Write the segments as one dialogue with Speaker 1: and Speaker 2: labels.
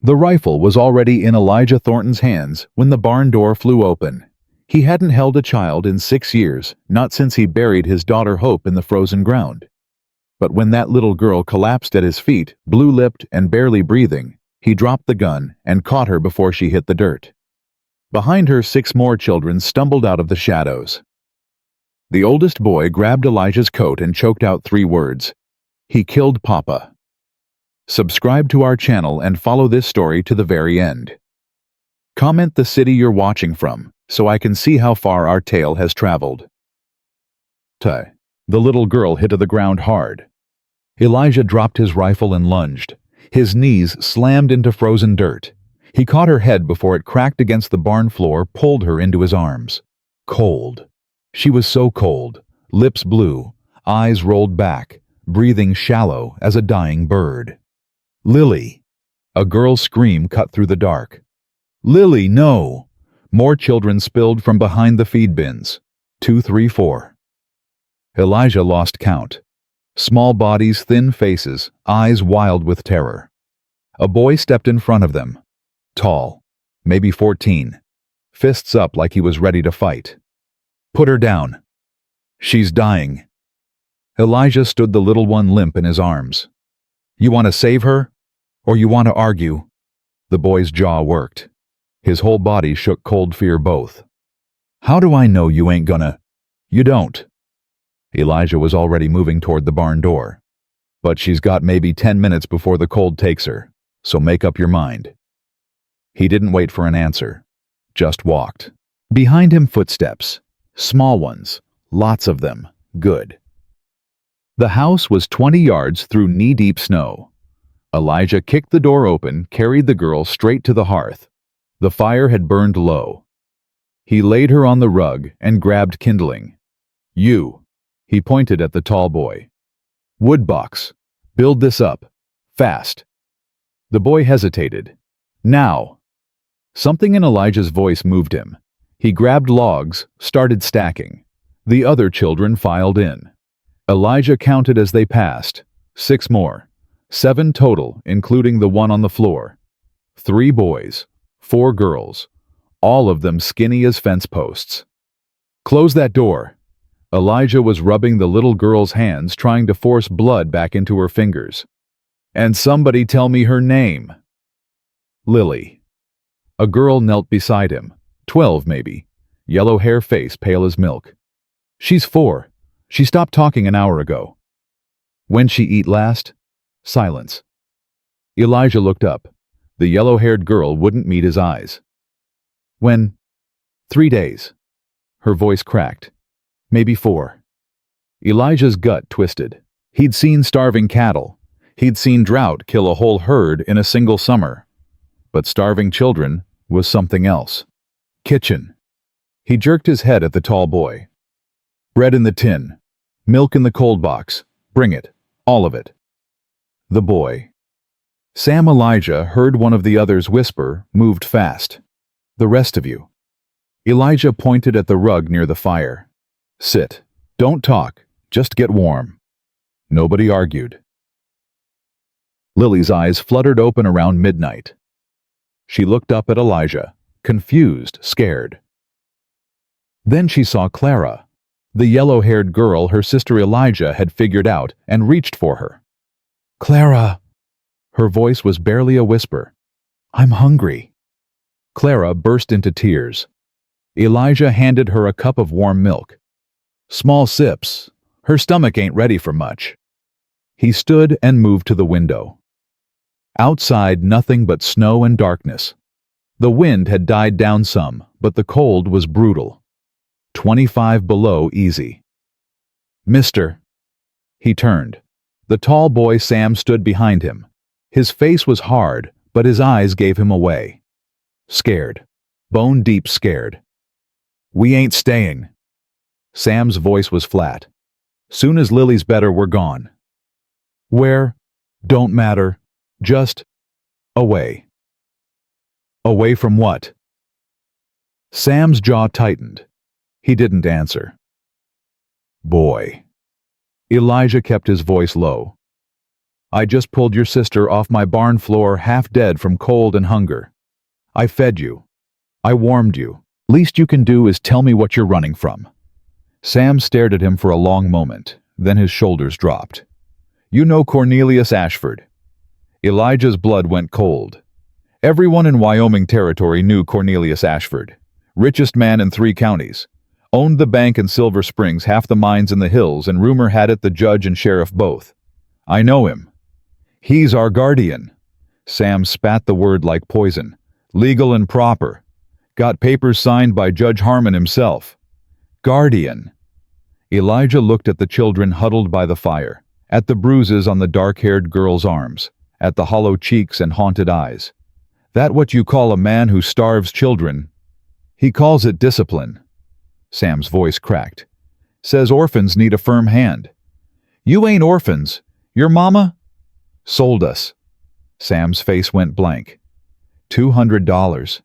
Speaker 1: The rifle was already in Elijah Thornton's hands when the barn door flew open. He hadn't held a child in 6 years, not since he buried his daughter Hope in the frozen ground. But when that little girl collapsed at his feet, blue-lipped and barely breathing, he dropped the gun and caught her before she hit the dirt. Behind her, 6 more children stumbled out of the shadows. The oldest boy grabbed Elijah's coat and choked out 3 words. He killed Papa. Subscribe to our channel and follow this story to the very end. Comment the city you're watching from, so I can see how far our tale has traveled. The little girl hit the ground hard. Elijah dropped his rifle and lunged. His knees slammed into frozen dirt. He caught her head before it cracked against the barn floor, pulled her into his arms. Cold. She was so cold, lips blue, eyes rolled back, breathing shallow as a dying bird. Lily! A girl's scream cut through the dark. Lily, no! More children spilled from behind the feed bins. 2, 3, 4. Elijah lost count. Small bodies, thin faces, eyes wild with terror. A boy stepped in front of them. Tall, maybe 14. Fists up like he was ready to fight. Put her down. She's dying. Elijah stood the little one limp in his arms. You want to save her? Or you want to argue? The boy's jaw worked. His whole body shook cold fear both. How do I know you ain't gonna? You don't. Elijah was already moving toward the barn door. But she's got maybe 10 minutes before the cold takes her, so make up your mind. He didn't wait for an answer, just walked. Behind him, footsteps. Small ones, lots of them, good. The house was 20 yards through knee-deep snow. Elijah kicked the door open, carried the girl straight to the hearth. The fire had burned low. He laid her on the rug and grabbed kindling. You, he pointed at the tall boy. Wood box. Build this up. Fast. The boy hesitated. Now. Something in Elijah's voice moved him. He grabbed logs, started stacking. The other children filed in. Elijah counted as they passed. 6 more. 7 total, including the one on the floor. 3 boys, 4 girls, all of them skinny as fence posts. Close that door. Elijah was rubbing the little girl's hands, trying to force blood back into her fingers. And somebody tell me her name. Lily. A girl knelt beside him. 12 maybe. Yellow hair, face pale as milk. She's 4. She stopped talking an hour ago. When she eat last? Silence. Elijah looked up. The yellow-haired girl wouldn't meet his eyes. When? 3 days. Her voice cracked. Maybe 4. Elijah's gut twisted. He'd seen starving cattle. He'd seen drought kill a whole herd in a single summer. But starving children was something else. Kitchen. He jerked his head at the tall boy. Bread in the tin. Milk in the cold box. Bring it. All of it. The boy. Sam Elijah heard one of the others whisper, moved fast. The rest of you. Elijah pointed at the rug near the fire. Sit. Don't talk. Just get warm. Nobody argued. Lily's eyes fluttered open around midnight. She looked up at Elijah, confused, scared. Then she saw Clara, the yellow-haired girl her sister Elijah had figured out, and reached for her. Clara! Her voice was barely a whisper. I'm hungry. Clara burst into tears. Elijah handed her a cup of warm milk. Small sips. Her stomach ain't ready for much. He stood and moved to the window. Outside, nothing but snow and darkness. The wind had died down some, but the cold was brutal. 25 below easy. Mister. He turned. The tall boy Sam stood behind him. His face was hard, but his eyes gave him away. Scared. Bone-deep scared. We ain't staying. Sam's voice was flat. Soon as Lily's better, we're gone. Where? Don't matter. Just away. Away from what? Sam's jaw tightened. He didn't answer. Boy. Elijah kept his voice low. I just pulled your sister off my barn floor half dead from cold and hunger. I fed you. I warmed you. Least you can do is tell me what you're running from." Sam stared at him for a long moment, then his shoulders dropped. "You know Cornelius Ashford." Elijah's blood went cold. Everyone in Wyoming territory knew Cornelius Ashford. Richest man in 3 counties. Owned the bank in Silver Springs, half the mines in the hills, and rumor had it the judge and sheriff both. "I know him. He's our guardian." Sam spat the word like poison. "Legal and proper. Got papers signed by Judge Harmon himself. Guardian." Elijah looked at the children huddled by the fire, at the bruises on the dark-haired girl's arms, at the hollow cheeks and haunted eyes. "That what you call a man who starves children? He calls it discipline." Sam's voice cracked. "Says orphans need a firm hand. You ain't orphans. Your mama sold us." Sam's face went blank. $200.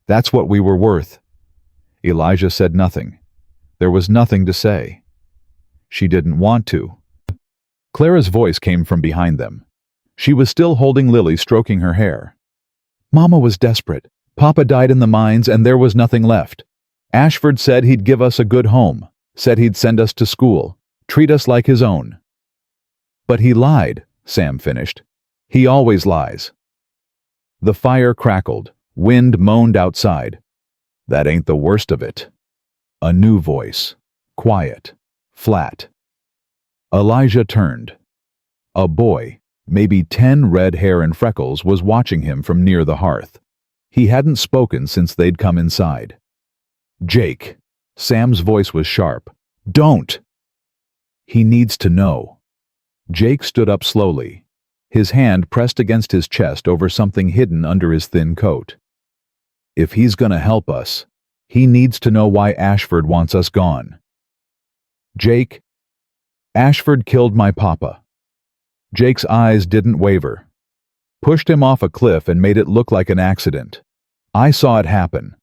Speaker 1: That's what we were worth. Elijah said nothing. There was nothing to say. She didn't want to. Clara's voice came from behind them. She was still holding Lily, stroking her hair. "Mama was desperate. Papa died in the mines and there was nothing left. Ashford said he'd give us a good home, said he'd send us to school, treat us like his own." "But he lied," Sam finished. "He always lies." The fire crackled. Wind moaned outside. "That ain't the worst of it." A new voice. Quiet. Flat. Elijah turned. A boy, maybe 10, red hair and freckles, was watching him from near the hearth. He hadn't spoken since they'd come inside. "Jake." Sam's voice was sharp. "Don't." "He needs to know." Jake stood up slowly, his hand pressed against his chest over something hidden under his thin coat. "If he's gonna help us, he needs to know why Ashford wants us gone." "Jake, Ashford killed my papa." Jake's eyes didn't waver. "Pushed him off a cliff and made it look like an accident. I saw it happen."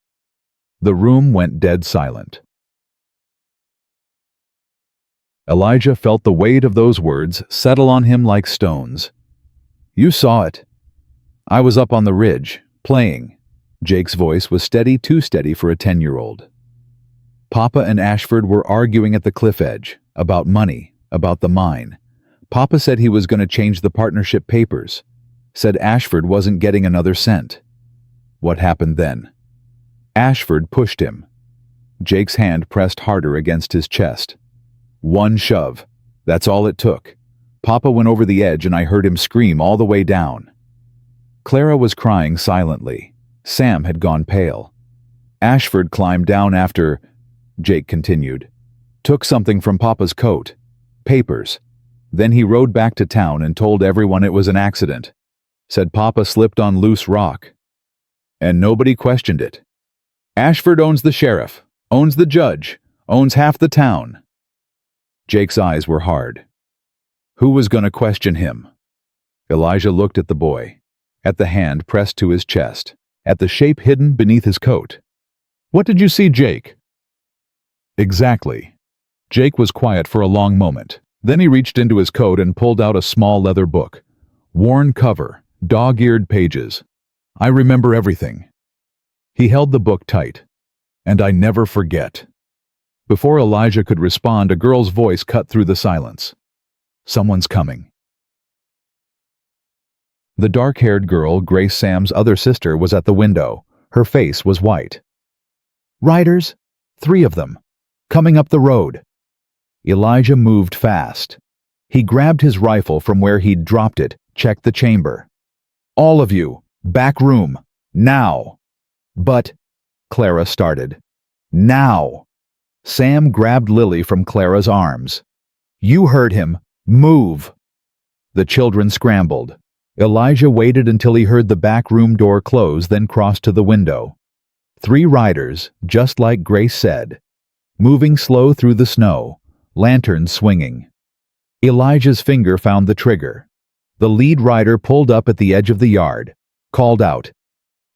Speaker 1: The room went dead silent. Elijah felt the weight of those words settle on him like stones. "You saw it." "I was up on the ridge, playing." Jake's voice was steady, too steady for a 10-year-old. "Papa and Ashford were arguing at the cliff edge, about money, about the mine. Papa said he was going to change the partnership papers. Said Ashford wasn't getting another cent." "What happened then?" "Ashford pushed him." Jake's hand pressed harder against his chest. "One shove. That's all it took. Papa went over the edge and I heard him scream all the way down." Clara was crying silently. Sam had gone pale. "Ashford climbed down after," Jake continued. "Took something from Papa's coat. Papers. Then he rode back to town and told everyone it was an accident. Said Papa slipped on loose rock. And nobody questioned it. Ashford owns the sheriff, owns the judge, owns half the town." Jake's eyes were hard. Who was going to question him? Elijah looked at the boy, at the hand pressed to his chest, at the shape hidden beneath his coat. "What did you see, Jake?" "Exactly." Jake was quiet for a long moment. Then he reached into his coat and pulled out a small leather book. Worn cover, dog-eared pages. "I remember everything." He held the book tight. "And I never forget." Before Elijah could respond, a girl's voice cut through the silence. "Someone's coming." The dark-haired girl, Grace Sam's other sister, was at the window. Her face was white. "Riders, 3 of them, coming up the road." Elijah moved fast. He grabbed his rifle from where he'd dropped it, checked the chamber. "All of you, back room, now." "But," Clara started. "Now." Sam grabbed Lily from Clara's arms. "You heard him. Move." The children scrambled. Elijah waited until he heard the back room door close, then crossed to the window. 3 riders, just like Grace said, moving slow through the snow, lanterns swinging. Elijah's finger found the trigger. The lead rider pulled up at the edge of the yard, called out,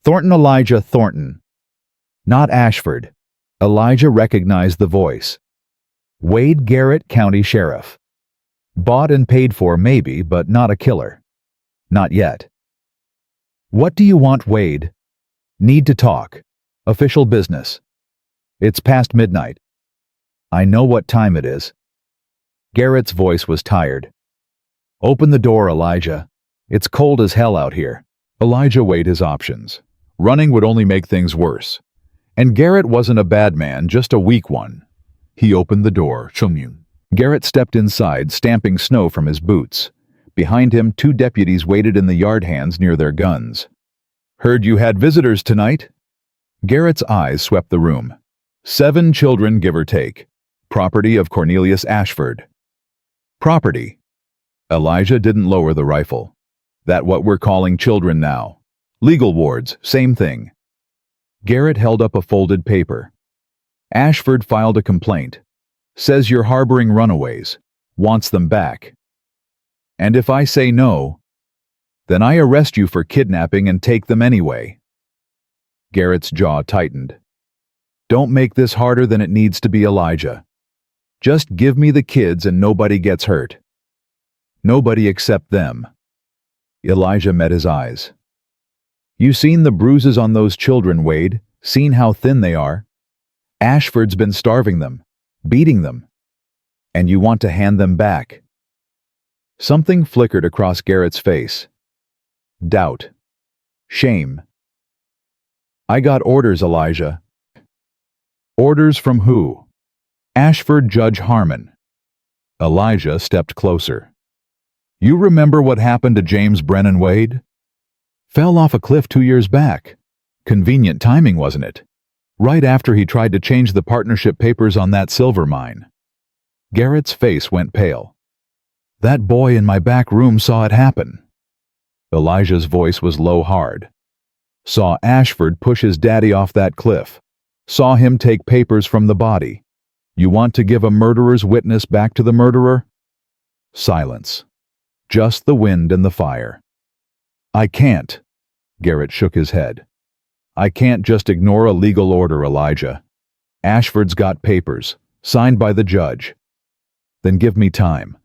Speaker 1: "Thornton Elijah Thornton." Not Ashford. Elijah recognized the voice. Wade Garrett, County Sheriff. Bought and paid for maybe, but not a killer. Not yet. What do you want, Wade? Need to talk. Official business. It's past midnight. I know what time it is. Garrett's voice was tired. Open the door, Elijah. It's cold as hell out here. Elijah weighed his options. Running would only make things worse. And Garrett wasn't a bad man, just a weak one. He opened the door. Garrett stepped inside, stamping snow from his boots. Behind him, 2 deputies waited in the yard hands near their guns. Heard you had visitors tonight? Garrett's eyes swept the room. 7 children, give or take. Property of Cornelius Ashford. Property. Elijah didn't lower the rifle. That what we're calling children now. Legal wards, same thing. Garrett held up a folded paper. Ashford filed a complaint. Says you're harboring runaways. Wants them back. And if I say no, then I arrest you for kidnapping and take them anyway. Garrett's jaw tightened. Don't make this harder than it needs to be, Elijah. Just give me the kids and nobody gets hurt. Nobody except them. Elijah met his eyes. You seen the bruises on those children, Wade? Seen how thin they are? Ashford's been starving them, beating them. And you want to hand them back. Something flickered across Garrett's face. Doubt. Shame. I got orders, Elijah. Orders from who? Ashford Judge Harmon. Elijah stepped closer. You remember what happened to James Brennan, Wade? Fell off a cliff 2 years back. Convenient timing, wasn't it? Right after he tried to change the partnership papers on that silver mine. Garrett's face went pale. That boy in my back room saw it happen. Elijah's voice was low hard. Saw Ashford push his daddy off that cliff. Saw him take papers from the body. You want to give a murderer's witness back to the murderer? Silence. Just the wind and the fire. I can't. Garrett shook his head. I can't just ignore a legal order, Elijah. Ashford's got papers, signed by the judge. Then give me time.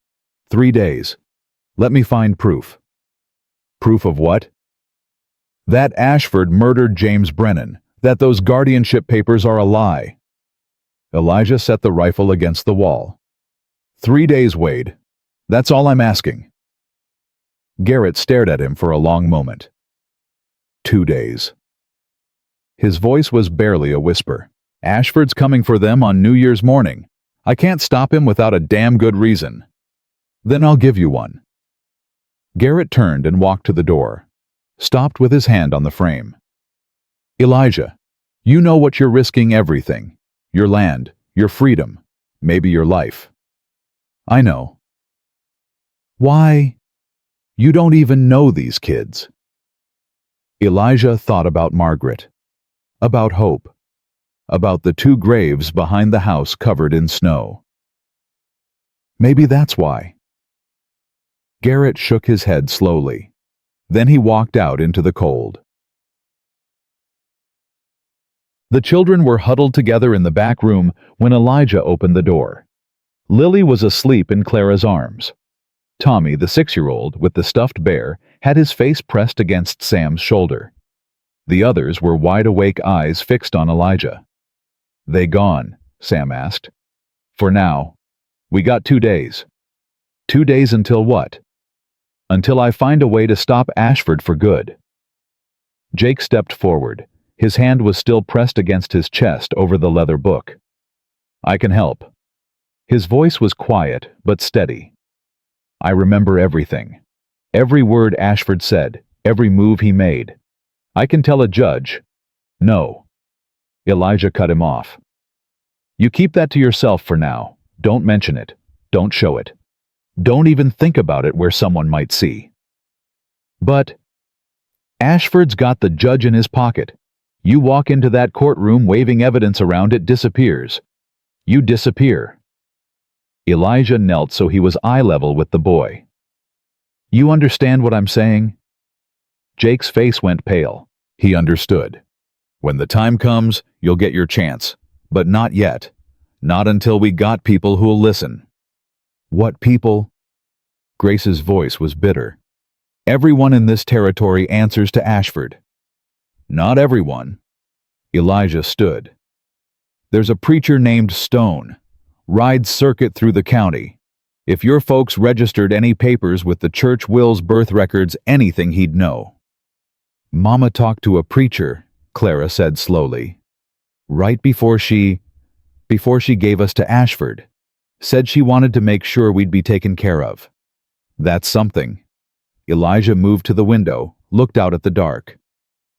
Speaker 1: 3 days. Let me find proof. Proof of what? That Ashford murdered James Brennan, that those guardianship papers are a lie. Elijah set the rifle against the wall. 3 days, Wade. That's all I'm asking. Garrett stared at him for a long moment. 2 days. His voice was barely a whisper. Ashford's coming for them on New Year's morning. I can't stop him without a damn good reason. Then I'll give you one. Garrett turned and walked to the door, stopped with his hand on the frame. Elijah, you know what you're risking, everything. Your land, your freedom, maybe your life. I know. Why? You don't even know these kids. Elijah thought about Margaret, about hope, about the 2 graves behind the house covered in snow. Maybe that's why. Garrett shook his head slowly. Then he walked out into the cold. The children were huddled together in the back room when Elijah opened the door. Lily was asleep in Clara's arms. Tommy, the 6-year-old, with the stuffed bear, had his face pressed against Sam's shoulder. The others were wide-awake eyes fixed on Elijah. They gone? Sam asked. For now. We got 2 days. 2 days until what? Until I find a way to stop Ashford for good. Jake stepped forward. His hand was still pressed against his chest over the leather book. I can help. His voice was quiet but steady. I remember everything. Every word Ashford said, every move he made. I can tell a judge. No. Elijah cut him off. You keep that to yourself for now. Don't mention it. Don't show it. Don't even think about it where someone might see. But Ashford's got the judge in his pocket. You walk into that courtroom waving evidence around, it disappears. You disappear. Elijah knelt so he was eye level with the boy. You understand what I'm saying? Jake's face went pale. He understood. When the time comes, you'll get your chance. But not yet. Not until we got people who'll listen. What people? Grace's voice was bitter. Everyone in this territory answers to Ashford. Not everyone. Elijah stood. There's a preacher named Stone. Rides circuit through the county. If your folks registered any papers with the church will's birth records, anything he'd know. Mama talked to a preacher, Clara said slowly. Right before she gave us to Ashford. Said she wanted to make sure we'd be taken care of. That's something. Elijah moved to the window, looked out at the dark.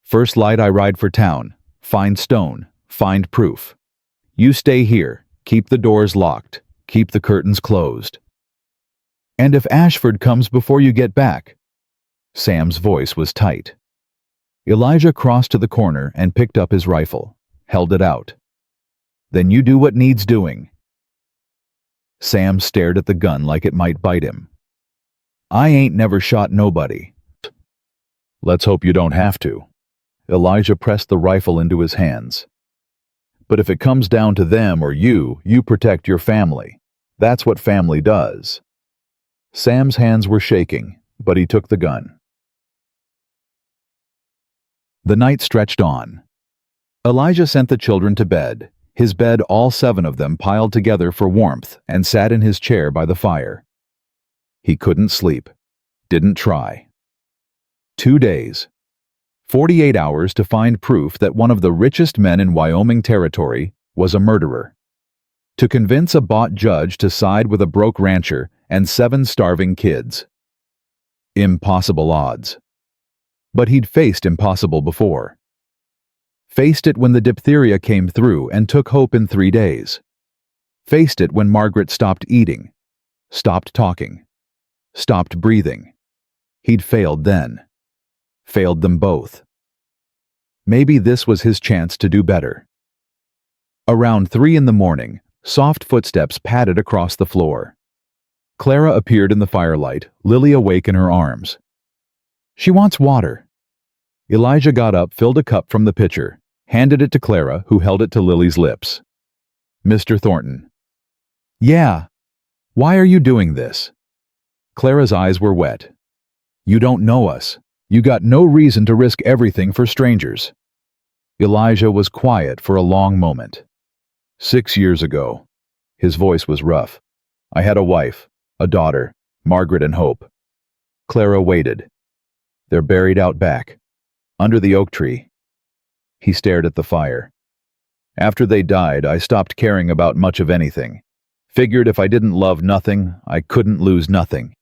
Speaker 1: First light I ride for town. Find Stone. Find proof. You stay here. Keep the doors locked. Keep the curtains closed. And if Ashford comes before you get back? Sam's voice was tight. Elijah crossed to the corner and picked up his rifle, held it out. Then you do what needs doing. Sam stared at the gun like it might bite him. I ain't never shot nobody. Let's hope you don't have to. Elijah pressed the rifle into his hands. But if it comes down to them or you protect your family. That's what family does. Sam's hands were shaking, but he took the gun. The night stretched on. Elijah sent the children to bed, his bed all 7 of them piled together for warmth, and sat in his chair by the fire. He couldn't sleep. Didn't try. 2 days. 48 hours to find proof that one of the richest men in Wyoming territory was a murderer. To convince a bought judge to side with a broke rancher and 7 starving kids. Impossible odds. But he'd faced impossible before. Faced it when the diphtheria came through and took hope in 3 days. Faced it when Margaret stopped eating, stopped talking, stopped breathing. He'd failed then. Failed them both. Maybe this was his chance to do better. Around 3 in the morning, soft footsteps padded across the floor. Clara appeared in the firelight, Lily awake in her arms. She wants water. Elijah got up, filled a cup from the pitcher, handed it to Clara, who held it to Lily's lips. Mr. Thornton. Yeah. Why are you doing this? Clara's eyes were wet. You don't know us. You got no reason to risk everything for strangers. Elijah was quiet for a long moment. 6 years ago. His voice was rough. I had a wife, a daughter, Margaret and Hope. Clara waited. They're buried out back, under the oak tree. He stared at the fire. After they died, I stopped caring about much of anything. Figured if I didn't love nothing, I couldn't lose nothing.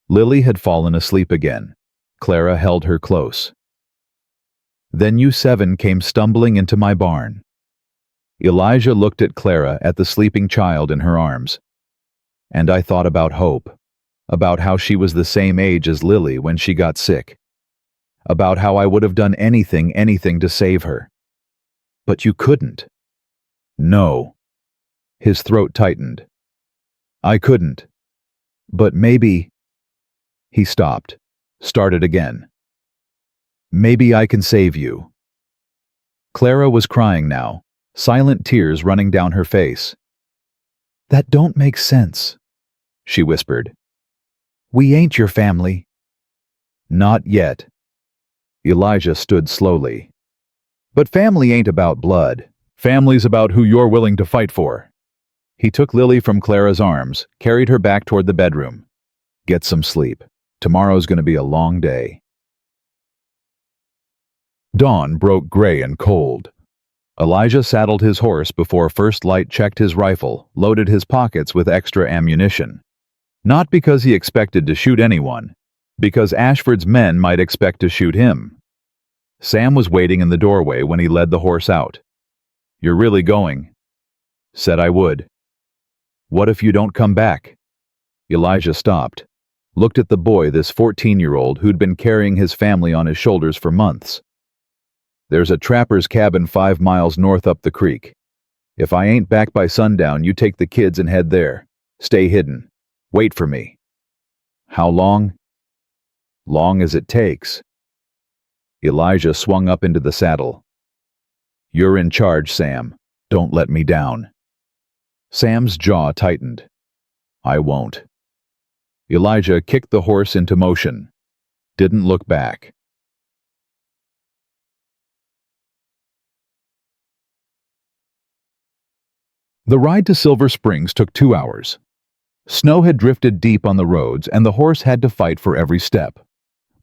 Speaker 1: Lily had fallen asleep again. Clara held her close. Then you 7 came stumbling into my barn. Elijah looked at Clara, at the sleeping child in her arms. And I thought about Hope, about how she was the same age as Lily when she got sick, about how I would have done anything to save her. But you couldn't. No. His throat tightened. I couldn't. But maybe... He stopped, started again. Maybe I can save you. Clara was crying now, silent tears running down her face. That don't make sense, she whispered. We ain't your family. Not yet. Elijah stood slowly. But family ain't about blood. Family's about who you're willing to fight for. He took Lily from Clara's arms, carried her back toward the bedroom. Get some sleep. Tomorrow's going to be a long day. Dawn broke gray and cold. Elijah saddled his horse before First Light checked his rifle, loaded his pockets with extra ammunition. Not because he expected to shoot anyone, because Ashford's men might expect to shoot him. Sam was waiting in the doorway when he led the horse out. You're really going? Said I would. What if you don't come back? Elijah stopped, looked at the boy, this 14-year-old who'd been carrying his family on his shoulders for months. There's a trapper's cabin 5 miles north up the creek. If I ain't back by sundown, you take the kids and head there. Stay hidden. Wait for me. How long? Long as it takes. Elijah swung up into the saddle. You're in charge, Sam. Don't let me down. Sam's jaw tightened. I won't. Elijah kicked the horse into motion. Didn't look back. The ride to Silver Springs took 2 hours. Snow had drifted deep on the roads, and the horse had to fight for every step.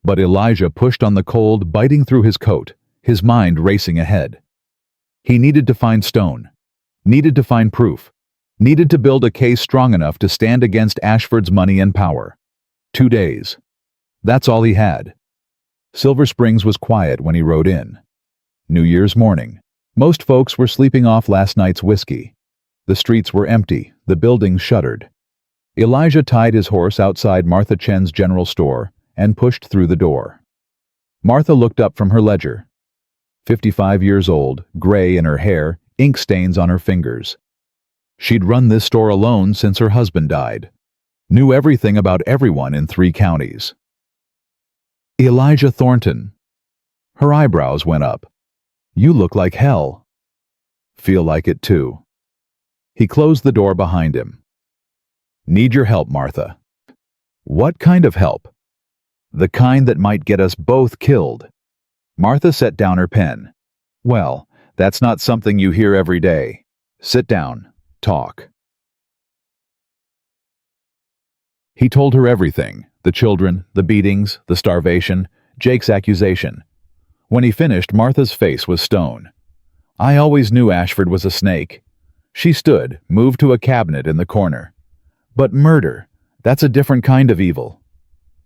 Speaker 1: But Elijah pushed on the cold, biting through his coat, his mind racing ahead. He needed to find Stone, needed to find proof, needed to build a case strong enough to stand against Ashford's money and power. 2 days. That's all he had. Silver Springs was quiet when he rode in. New Year's morning. Most folks were sleeping off last night's whiskey. The streets were empty, the buildings shuttered. Elijah tied his horse outside Martha Chen's general store and pushed through the door. Martha looked up from her ledger. 55 years old, gray in her hair, ink stains on her fingers. She'd run this store alone since her husband died. Knew everything about everyone in 3 counties. Elijah Thornton. Her eyebrows went up. You look like hell. Feel like it too. He closed the door behind him. Need your help, Martha. What kind of help? The kind that might get us both killed. Martha set down her pen. Well, that's not something you hear every day. Sit down. Talk. He told her everything, the children, the beatings, the starvation, Jake's accusation. When he finished, Martha's face was stone. I always knew Ashford was a snake. She stood, moved to a cabinet in the corner. But murder, that's a different kind of evil.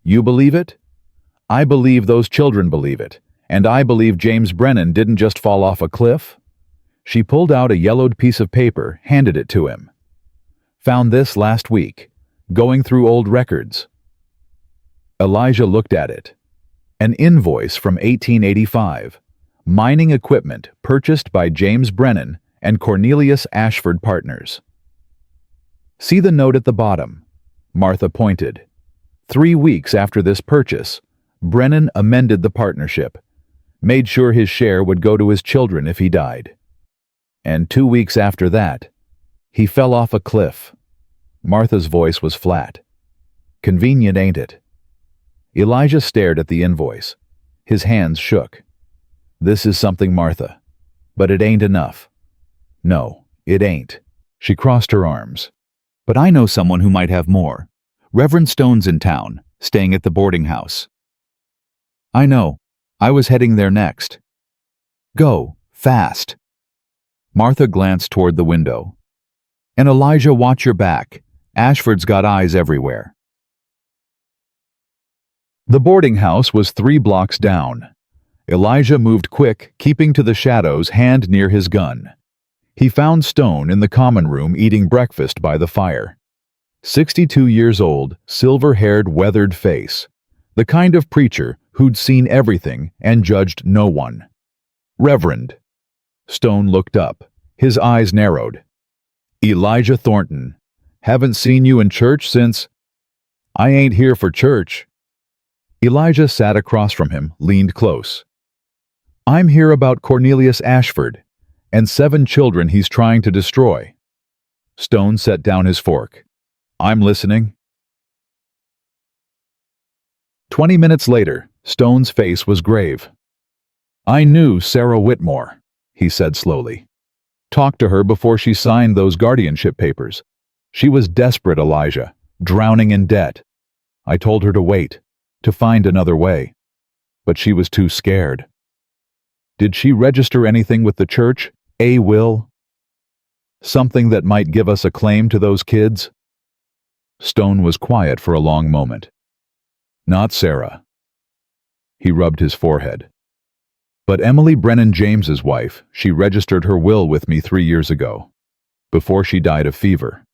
Speaker 1: You believe it? I believe those children believe it, and I believe James Brennan didn't just fall off a cliff. She pulled out a yellowed piece of paper, handed it to him. Found this last week, going through old records. Elijah looked at it. An invoice from 1885, mining equipment purchased by James Brennan and Cornelius Ashford Partners. See the note at the bottom. Martha pointed. 3 weeks after this purchase, Brennan amended the partnership, made sure his share would go to his children if he died. And 2 weeks after that, he fell off a cliff. Martha's voice was flat. Convenient, ain't it? Elijah stared at the invoice. His hands shook. This is something, Martha. But it ain't enough. No, it ain't. She crossed her arms. But I know someone who might have more. Reverend Stone's in town, staying at the boarding house. I know. I was heading there next. Go, fast. Martha glanced toward the window. And Elijah, watch your back. Ashford's got eyes everywhere. The boarding house was 3 blocks down. Elijah moved quick, keeping to the shadows, hand near his gun. He found Stone in the common room eating breakfast by the fire. 62 years old, silver-haired, weathered face. The kind of preacher who'd seen everything and judged no one. Reverend. Stone looked up. His eyes narrowed. Elijah Thornton. Haven't seen you in church since... I ain't here for church. Elijah sat across from him, leaned close. I'm here about Cornelius Ashford and 7 children he's trying to destroy. Stone set down his fork. I'm listening. 20 minutes later, Stone's face was grave. I knew Sarah Whitmore, he said slowly. Talked to her before she signed those guardianship papers. She was desperate, Elijah, drowning in debt. I told her to wait, to find another way. But she was too scared. Did she register anything with the church? A will? Something that might give us a claim to those kids? Stone was quiet for a long moment. Not Sarah. He rubbed his forehead. But Emily Brennan James's wife, she registered her will with me 3 years ago, before she died of fever.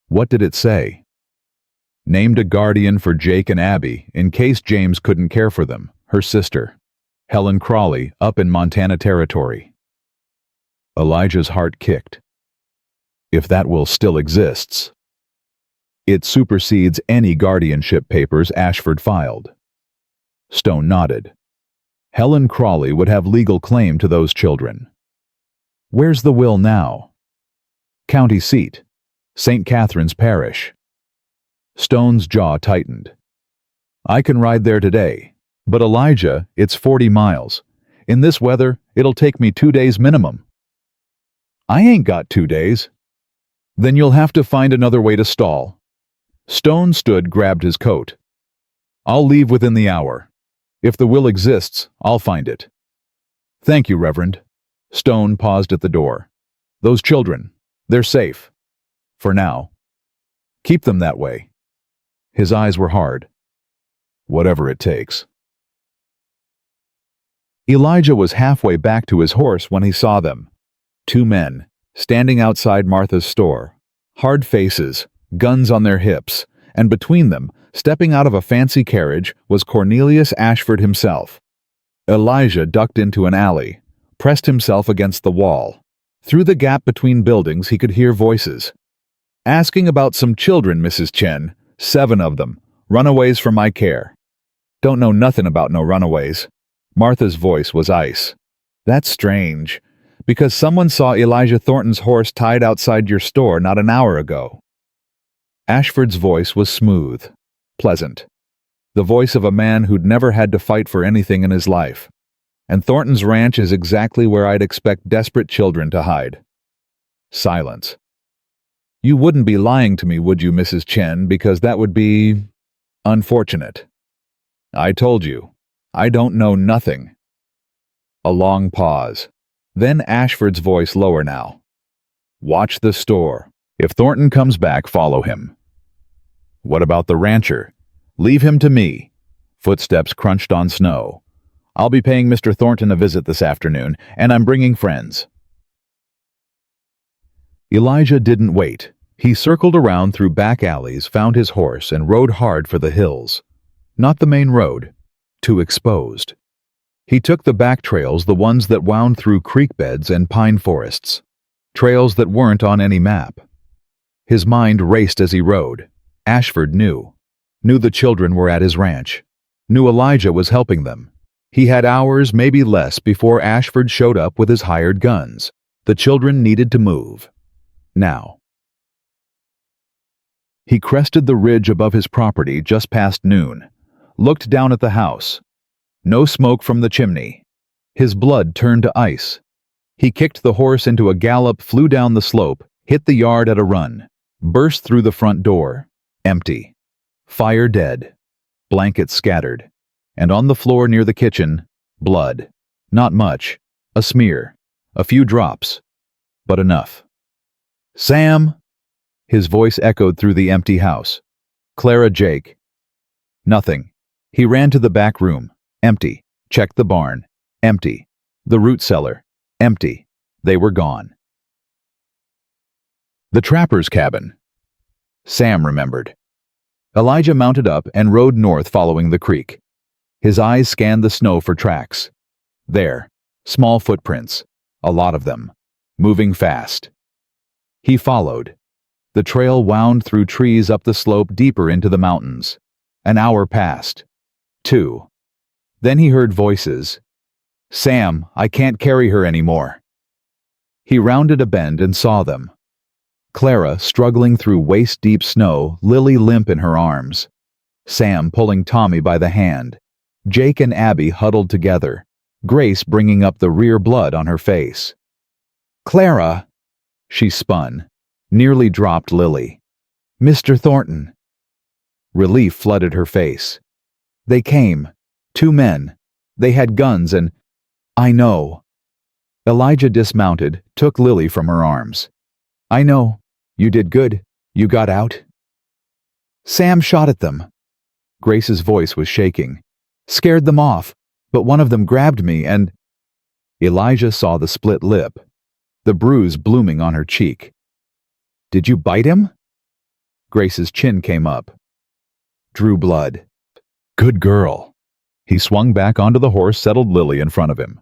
Speaker 1: What did it say? Named a guardian for Jake and Abby in case James couldn't care for them, her sister, Helen Crawley, up in Montana Territory. Elijah's heart kicked. If that will still exists. It supersedes any guardianship papers Ashford filed. Stone nodded. Helen Crawley would have legal claim to those children. Where's the will now? County seat, St. Catherine's Parish. Stone's jaw tightened. I can ride there today. But Elijah, it's 40 miles. In this weather, it'll take me 2 days minimum. I ain't got 2 days. Then you'll have to find another way to stall. Stone grabbed his coat. I'll leave within the hour. If the will exists, I'll find it. Thank you, Reverend. Stone paused at the door. Those children, they're safe. For now. Keep them that way. His eyes were hard. Whatever it takes. Elijah was halfway back to his horse when he saw them. 2 men, standing outside Martha's store. Hard faces, guns on their hips, and between them, stepping out of a fancy carriage, was Cornelius Ashford himself. Elijah ducked into an alley, pressed himself against the wall. Through the gap between buildings he could hear voices. Asking about some children, Mrs. Chen, 7 of them, runaways from my care. Don't know nothing about no runaways. Martha's voice was ice. That's strange, because someone saw Elijah Thornton's horse tied outside your store not an hour ago. Ashford's voice was smooth, pleasant. The voice of a man who'd never had to fight for anything in his life. And Thornton's ranch is exactly where I'd expect desperate children to hide. Silence. You wouldn't be lying to me, would you, Mrs. Chen, because that would be unfortunate. I told you, I don't know nothing. A long pause. Then Ashford's voice lower now. Watch the store. If Thornton comes back, follow him. What about the rancher? Leave him to me. Footsteps crunched on snow. I'll be paying Mr. Thornton a visit this afternoon, and I'm bringing friends. Elijah didn't wait. He circled around through back alleys, found his horse, and rode hard for the hills. Not the main road. Too exposed. He took the back trails, the ones that wound through creek beds and pine forests. Trails that weren't on any map. His mind raced as he rode. Ashford knew. Knew the children were at his ranch. Knew Elijah was helping them. He had hours, maybe less, before Ashford showed up with his hired guns. The children needed to move. Now. He crested the ridge above his property just past noon. Looked down at the house. No smoke from the chimney. His blood turned to ice. He kicked the horse into a gallop, flew down the slope, hit the yard at a run, burst through the front door. Empty. Fire dead. Blankets scattered. And on the floor near the kitchen, blood. Not much. A smear. A few drops. But enough. Sam! His voice echoed through the empty house. Clara, Jake. Nothing. He ran to the back room. Empty. Checked the barn. Empty. The root cellar. Empty. They were gone. The trapper's cabin. Sam remembered. Elijah mounted up and rode north following the creek. His eyes scanned the snow for tracks. There. Small footprints. A lot of them. Moving fast. He followed. The trail wound through trees up the slope deeper into the mountains. An hour passed. 2. Then he heard voices. Sam, I can't carry her anymore. He rounded a bend and saw them. Clara struggling through waist-deep snow, Lily limp in her arms. Sam pulling Tommy by the hand. Jake and Abby huddled together. Grace bringing up the rear blood on her face. Clara! She spun. Nearly dropped Lily. Mr. Thornton. Relief flooded her face. They came. 2 men. They had guns and... I know. Elijah dismounted, took Lily from her arms. I know. You did good. You got out. Sam shot at them. Grace's voice was shaking. Scared them off, but one of them grabbed me and... Elijah saw the split lip, the bruise blooming on her cheek. Did you bite him? Grace's chin came up. Drew blood. Good girl. He swung back onto the horse, settled Lily in front of him.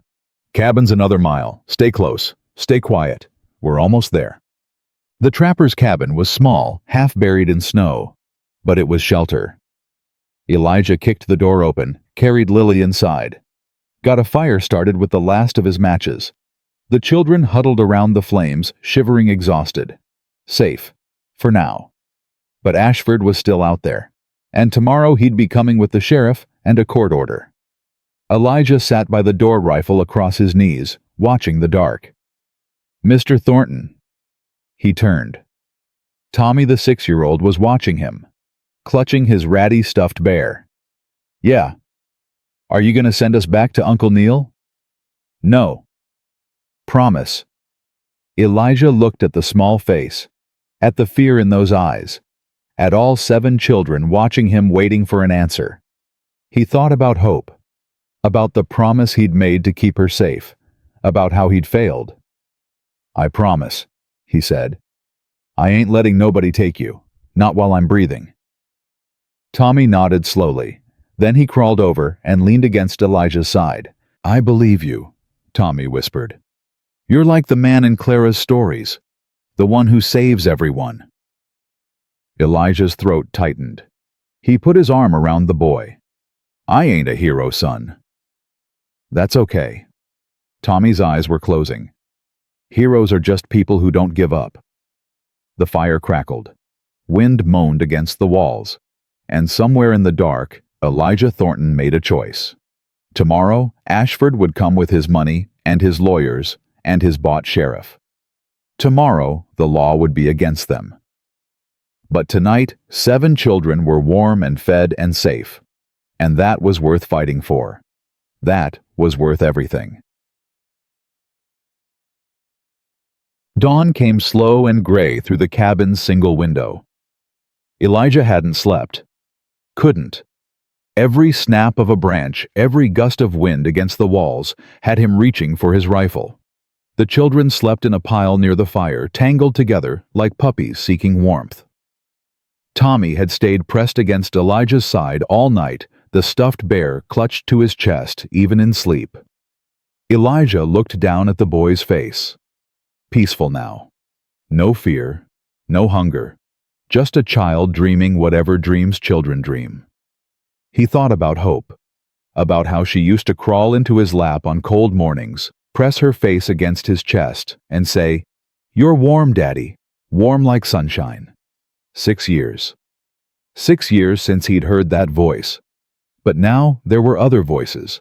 Speaker 1: Cabin's another mile. Stay close. Stay quiet. We're almost there. The trapper's cabin was small, half buried in snow, but it was shelter. Elijah kicked the door open, carried Lily inside. Got a fire started with the last of his matches. The children huddled around the flames, shivering exhausted. Safe. For now. But Ashford was still out there, and tomorrow he'd be coming with the sheriff and a court order. Elijah sat by the door rifle across his knees, watching the dark. "Mr. Thornton." He turned. Tommy the 6-year-old was watching him, clutching his ratty stuffed bear. "Yeah. Are you going to send us back to Uncle Neil?" "No." "Promise." Elijah looked at the small face, at the fear in those eyes, at all 7 children watching him waiting for an answer. He thought about Hope, about the promise he'd made to keep her safe, about how he'd failed. "I promise," he said. "I ain't letting nobody take you, not while I'm breathing." Tommy nodded slowly. Then he crawled over and leaned against Elijah's side. "I believe you," Tommy whispered. "You're like the man in Clara's stories, the one who saves everyone." Elijah's throat tightened. He put his arm around the boy. "I ain't a hero, son." "That's okay." Tommy's eyes were closing. "Heroes are just people who don't give up." The fire crackled. Wind moaned against the walls. And somewhere in the dark, Elijah Thornton made a choice. Tomorrow, Ashford would come with his money and his lawyers and his bought sheriff. Tomorrow, the law would be against them. But tonight, 7 children were warm and fed and safe. And that was worth fighting for. That was worth everything. Dawn came slow and gray through the cabin's single window. Elijah hadn't slept. Couldn't. Every snap of a branch, every gust of wind against the walls had him reaching for his rifle. The children slept in a pile near the fire, tangled together like puppies seeking warmth. Tommy had stayed pressed against Elijah's side all night, the stuffed bear clutched to his chest even in sleep. Elijah looked down at the boy's face. Peaceful now. No fear, no hunger, just a child dreaming whatever dreams children dream. He thought about Hope, about how she used to crawl into his lap on cold mornings, press her face against his chest, and say, "You're warm, Daddy, warm like sunshine." 6 years. 6 years since he'd heard that voice. But now there were other voices,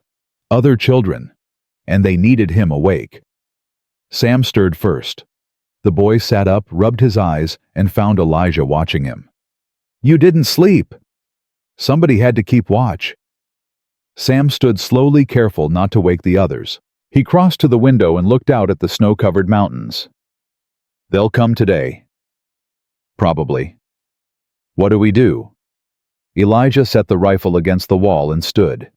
Speaker 1: other children, and they needed him awake. Sam stirred first. The boy sat up, rubbed his eyes, and found Elijah watching him. "You didn't sleep." "Somebody had to keep watch." Sam stood slowly, careful not to wake the others. He crossed to the window and looked out at the snow-covered mountains. "They'll come today." "Probably." "What do we do?" Elijah set the rifle against the wall and stood.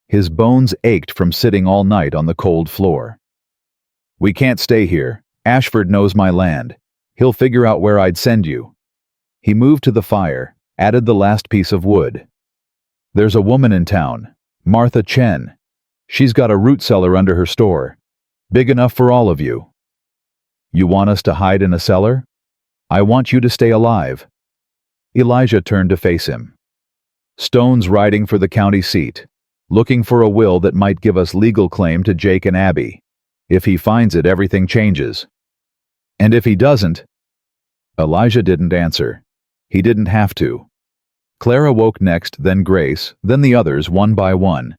Speaker 1: His bones ached from sitting all night on the cold floor. "We can't stay here. Ashford knows my land. He'll figure out where I'd send you." He moved to the fire, added the last piece of wood. "There's a woman in town, Martha Chen. She's got a root cellar under her store, big enough for all of you." "You want us to hide in a cellar?" "I want you to stay alive." Elijah turned to face him. "Stone's riding for the county seat, looking for a will that might give us legal claim to Jake and Abby. If he finds it, everything changes." "And if he doesn't?" Elijah didn't answer. He didn't have to. Clara woke next, then Grace, then the others one by one.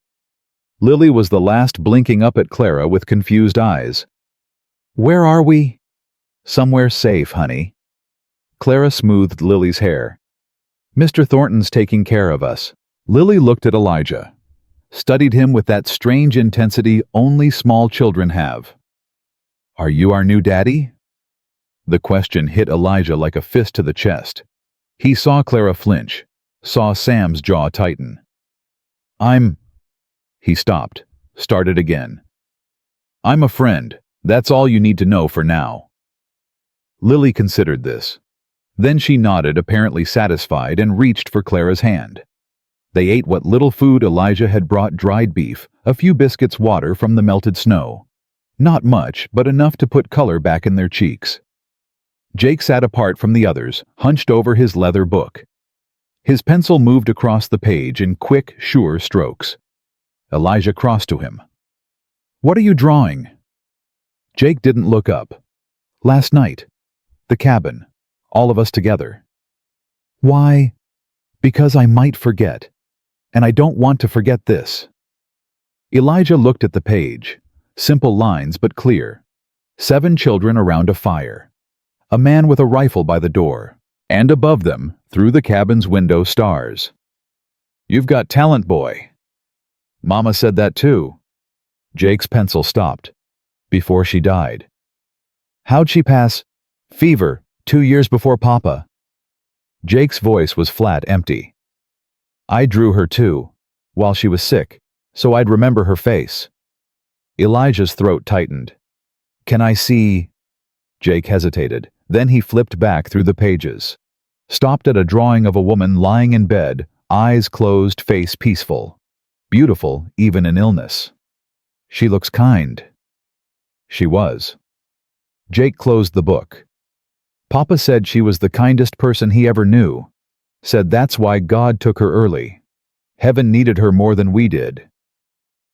Speaker 1: Lily was the last, blinking up at Clara with confused eyes. "Where are we?" "Somewhere safe, honey." Clara smoothed Lily's hair. "Mr. Thornton's taking care of us." Lily looked at Elijah, studied him with that strange intensity only small children have. "Are you our new daddy?" The question hit Elijah like a fist to the chest. He saw Clara flinch, saw Sam's jaw tighten. He stopped, started again. "I'm a friend. That's all you need to know for now." Lily considered this. Then she nodded, apparently satisfied, and reached for Clara's hand. They ate what little food Elijah had brought: dried beef, a few biscuits, water from the melted snow. Not much, but enough to put color back in their cheeks. Jake sat apart from the others, hunched over his leather book. His pencil moved across the page in quick, sure strokes. Elijah crossed to him. "What are you drawing?" Jake didn't look up. "Last night. The cabin. All of us together." Why? Because I might forget. And I don't want to forget this. Elijah looked at the page. Simple lines but clear. 7 children around a fire. A man with a rifle by the door. And above them, through the cabin's window, stars. You've got talent, boy. Mama said that too. Jake's pencil stopped. Before she died. How'd she pass? Fever, 2 years before Papa. Jake's voice was flat, empty. I drew her too, while she was sick, so I'd remember her face. Elijah's throat tightened. Can I see? Jake hesitated. Then he flipped back through the pages. Stopped at a drawing of a woman lying in bed, eyes closed, face peaceful. Beautiful, even in illness. She looks kind. She was. Jake closed the book. Papa said she was the kindest person he ever knew. Said that's why God took her early. Heaven needed her more than we did.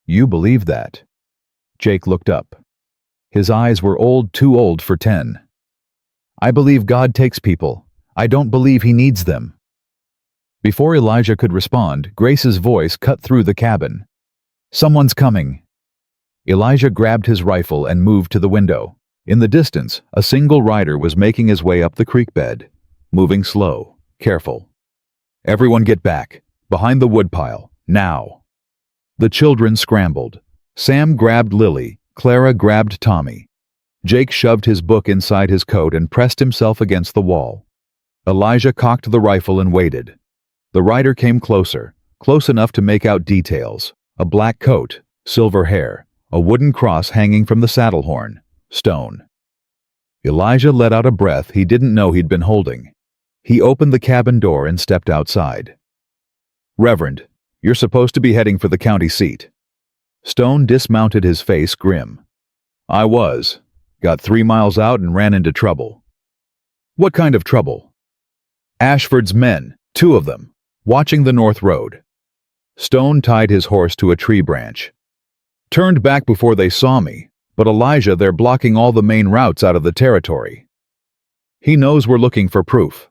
Speaker 1: You believe that? Jake looked up. His eyes were old, too old for 10. I believe God takes people. I don't believe he needs them. Before Elijah could respond, Grace's voice cut through the cabin. Someone's coming. Elijah grabbed his rifle and moved to the window. In the distance, a single rider was making his way up the creek bed. Moving slow, careful. Everyone get back. Behind the woodpile. Now. The children scrambled. Sam grabbed Lily. Clara grabbed Tommy. Jake shoved his book inside his coat and pressed himself against the wall. Elijah cocked the rifle and waited. The rider came closer, close enough to make out details. A black coat, silver hair, a wooden cross hanging from the saddle horn, stone. Elijah let out a breath he didn't know he'd been holding. He opened the cabin door and stepped outside. Reverend, you're supposed to be heading for the county seat. Stone dismounted, his face grim. I was. Got 3 miles out and ran into trouble. What kind of trouble? Ashford's men, 2 of them, watching the north road. Stone tied his horse to a tree branch. Turned back before they saw me, but Elijah, they're blocking all the main routes out of the territory. He knows we're looking for proof.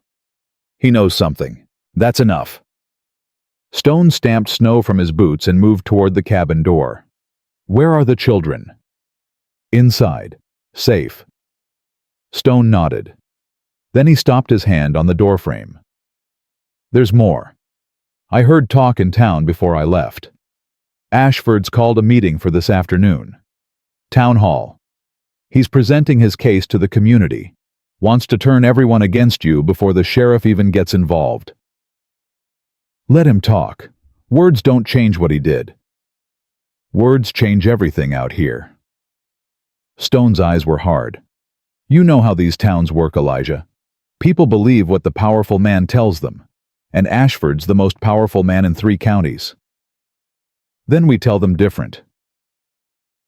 Speaker 1: He knows something. That's enough. Stone stamped snow from his boots and moved toward the cabin door. Where are the children? Inside. Safe. Stone nodded. Then he stopped his hand on the doorframe. There's more. I heard talk in town before I left. Ashford's called a meeting for this afternoon. Town hall. He's presenting his case to the community. Wants to turn everyone against you before the sheriff even gets involved. Let him talk. Words don't change what he did. Words change everything out here. Stone's eyes were hard. You know how these towns work, Elijah. People believe what the powerful man tells them. And Ashford's the most powerful man in 3 counties. Then we tell them different.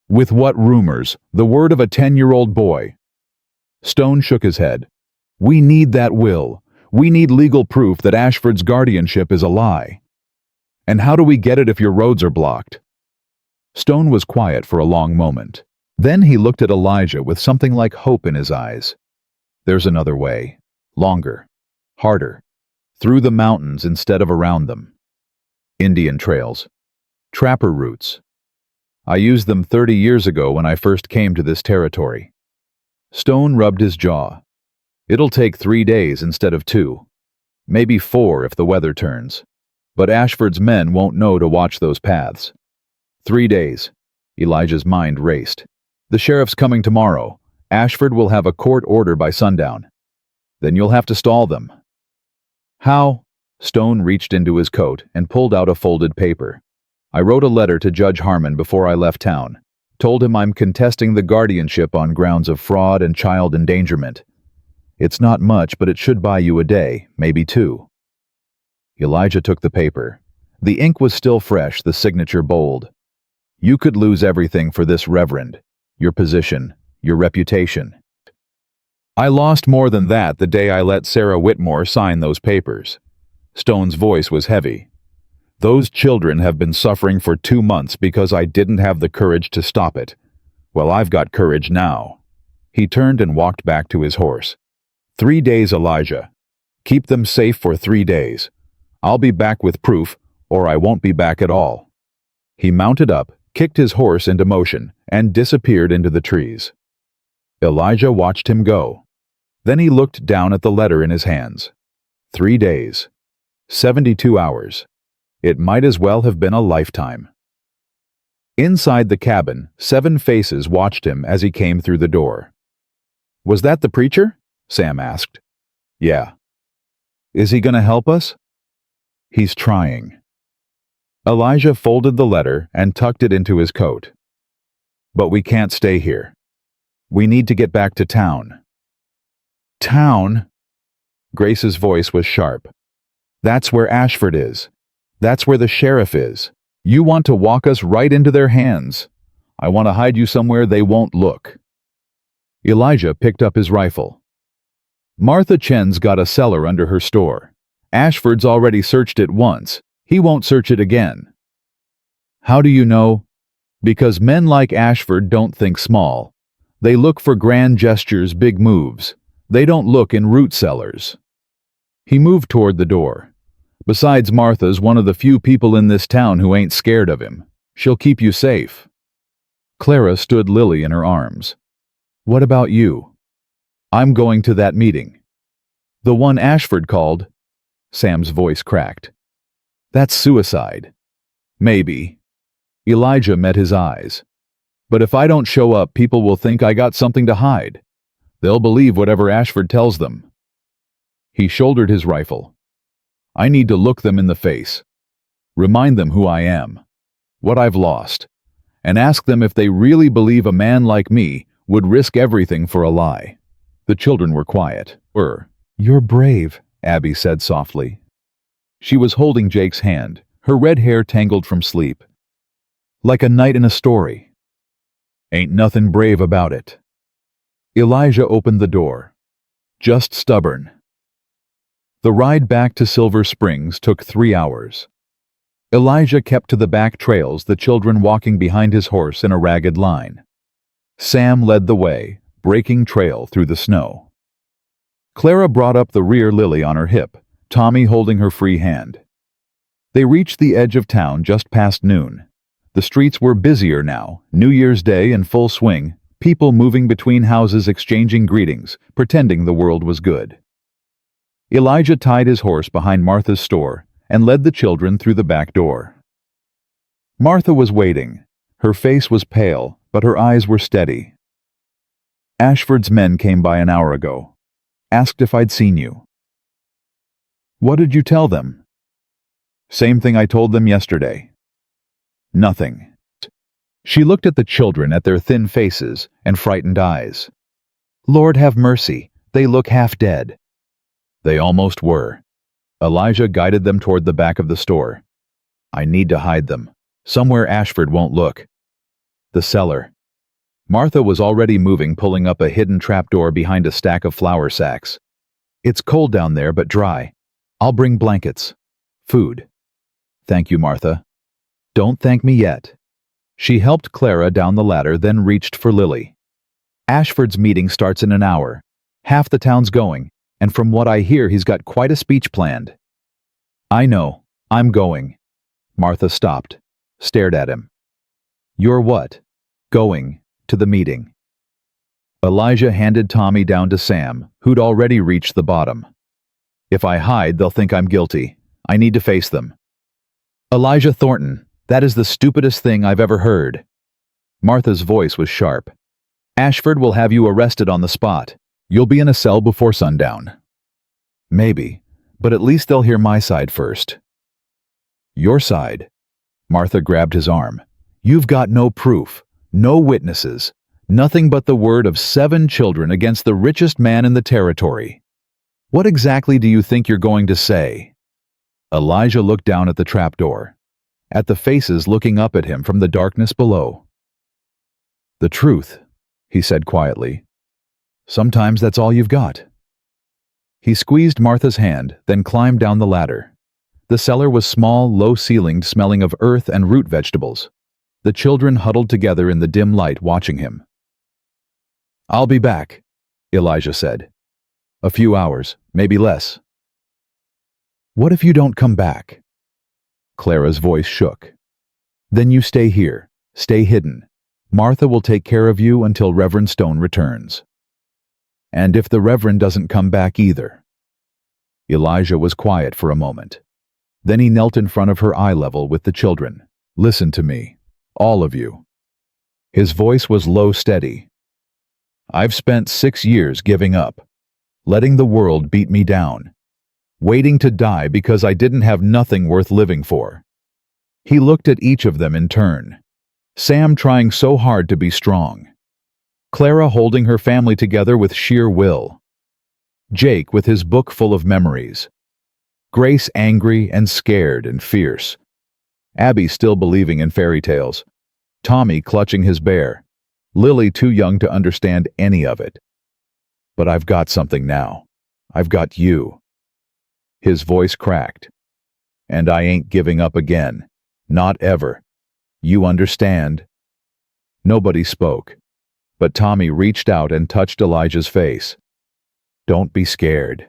Speaker 1: With what rumors? The word of a 10-year-old boy. Stone shook his head. We need that will. We need legal proof that Ashford's guardianship is a lie. And how do we get it if your roads are blocked? Stone was quiet for a long moment. Then he looked at Elijah with something like hope in his eyes. There's another way. Longer. Harder. Through the mountains instead of around them. Indian trails. Trapper routes. I used them 30 years ago when I first came to this territory. Stone rubbed his jaw. It'll take 3 days instead of 2. Maybe 4 if the weather turns. But Ashford's men won't know to watch those paths. 3 days. Elijah's mind raced. The sheriff's coming tomorrow. Ashford will have a court order by sundown. Then you'll have to stall them. How? Stone reached into his coat and pulled out a folded paper. I wrote a letter to Judge Harmon before I left town. Told him I'm contesting the guardianship on grounds of fraud and child endangerment. It's not much, but it should buy you a day, maybe 2. Elijah took the paper. The ink was still fresh, the signature bold. You could lose everything for this, Reverend. Your position, your reputation. I lost more than that the day I let Sarah Whitmore sign those papers. Stone's voice was heavy. Those children have been suffering for 2 months because I didn't have the courage to stop it. Well, I've got courage now. He turned and walked back to his horse. 3 days, Elijah. Keep them safe for 3 days. I'll be back with proof, or I won't be back at all." He mounted up, kicked his horse into motion, and disappeared into the trees. Elijah watched him go. Then he looked down at the letter in his hands. 3 days. 72 hours. It might as well have been a lifetime. Inside the cabin, 7 faces watched him as he came through the door. "Was that the preacher?" Sam asked. "Yeah." "Is he going to help us?" "He's trying." Elijah folded the letter and tucked it into his coat. "But we can't stay here. We need to get back to town." "Town?" Grace's voice was sharp. "That's where Ashford is. That's where the sheriff is. You want to walk us right into their hands. I want to hide you somewhere they won't look." Elijah picked up his rifle. "Martha Chen's got a cellar under her store. Ashford's already searched it once. He won't search it again." "How do you know?" "Because men like Ashford don't think small. They look for grand gestures, big moves. They don't look in root cellars." He moved toward the door. "Besides, Martha's one of the few people in this town who ain't scared of him. She'll keep you safe." Clara stood Lily in her arms. "What about you?" "I'm going to that meeting." "The one Ashford called?" Sam's voice cracked. "That's suicide." "Maybe." Elijah met his eyes. "But if I don't show up, people will think I got something to hide. They'll believe whatever Ashford tells them." He shouldered his rifle. "I need to look them in the face. Remind them who I am, what I've lost, and ask them if they really believe a man like me would risk everything for a lie." The children were quiet. "You're brave," Abby said softly. She was holding Jake's hand, her red hair tangled from sleep. "Like a knight in a story." "Ain't nothing brave about it." Elijah opened the door. "Just stubborn." The ride back to Silver Springs took 3 hours. Elijah kept to the back trails, the children walking behind his horse in a ragged line. Sam led the way, breaking trail through the snow. Clara brought up the rear, Lily on her hip, Tommy holding her free hand. They reached the edge of town just past noon. The streets were busier now, New Year's Day in full swing, people moving between houses exchanging greetings, pretending the world was good. Elijah tied his horse behind Martha's store and led the children through the back door. Martha was waiting. Her face was pale, but her eyes were steady. "Ashford's men came by an hour ago. Asked if I'd seen you." "What did you tell them?" "Same thing I told them yesterday." "Nothing." She looked at the children, at their thin faces and frightened eyes. "Lord have mercy, they look half dead." They almost were. Elijah guided them toward the back of the store. "I need to hide them. Somewhere Ashford won't look." The cellar. Martha was already moving, pulling up a hidden trapdoor behind a stack of flour sacks. "It's cold down there, but dry. I'll bring blankets. Food." "Thank you, Martha." "Don't thank me yet." She helped Clara down the ladder, then reached for Lily. "Ashford's meeting starts in an hour. Half the town's going, and from what I hear he's got quite a speech planned." "I know. I'm going." Martha stopped, stared at him. "You're what?" "Going to the meeting." Elijah handed Tommy down to Sam, who'd already reached the bottom. "If I hide, they'll think I'm guilty. I need to face them." "Elijah Thornton, that is the stupidest thing I've ever heard." Martha's voice was sharp. "Ashford will have you arrested on the spot. You'll be in a cell before sundown." "Maybe, but at least they'll hear my side first." "Your side?" Martha grabbed his arm. "You've got no proof, no witnesses, nothing but the word of 7 children against the richest man in the territory. What exactly do you think you're going to say?" Elijah looked down at the trapdoor, at the faces looking up at him from the darkness below. "The truth," he said quietly. "Sometimes that's all you've got." He squeezed Martha's hand, then climbed down the ladder. The cellar was small, low-ceilinged, smelling of earth and root vegetables. The children huddled together in the dim light, watching him. "I'll be back," Elijah said. "A few hours, maybe less. What if you don't come back? Clara's voice shook. Then you stay here. Stay hidden. Martha will take care of you until Reverend Stone returns. And if the Reverend doesn't come back either. Elijah was quiet for a moment. Then he knelt in front of her eye level with the children. Listen to me, all of you. His voice was low, steady. I've spent 6 years giving up, letting the world beat me down, waiting to die because I didn't have nothing worth living for. He looked at each of them in turn. Sam trying so hard to be strong. Clara holding her family together with sheer will. Jake with his book full of memories. Grace angry and scared and fierce. Abby still believing in fairy tales. Tommy clutching his bear. Lily too young to understand any of it. But I've got something now. I've got you. His voice cracked. And I ain't giving up again. Not ever. You understand? Nobody spoke, but Tommy reached out and touched Elijah's face. Don't be scared,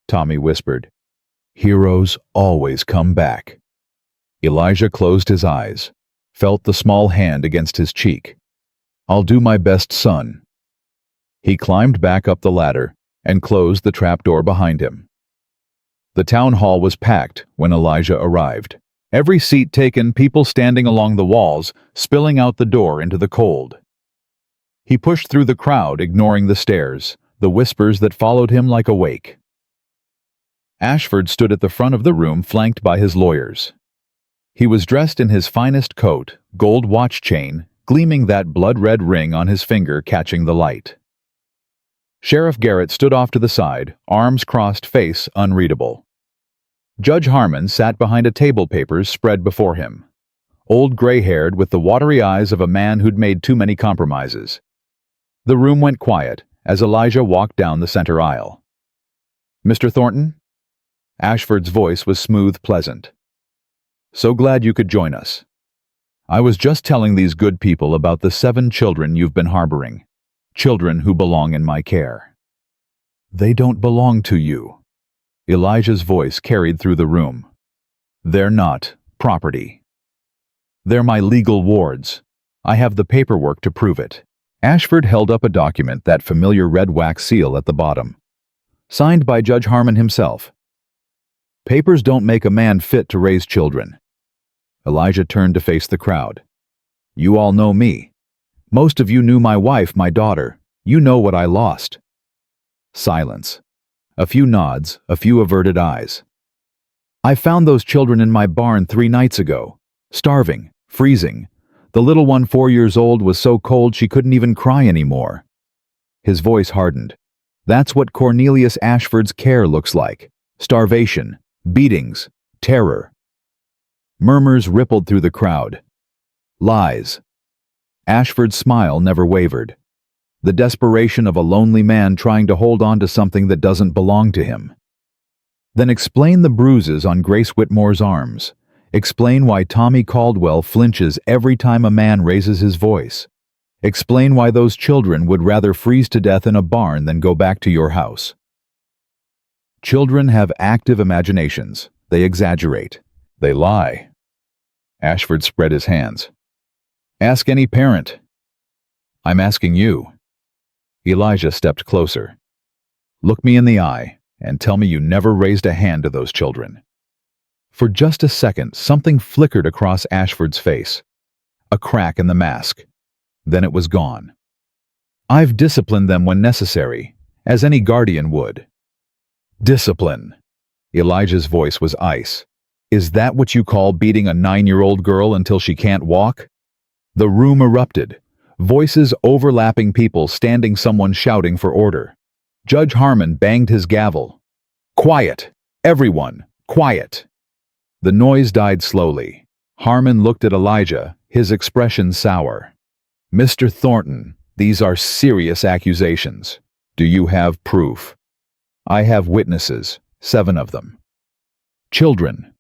Speaker 1: Tommy whispered. Heroes always come back. Elijah closed his eyes, felt the small hand against his cheek. I'll do my best, son. He climbed back up the ladder and closed the trapdoor behind him. The town hall was packed when Elijah arrived. Every seat taken, people standing along the walls, spilling out the door into the cold. He pushed through the crowd, ignoring the stares, the whispers that followed him like a wake. Ashford stood at the front of the room, flanked by his lawyers. He was dressed in his finest coat, gold watch chain, gleaming that blood-red ring on his finger catching the light. Sheriff Garrett stood off to the side, arms crossed, face unreadable. Judge Harmon sat behind a table, papers spread before him. Old gray-haired with the watery eyes of a man who'd made too many compromises. The room went quiet as Elijah walked down the center aisle. Mr. Thornton? Ashford's voice was smooth, pleasant. So glad you could join us. I was just telling these good people about the 7 children you've been harboring. Children who belong in my care. They don't belong to you. Elijah's voice carried through the room. They're not property. They're my legal wards. I have the paperwork to prove it. Ashford held up a document, that familiar red wax seal at the bottom. Signed by Judge Harmon himself. Papers don't make a man fit to raise children. Elijah turned to face the crowd. You all know me. Most of you knew my wife, my daughter. You know what I lost. Silence. A few nods, a few averted eyes. I found those children in my barn 3 nights ago, starving, freezing. The little one, 4 years old, was so cold she couldn't even cry anymore. His voice hardened. That's what Cornelius Ashford's care looks like. Starvation, beatings, terror. Murmurs rippled through the crowd. Lies. Ashford's smile never wavered. The desperation of a lonely man trying to hold on to something that doesn't belong to him. Then explain the bruises on Grace Whitmore's arms. Explain why Tommy Caldwell flinches every time a man raises his voice. Explain why those children would rather freeze to death in a barn than go back to your house. Children have active imaginations. They exaggerate. They lie. Ashford spread his hands. Ask any parent. I'm asking you. Elijah stepped closer. Look me in the eye and tell me you never raised a hand to those children. For just a second, something flickered across Ashford's face. A crack in the mask. Then it was gone. I've disciplined them when necessary, as any guardian would. Discipline. Elijah's voice was ice. Is that what you call beating a 9-year-old girl until she can't walk? The room erupted. Voices overlapping, people standing, someone shouting for order. Judge Harmon banged his gavel. Quiet! Everyone! Quiet! The noise died slowly. Harmon looked at Elijah, his expression sour. Mr. Thornton, these are serious accusations. Do you have proof? I have witnesses, 7 of them. Children.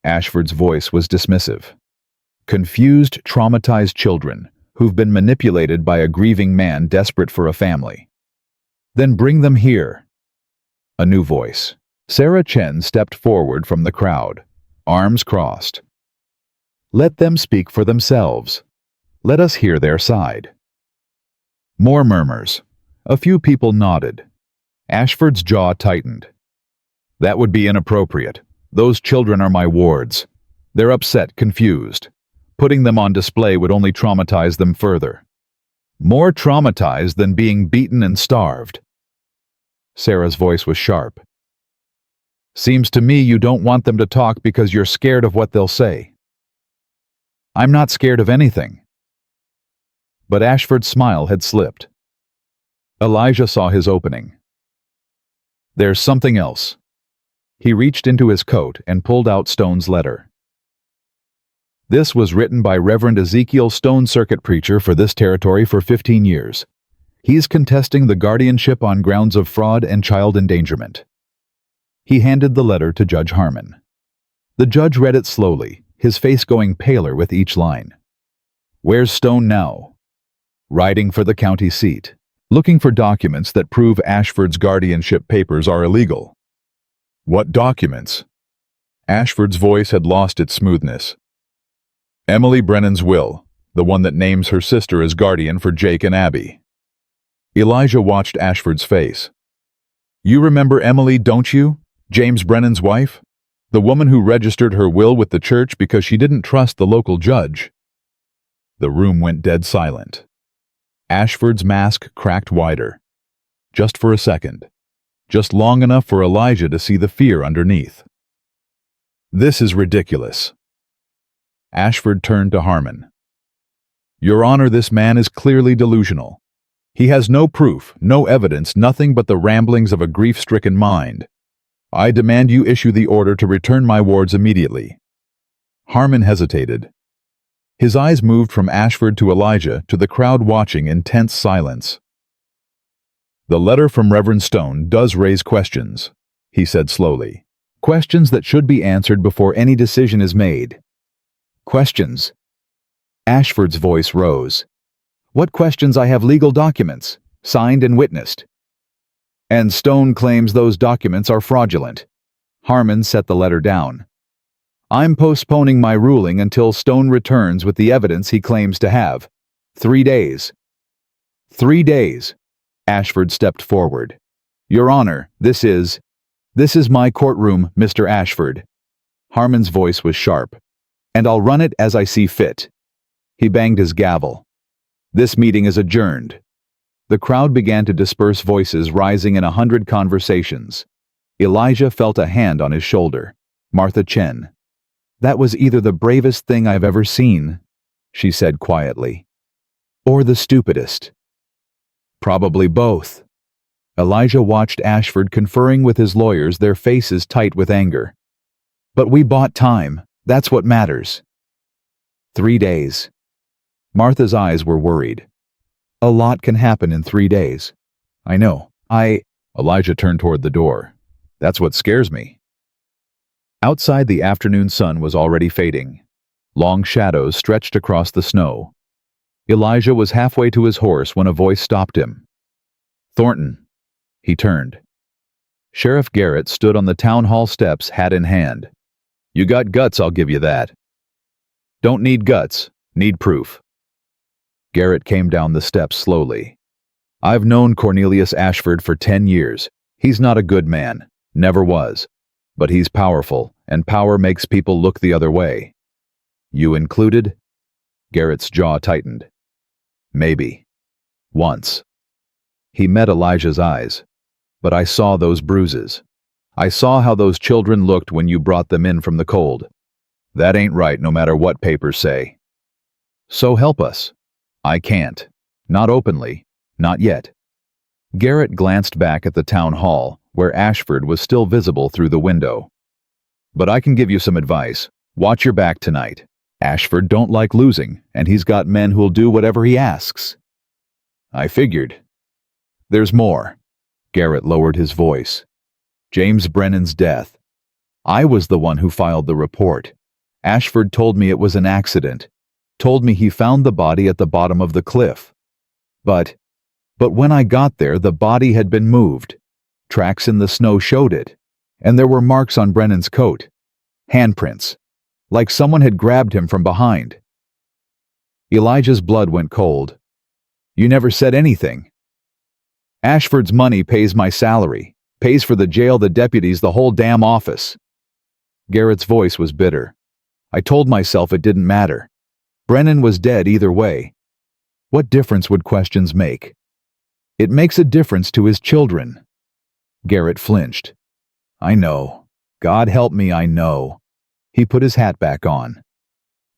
Speaker 1: Ashford's voice was dismissive. Confused, traumatized children who've been manipulated by a grieving man desperate for a family. Then bring them here. A new voice. Sarah Chen stepped forward from the crowd, arms crossed. Let them speak for themselves. Let us hear their side. More murmurs. A few people nodded. Ashford's jaw tightened. That would be inappropriate. Those children are my wards. They're upset, confused. Putting them on display would only traumatize them further. More traumatized than being beaten and starved. Sarah's voice was sharp. Seems to me you don't want them to talk because you're scared of what they'll say. I'm not scared of anything. But Ashford's smile had slipped. Elijah saw his opening. There's something else. He reached into his coat and pulled out Stone's letter. This was written by Reverend Ezekiel Stone, circuit preacher for this territory for 15 years. He's contesting the guardianship on grounds of fraud and child endangerment. He handed the letter to Judge Harmon. The judge read it slowly, his face going paler with each line. Where's Stone now? Riding for the county seat, looking for documents that prove Ashford's guardianship papers are illegal. What documents? Ashford's voice had lost its smoothness. Emily Brennan's will, the one that names her sister as guardian for Jake and Abby. Elijah watched Ashford's face. You remember Emily, don't you? James Brennan's wife? The woman who registered her will with the church because she didn't trust the local judge. The room went dead silent. Ashford's mask cracked wider. Just for a second. Just long enough for Elijah to see the fear underneath. This is ridiculous. Ashford turned to Harmon. Your Honor, this man is clearly delusional. He has no proof, no evidence, nothing but the ramblings of a grief-stricken mind. I demand you issue the order to return my wards immediately. Harmon hesitated. His eyes moved from Ashford to Elijah to the crowd watching in tense silence. The letter from Reverend Stone does raise questions, he said slowly. Questions that should be answered before any decision is made. Questions. Ashford's voice rose. What questions? I have legal documents, signed and witnessed. And Stone claims those documents are fraudulent. Harmon set the letter down. I'm postponing my ruling until Stone returns with the evidence he claims to have. 3 days. 3 days. Ashford stepped forward. Your Honor, this is my courtroom, Mr. Ashford. Harmon's voice was sharp. And I'll run it as I see fit. He banged his gavel. This meeting is adjourned. The crowd began to disperse, voices rising in 100 conversations. Elijah felt a hand on his shoulder. Martha Chen. That was either the bravest thing I've ever seen, she said quietly, or the stupidest. Probably both. Elijah watched Ashford conferring with his lawyers, their faces tight with anger. But we bought time. That's what matters. 3 days. Martha's eyes were worried. A lot can happen in 3 days. I know. Elijah turned toward the door. That's what scares me. Outside, the afternoon sun was already fading. Long shadows stretched across the snow. Elijah was halfway to his horse when a voice stopped him. Thornton. He turned. Sheriff Garrett stood on the town hall steps, hat in hand. You got guts, I'll give you that. Don't need guts, need proof. Garrett came down the steps slowly. I've known Cornelius Ashford for 10 years. He's not a good man, never was. But he's powerful, and power makes people look the other way. You included? Garrett's jaw tightened. Maybe. Once. He met Elijah's eyes. But I saw those bruises. I saw how those children looked when you brought them in from the cold. That ain't right, no matter what papers say. So help us. I can't. Not openly. Not yet. Garrett glanced back at the town hall, where Ashford was still visible through the window. But I can give you some advice. Watch your back tonight. Ashford don't like losing, and he's got men who'll do whatever he asks. I figured. There's more. Garrett lowered his voice. James Brennan's death. I was the one who filed the report. Ashford told me it was an accident. Told me he found the body at the bottom of the cliff. But when I got there, the body had been moved. Tracks in the snow showed it. and there were marks on Brennan's coat. Handprints, like someone had grabbed him from behind. Elijah's blood went cold. You never said anything. Ashford's money pays my salary, pays for the jail, the deputies, the whole damn office. Garrett's voice was bitter. I told myself it didn't matter. Brennan was dead either way. What difference would questions make? It makes a difference to his children. Garrett flinched. I know. God help me, I know. He put his hat back on.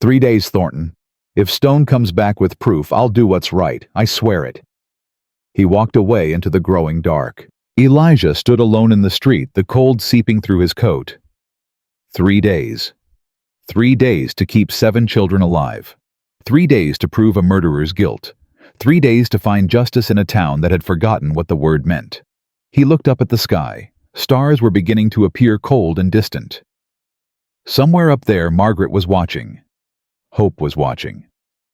Speaker 1: 3 days, Thornton. If Stone comes back with proof, I'll do what's right, I swear it. He walked away into the growing dark. Elijah stood alone in the street, the cold seeping through his coat. 3 days. 3 days to keep 7 children alive. 3 days to prove a murderer's guilt. 3 days to find justice in a town that had forgotten what the word meant. He looked up at the sky. Stars were beginning to appear cold and distant. Somewhere up there, Margaret was watching. Hope was watching.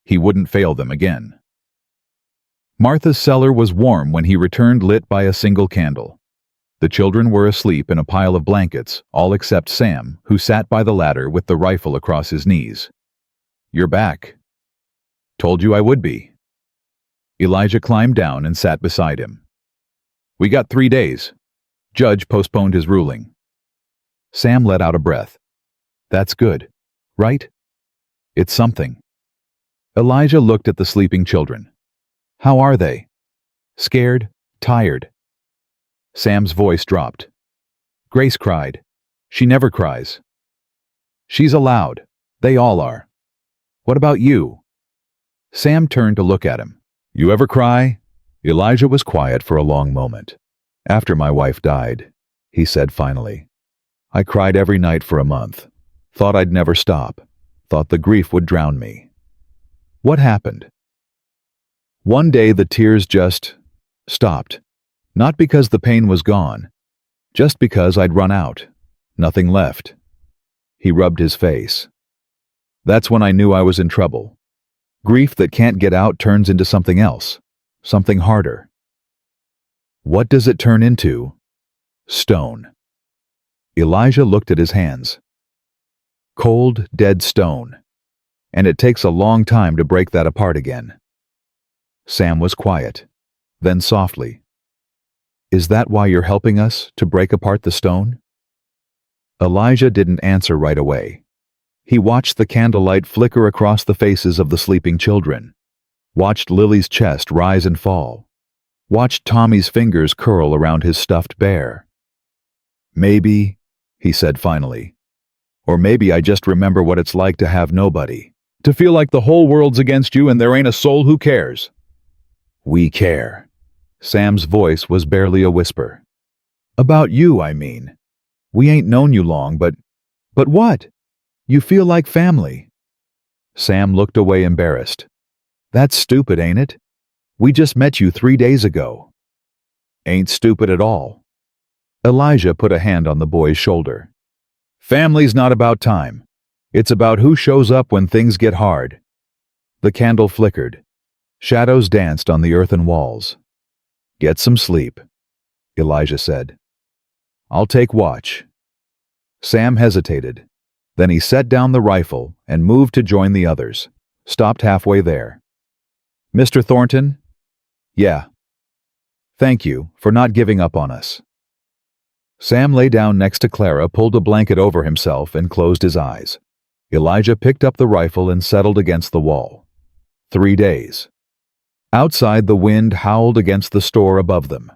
Speaker 1: He wouldn't fail them again. Martha's cellar was warm when he returned, lit by a single candle. The children were asleep in a pile of blankets, all except Sam, who sat by the ladder with the rifle across his knees. You're back. Told you I would be. Elijah climbed down and sat beside him. We got 3 days. Judge postponed his ruling. Sam let out a breath. That's good, right? It's something. Elijah looked at the sleeping children. How are they? Scared? Tired? Sam's voice dropped. Grace cried. She never cries. She's allowed. They all are. What about you? Sam turned to look at him. You ever cry? Elijah was quiet for a long moment. After my wife died, he said finally. I cried every night for a month. Thought I'd never stop. Thought the grief would drown me. What happened? One day the tears just stopped. Not because the pain was gone, just because I'd run out. Nothing left. He rubbed his face. That's when I knew I was in trouble. Grief that can't get out turns into something else, something harder. What does it turn into? Stone. Elijah looked at his hands. Cold, dead stone. And it takes a long time to break that apart again. Sam was quiet. Then softly. Is that why you're helping us, to break apart the stone? Elijah didn't answer right away. He watched the candlelight flicker across the faces of the sleeping children. Watched Lily's chest rise and fall. Watched Tommy's fingers curl around his stuffed bear. Maybe, he said finally. Or maybe I just remember what it's like to have nobody. To feel like the whole world's against you and there ain't a soul who cares. We care. Sam's voice was barely a whisper. About you, I mean. We ain't known you long, but what? You feel like family. Sam looked away embarrassed. That's stupid, ain't it? We just met you 3 days ago. Ain't stupid at all. Elijah put a hand on the boy's shoulder. Family's not about time. It's about who shows up when things get hard. The candle flickered. Shadows danced on the earthen walls. Get some sleep, Elijah said. I'll take watch. Sam hesitated. Then he set down the rifle and moved to join the others. Stopped halfway there. Mr. Thornton? Yeah. Thank you for not giving up on us. Sam lay down next to Clara, pulled a blanket over himself, and closed his eyes. Elijah picked up the rifle and settled against the wall. 3 days. Outside, the wind howled against the store above them.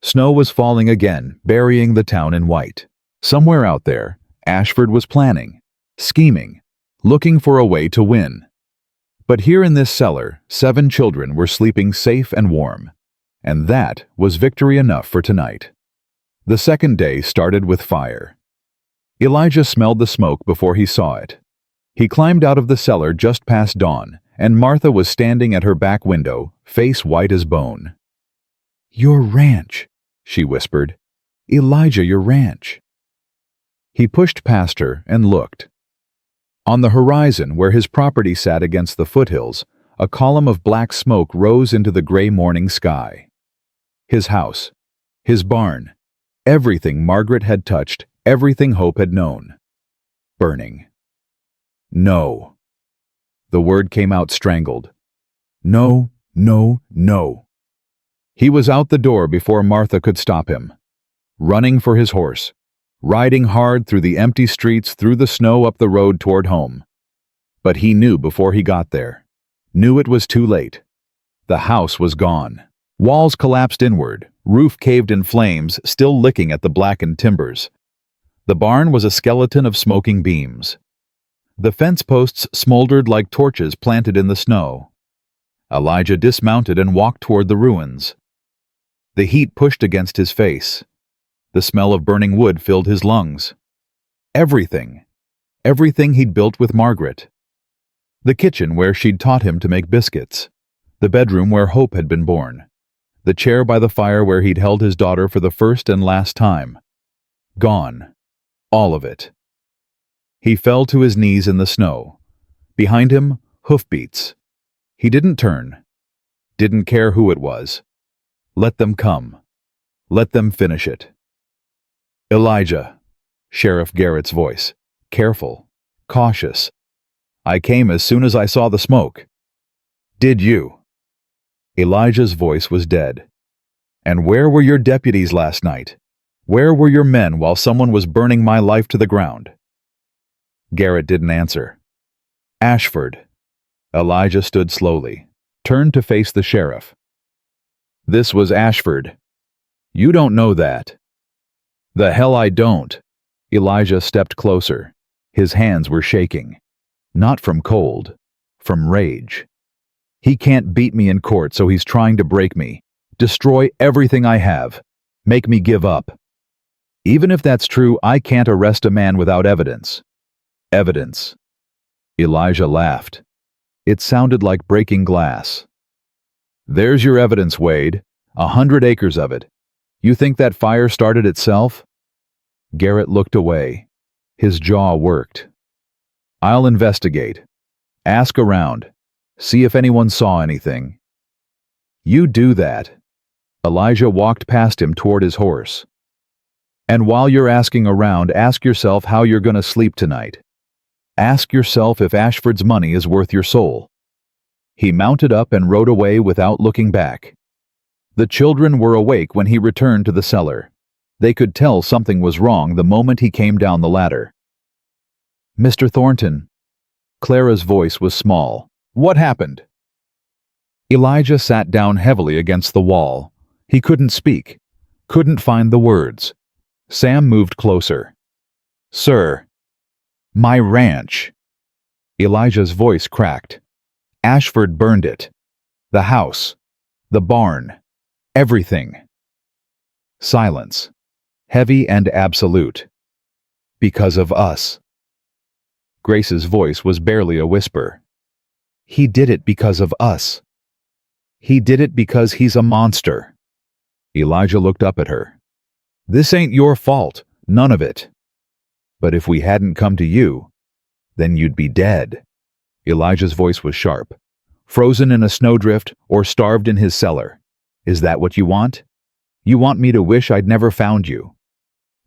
Speaker 1: Snow was falling again, burying the town in white. Somewhere out there, Ashford was planning, scheming, looking for a way to win. But here in this cellar, 7 children were sleeping safe and warm. And that was victory enough for tonight. The second day started with fire. Elijah smelled the smoke before he saw it. He climbed out of the cellar just past dawn, and Martha was standing at her back window, face white as bone. Your ranch, she whispered. Elijah, your ranch. He pushed past her and looked. On the horizon, where his property sat against the foothills, a column of black smoke rose into the gray morning sky. His house, his barn, Everything Margaret had touched, everything Hope had known. Burning. No. The word came out strangled. No, no, no. He was out the door before Martha could stop him. Running for his horse. Riding hard through the empty streets, through the snow up the road toward home. But he knew before he got there. Knew it was too late. The house was gone. Walls collapsed inward, roof caved in flames, still licking at the blackened timbers. The barn was a skeleton of smoking beams. The fence posts smoldered like torches planted in the snow. Elijah dismounted and walked toward the ruins. The heat pushed against his face. The smell of burning wood filled his lungs. Everything he'd built with Margaret. The kitchen where she'd taught him to make biscuits. The bedroom where Hope had been born. The chair by the fire where he'd held his daughter for the first and last time. Gone. All of it. He fell to his knees in the snow. Behind him, hoofbeats. He didn't turn. Didn't care who it was. Let them come. Let them finish it. Elijah, Sheriff Garrett's voice. Careful. Cautious. I came as soon as I saw the smoke. Did you? Elijah's voice was dead. And where were your deputies last night? Where were your men while someone was burning my life to the ground? Garrett didn't answer. Ashford. Elijah stood slowly, turned to face the sheriff. This was Ashford. You don't know that. The hell I don't. Elijah stepped closer. His hands were shaking. Not from cold, from rage. He can't beat me in court, so he's trying to break me, destroy everything I have, make me give up. Even if that's true, I can't arrest a man without evidence. Evidence. Elijah laughed. It sounded like breaking glass. There's your evidence, Wade. 100 acres of it. You think that fire started itself? Garrett looked away. His jaw worked. I'll investigate. Ask around. See if anyone saw anything. You do that. Elijah walked past him toward his horse. And while you're asking around, ask yourself how you're going to sleep tonight. Ask yourself if Ashford's money is worth your soul. He mounted up and rode away without looking back. The children were awake when he returned to the cellar. They could tell something was wrong the moment he came down the ladder. Mr. Thornton. Clara's voice was small. What happened? Elijah sat down heavily against the wall. He couldn't speak, couldn't find the words. Sam moved closer. Sir. My ranch. Elijah's voice cracked. Ashford burned it. The house. The barn. Everything. Silence. Heavy and absolute. Because of us. Grace's voice was barely a whisper. He did it because of us. He did it because he's a monster. Elijah looked up at her. This ain't your fault, none of it. But if we hadn't come to you, then you'd be dead. Elijah's voice was sharp. Frozen in a snowdrift or starved in his cellar. Is that what you want? You want me to wish I'd never found you?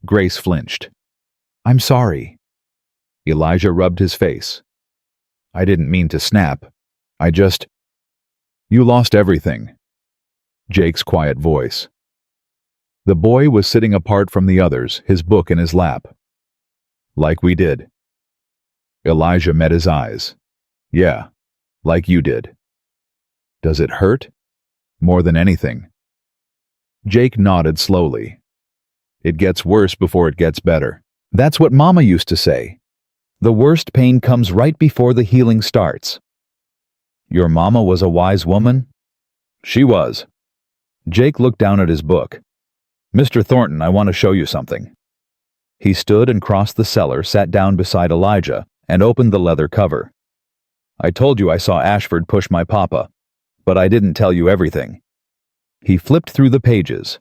Speaker 1: Grace flinched. I'm sorry. Elijah rubbed his face. I didn't mean to snap. You lost everything. Jake's quiet voice. The boy was sitting apart from the others, his book in his lap. Like we did. Elijah met his eyes. Yeah, like you did. Does it hurt? More than anything. Jake nodded slowly. It gets worse before it gets better. That's what Mama used to say. The worst pain comes right before the healing starts. Your mama was a wise woman? She was. Jake looked down at his book. Mr. Thornton, I want to show you something. He stood and crossed the cellar, sat down beside Elijah, and opened the leather cover. I told you I saw Ashford push my papa, but I didn't tell you everything. He flipped through the pages,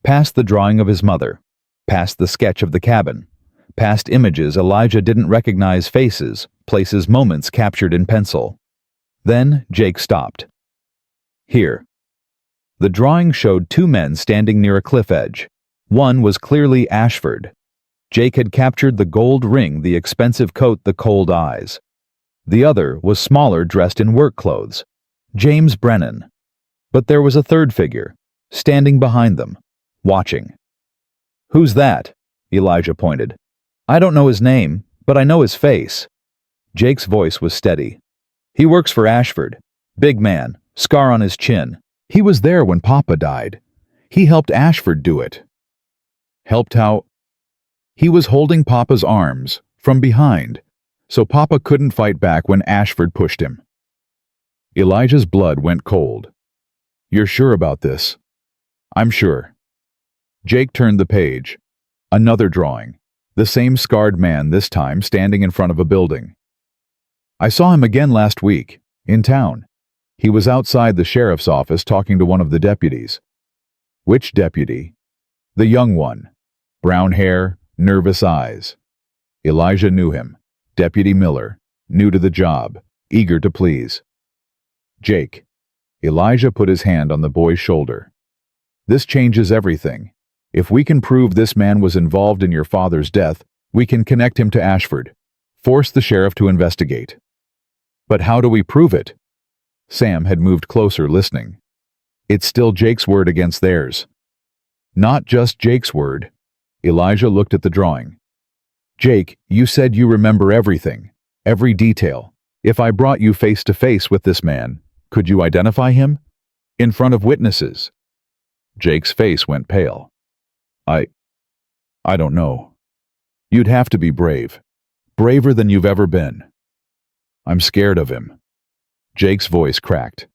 Speaker 1: past the drawing of his mother, past the sketch of the cabin, past images Elijah didn't recognize, faces, places, moments captured in pencil. Then Jake stopped. Here. The drawing showed two men standing near a cliff edge. One was clearly Ashford. Jake had captured the gold ring, the expensive coat, the cold eyes. The other was smaller, dressed in work clothes. James Brennan. But there was a third figure, standing behind them, watching. "Who's that?" Elijah pointed. "I don't know his name, but I know his face." Jake's voice was steady. "He works for Ashford. Big man, scar on his chin. He was there when Papa died. He helped Ashford do it." "Helped how?" "He was holding Papa's arms, from behind, so Papa couldn't fight back when Ashford pushed him." Elijah's blood went cold. "You're sure about this?" "I'm sure." Jake turned the page. Another drawing. The same scarred man, this time standing in front of a building. "I saw him again last week, in town. He was outside the sheriff's office talking to one of the deputies." "Which deputy?" "The young one. Brown hair, nervous eyes." Elijah knew him. Deputy Miller, new to the job, eager to please. "Jake." Elijah put his hand on the boy's shoulder. "This changes everything. If we can prove this man was involved in your father's death, we can connect him to Ashford. Force the sheriff to investigate." "But how do we prove it?" Sam had moved closer, listening. "It's still Jake's word against theirs." "Not just Jake's word." Elijah looked at the drawing. "Jake, you said you remember everything, every detail. If I brought you face to face with this man, could you identify him? In front of witnesses?" Jake's face went pale. I don't know. You'd have to be brave. Braver than you've ever been." "I'm scared of him." Jake's voice cracked.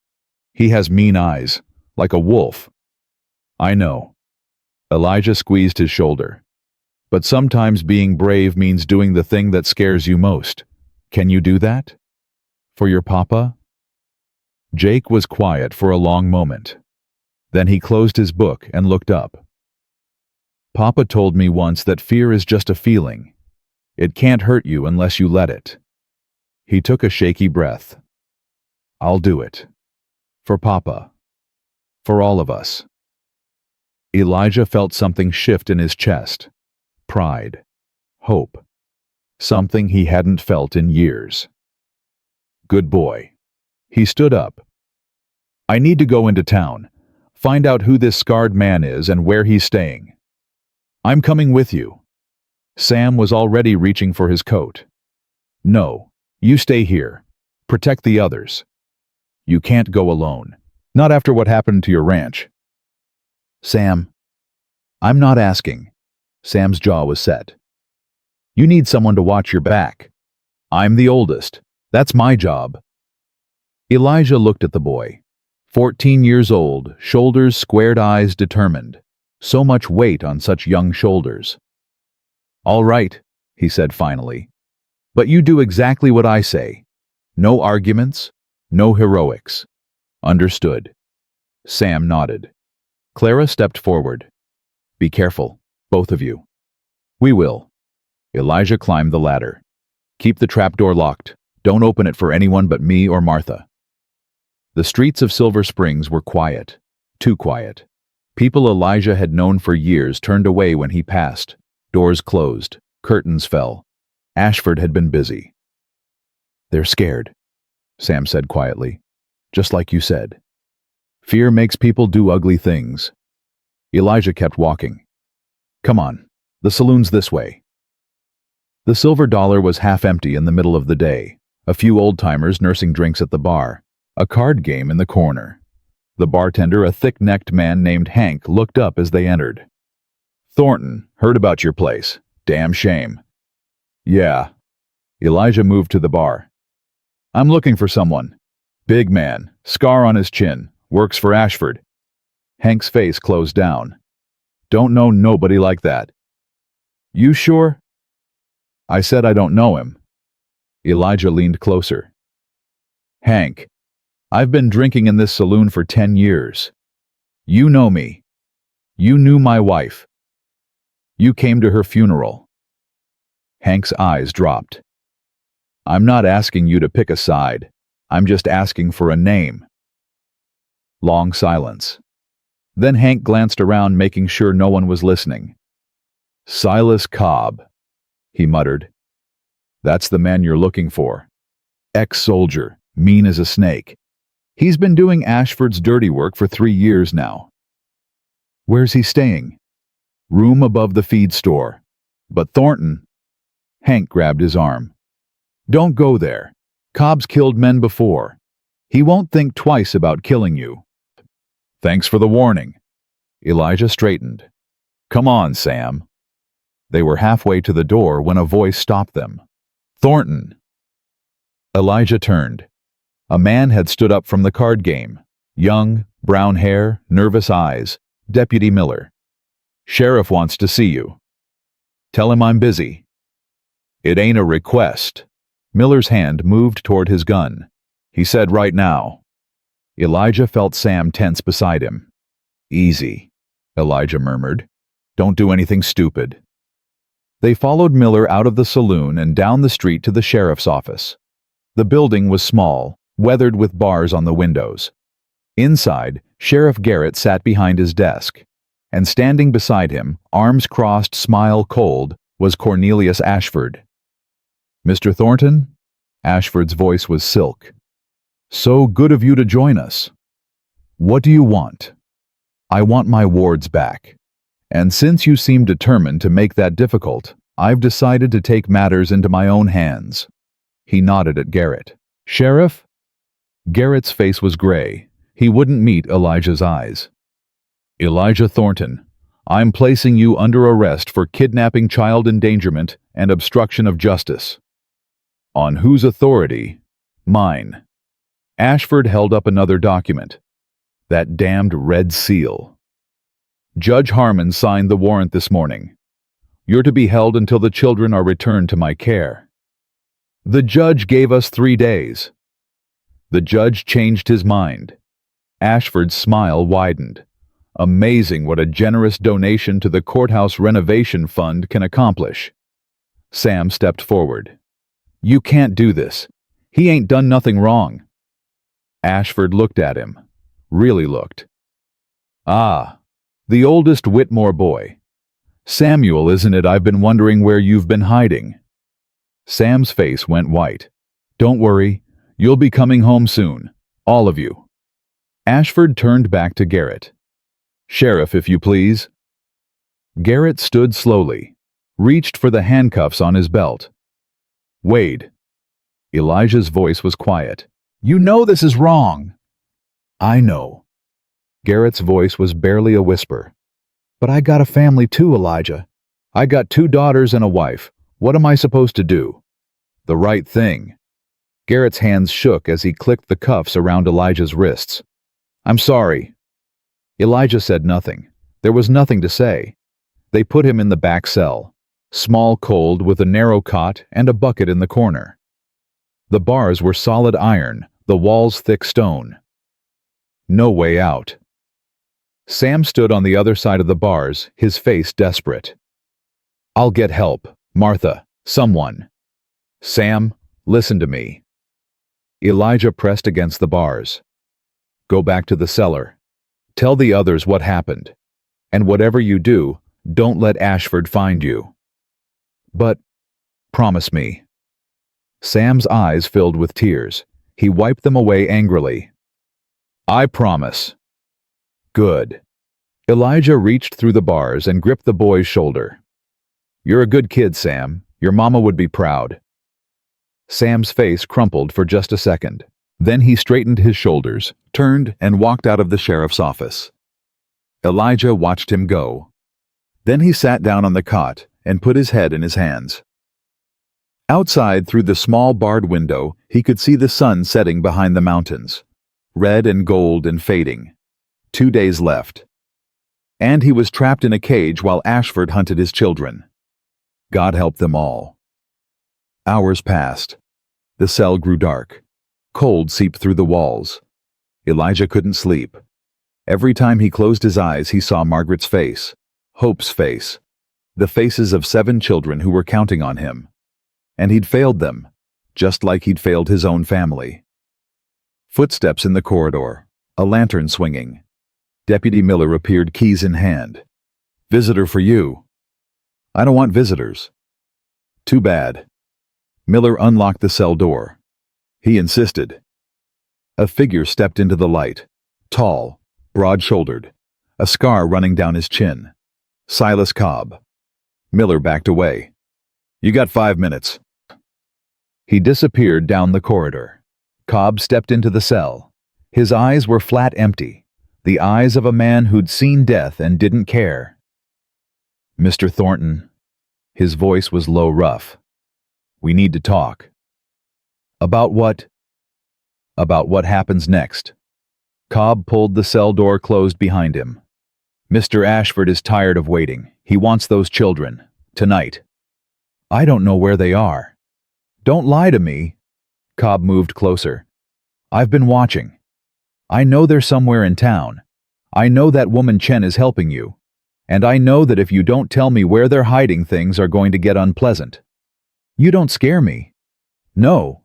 Speaker 1: "He has mean eyes, like a wolf." "I know." Elijah squeezed his shoulder. "But sometimes being brave means doing the thing that scares you most. Can you do that? For your papa?" Jake was quiet for a long moment. Then he closed his book and looked up. "Papa told me once that fear is just a feeling. It can't hurt you unless you let it." He took a shaky breath. "I'll do it. For Papa. For all of us." Elijah felt something shift in his chest. Pride. Hope. Something he hadn't felt in years. "Good boy." He stood up. "I need to go into town. Find out who this scarred man is and where he's staying. I'm coming with you." Sam was already reaching for his coat. "No, you stay here. Protect the others. You can't go alone. Not after what happened to your ranch." "Sam." "I'm not asking." Sam's jaw was set. "You need someone to watch your back. I'm the oldest. That's my job." Elijah looked at the boy. 14 years old, shoulders squared, eyes determined. So much weight on such young shoulders. "All right," he said finally. "But you do exactly what I say. No arguments, no heroics." "Understood." Sam nodded. Clara stepped forward. "Be careful, both of you." "We will." Elijah climbed the ladder. "Keep the trapdoor locked. Don't open it for anyone but me or Martha." The streets of Silver Springs were quiet. Too quiet. People Elijah had known for years turned away when he passed. Doors closed. Curtains fell. Ashford had been busy. "They're scared," Sam said quietly. "Just like you said. Fear makes people do ugly things." Elijah kept walking. "Come on. The saloon's this way." The Silver Dollar was half empty in the middle of the day. A few old-timers nursing drinks at the bar. A card game in the corner. The bartender, a thick-necked man named Hank, looked up as they entered. "Thornton, heard about your place. Damn shame." "Yeah." Elijah moved to the bar. "I'm looking for someone. Big man, scar on his chin, works for Ashford." Hank's face closed down. "Don't know nobody like that." "You sure?" "I said I don't know him." Elijah leaned closer. "Hank, I've been drinking in this saloon for 10 years. You know me. You knew my wife. You came to her funeral." Hank's eyes dropped. "I'm not asking you to pick a side. I'm just asking for a name." Long silence. Then Hank glanced around, making sure no one was listening. Silas Cobb, he muttered. That's the man you're looking for. Ex-soldier, mean as a snake. He's been doing Ashford's dirty work for 3 years now. Where's he staying? Room above the feed store. But Thornton... Hank grabbed his arm. Don't go there. Cobb's killed men before. He won't think twice about killing you. Thanks for the warning. Elijah straightened. Come on, Sam. They were halfway to the door when a voice stopped them. Thornton. Elijah turned. A man had stood up from the card game. Young, brown hair, nervous eyes. Deputy Miller. Sheriff wants to see you. Tell him I'm busy. It ain't a request. Miller's hand moved toward his gun. He said right now. Elijah felt Sam tense beside him. Easy, Elijah murmured. Don't do anything stupid. They followed Miller out of the saloon and down the street to the sheriff's office. The building was small, weathered with bars on the windows. Inside, Sheriff Garrett sat behind his desk, and standing beside him, arms crossed, smile cold, was Cornelius Ashford. Mr. Thornton? Ashford's voice was silk. So good of you to join us. What do you want? I want my wards back. And since you seem determined to make that difficult, I've decided to take matters into my own hands. He nodded at Garrett. Sheriff? Garrett's face was gray. He wouldn't meet Elijah's eyes. Elijah Thornton, I'm placing you under arrest for kidnapping, child endangerment, and obstruction of justice. On whose authority? Mine. Ashford held up another document. That damned red seal. Judge Harmon signed the warrant this morning. You're to be held until the children are returned to my care. The judge gave us 3 days. The judge changed his mind. Ashford's smile widened. Amazing what a generous donation to the courthouse renovation fund can accomplish. Sam stepped forward. You can't do this. He ain't done nothing wrong. Ashford looked at him. Really looked. Ah, the oldest Whitmore boy. Samuel, isn't it? I've been wondering where you've been hiding. Sam's face went white. Don't worry, you'll be coming home soon. All of you. Ashford turned back to Garrett. Sheriff, if you please. Garrett stood slowly, reached for the handcuffs on his belt. Wade. Elijah's voice was quiet. You know this is wrong. I know. Garrett's voice was barely a whisper. But I got a family too, Elijah. I got 2 daughters and a wife. What am I supposed to do? The right thing. Garrett's hands shook as he clicked the cuffs around Elijah's wrists. I'm sorry. Elijah said nothing. There was nothing to say. They put him in the back cell, small, cold, with a narrow cot and a bucket in the corner. The bars were solid iron, the walls thick stone. No way out. Sam stood on the other side of the bars, his face desperate. I'll get help. Martha, someone. Sam, listen to me. Elijah pressed against the bars. Go back to the cellar. Tell the others what happened. And whatever you do, don't let Ashford find you. But, promise me. Sam's eyes filled with tears. He wiped them away angrily. I promise. Good. Elijah reached through the bars and gripped the boy's shoulder. You're a good kid, Sam. Your mama would be proud. Sam's face crumpled for just a second. Then he straightened his shoulders, turned, and walked out of the sheriff's office. Elijah watched him go. Then he sat down on the cot and put his head in his hands. Outside, through the small barred window, he could see the sun setting behind the mountains, red and gold and fading. 2 days left. And he was trapped in a cage while Ashford hunted his children. God help them all. Hours passed. The cell grew dark. Cold seeped through the walls. Elijah couldn't sleep. Every time he closed his eyes, he saw Margaret's face, Hope's face, the faces of 7 children who were counting on him. And he'd failed them, just like he'd failed his own family. Footsteps in the corridor, a lantern swinging. Deputy Miller appeared, keys in hand. Visitor for you. I don't want visitors. Too bad. Miller unlocked the cell door. He insisted. A figure stepped into the light. Tall, broad-shouldered, a scar running down his chin. Silas Cobb. Miller backed away. You got 5 minutes. He disappeared down the corridor. Cobb stepped into the cell. His eyes were flat empty, the eyes of a man who'd seen death and didn't care. Mr. Thornton. His voice was low, rough. We need to talk. About what? About what happens next. Cobb pulled the cell door closed behind him. Mr. Ashford is tired of waiting. He wants those children. Tonight. I don't know where they are. Don't lie to me. Cobb moved closer. I've been watching. I know they're somewhere in town. I know that woman Chen is helping you. And I know that if you don't tell me where they're hiding, things are going to get unpleasant. You don't scare me. No.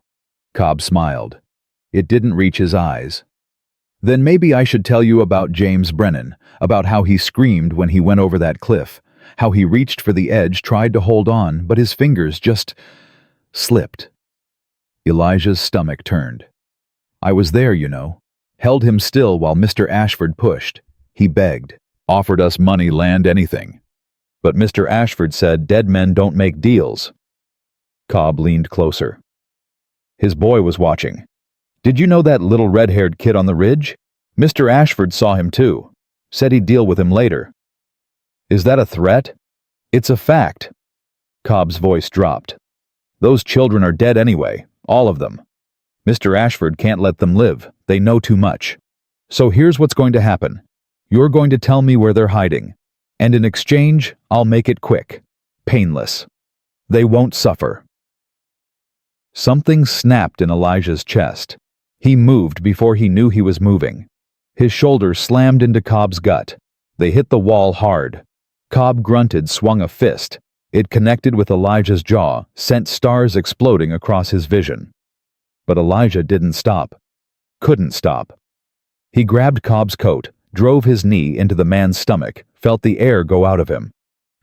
Speaker 1: Cobb smiled. It didn't reach his eyes. Then maybe I should tell you about James Brennan, about how he screamed when he went over that cliff, how he reached for the edge, tried to hold on, but his fingers just slipped. Elijah's stomach turned. I was there, you know. Held him still while Mr. Ashford pushed. He begged, offered us money, land, anything. But Mr. Ashford said dead men don't make deals. Cobb leaned closer. His boy was watching. Did you know that little red-haired kid on the ridge? Mr. Ashford saw him too. Said he'd deal with him later. Is that a threat? It's a fact. Cobb's voice dropped. Those children are dead anyway, all of them. Mr. Ashford can't let them live. They know too much. So here's what's going to happen. You're going to tell me where they're hiding. And in exchange, I'll make it quick. Painless. They won't suffer. Something snapped in Elijah's chest. He moved before he knew he was moving. His shoulders slammed into Cobb's gut. They hit the wall hard. Cobb grunted, swung a fist. It connected with Elijah's jaw, sent stars exploding across his vision. But Elijah didn't stop. Couldn't stop. He grabbed Cobb's coat, drove his knee into the man's stomach, felt the air go out of him.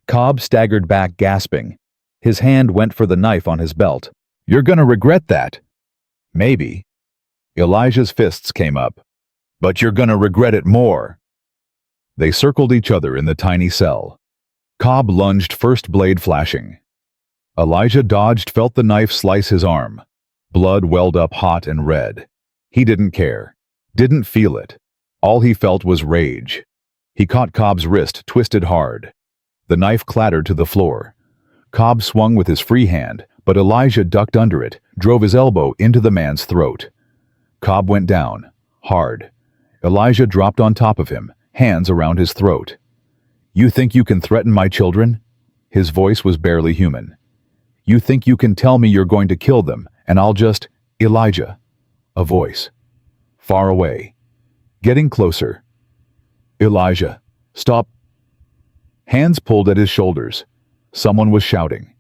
Speaker 1: Cobb staggered back, gasping. His hand went for the knife on his belt. You're gonna regret that. Maybe. Elijah's fists came up. But you're gonna regret it more. They circled each other in the tiny cell. Cobb lunged, first blade flashing. Elijah dodged, felt the knife slice his arm. Blood welled up hot and red. He didn't care. Didn't feel it. All he felt was rage. He caught Cobb's wrist, twisted hard. The knife clattered to the floor. Cobb swung with his free hand, but Elijah ducked under it, drove his elbow into the man's throat. Cobb went down, hard. Elijah dropped on top of him, hands around his throat. You think you can threaten my children? His voice was barely human. You think you can tell me you're going to kill them, and I'll just... Elijah. A voice. Far away. Getting closer. Elijah, stop. Hands pulled at his shoulders. Someone was shouting.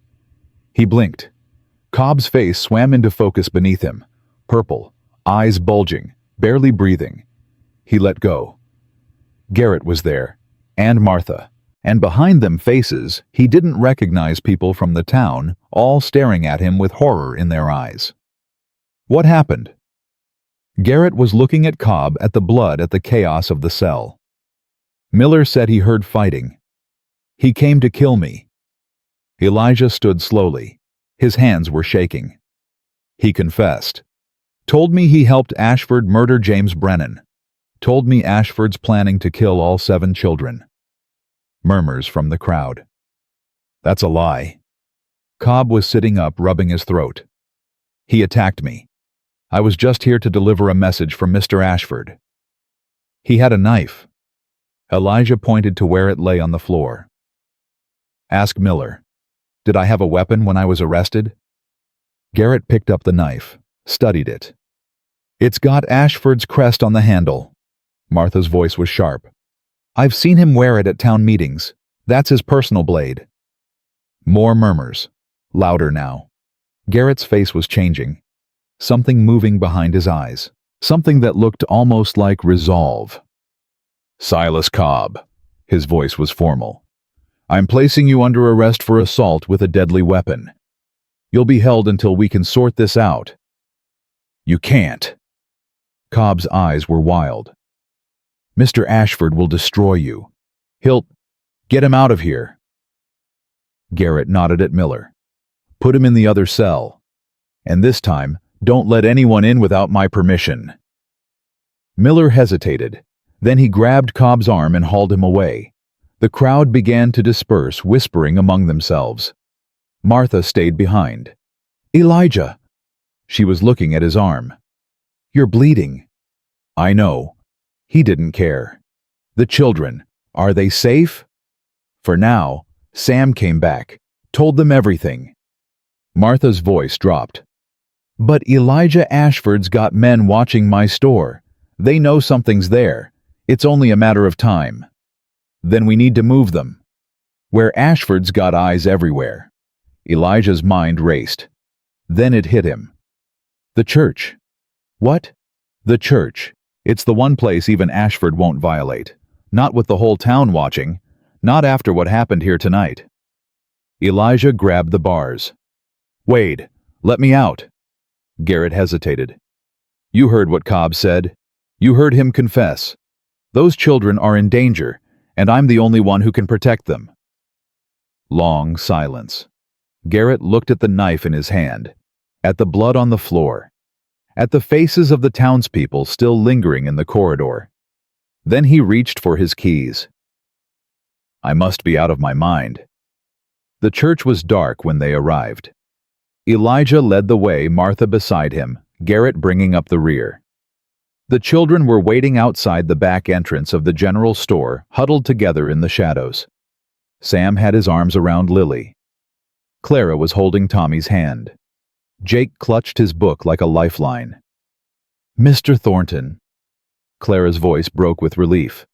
Speaker 1: He blinked. Cobb's face swam into focus beneath him. Purple, eyes bulging, barely breathing. He let go. Garrett was there, and Martha, and behind them faces he didn't recognize, people from the town, all staring at him with horror in their eyes. What happened? Garrett was looking at Cobb, at the blood, at the chaos of the cell. Miller said he heard fighting. He came to kill me. Elijah stood slowly. His hands were shaking. He confessed. Told me he helped Ashford murder James Brennan. Told me Ashford's planning to kill all 7 children. Murmurs from the crowd. That's a lie. Cobb was sitting up, rubbing his throat. He attacked me. I was just here to deliver a message from Mr. Ashford. He had a knife. Elijah pointed to where it lay on the floor. Ask Miller. Did I have a weapon when I was arrested? Garrett picked up the knife, studied it. It's got Ashford's crest on the handle. Martha's voice was sharp. I've seen him wear it at town meetings. That's his personal blade. More murmurs. Louder now. Garrett's face was changing. Something moving behind his eyes. Something that looked almost like resolve. Silas Cobb. His voice was formal. I'm placing you under arrest for assault with a deadly weapon. You'll be held until we can sort this out. You can't. Cobb's eyes were wild. Mr. Ashford will destroy you. He'll... Get him out of here. Garrett nodded at Miller. Put him in the other cell. And this time, don't let anyone in without my permission. Miller hesitated. Then he grabbed Cobb's arm and hauled him away. The crowd began to disperse, whispering among themselves. Martha stayed behind. Elijah! She was looking at his arm. You're bleeding. I know. He didn't care. The children, are they safe? For now, Sam came back, told them everything. Martha's voice dropped. But Elijah Ashford's got men watching my store. They know something's there. It's only a matter of time. Then we need to move them. Where Ashford's got eyes everywhere. Elijah's mind raced. Then it hit him. The church. What? The church. It's the one place even Ashford won't violate. Not with the whole town watching. Not after what happened here tonight. Elijah grabbed the bars. Wade, let me out. Garrett hesitated. You heard what Cobb said. You heard him confess. Those children are in danger, and I'm the only one who can protect them. Long silence. Garrett looked at the knife in his hand, at the blood on the floor, at the faces of the townspeople still lingering in the corridor. Then he reached for his keys. I must be out of my mind. The church was dark when they arrived. Elijah led the way, Martha beside him, Garrett bringing up the rear. The children were waiting outside the back entrance of the general store, huddled together in the shadows. Sam had his arms around Lily. Clara was holding Tommy's hand. Jake clutched his book like a lifeline. Mr. Thornton. Clara's voice broke with relief.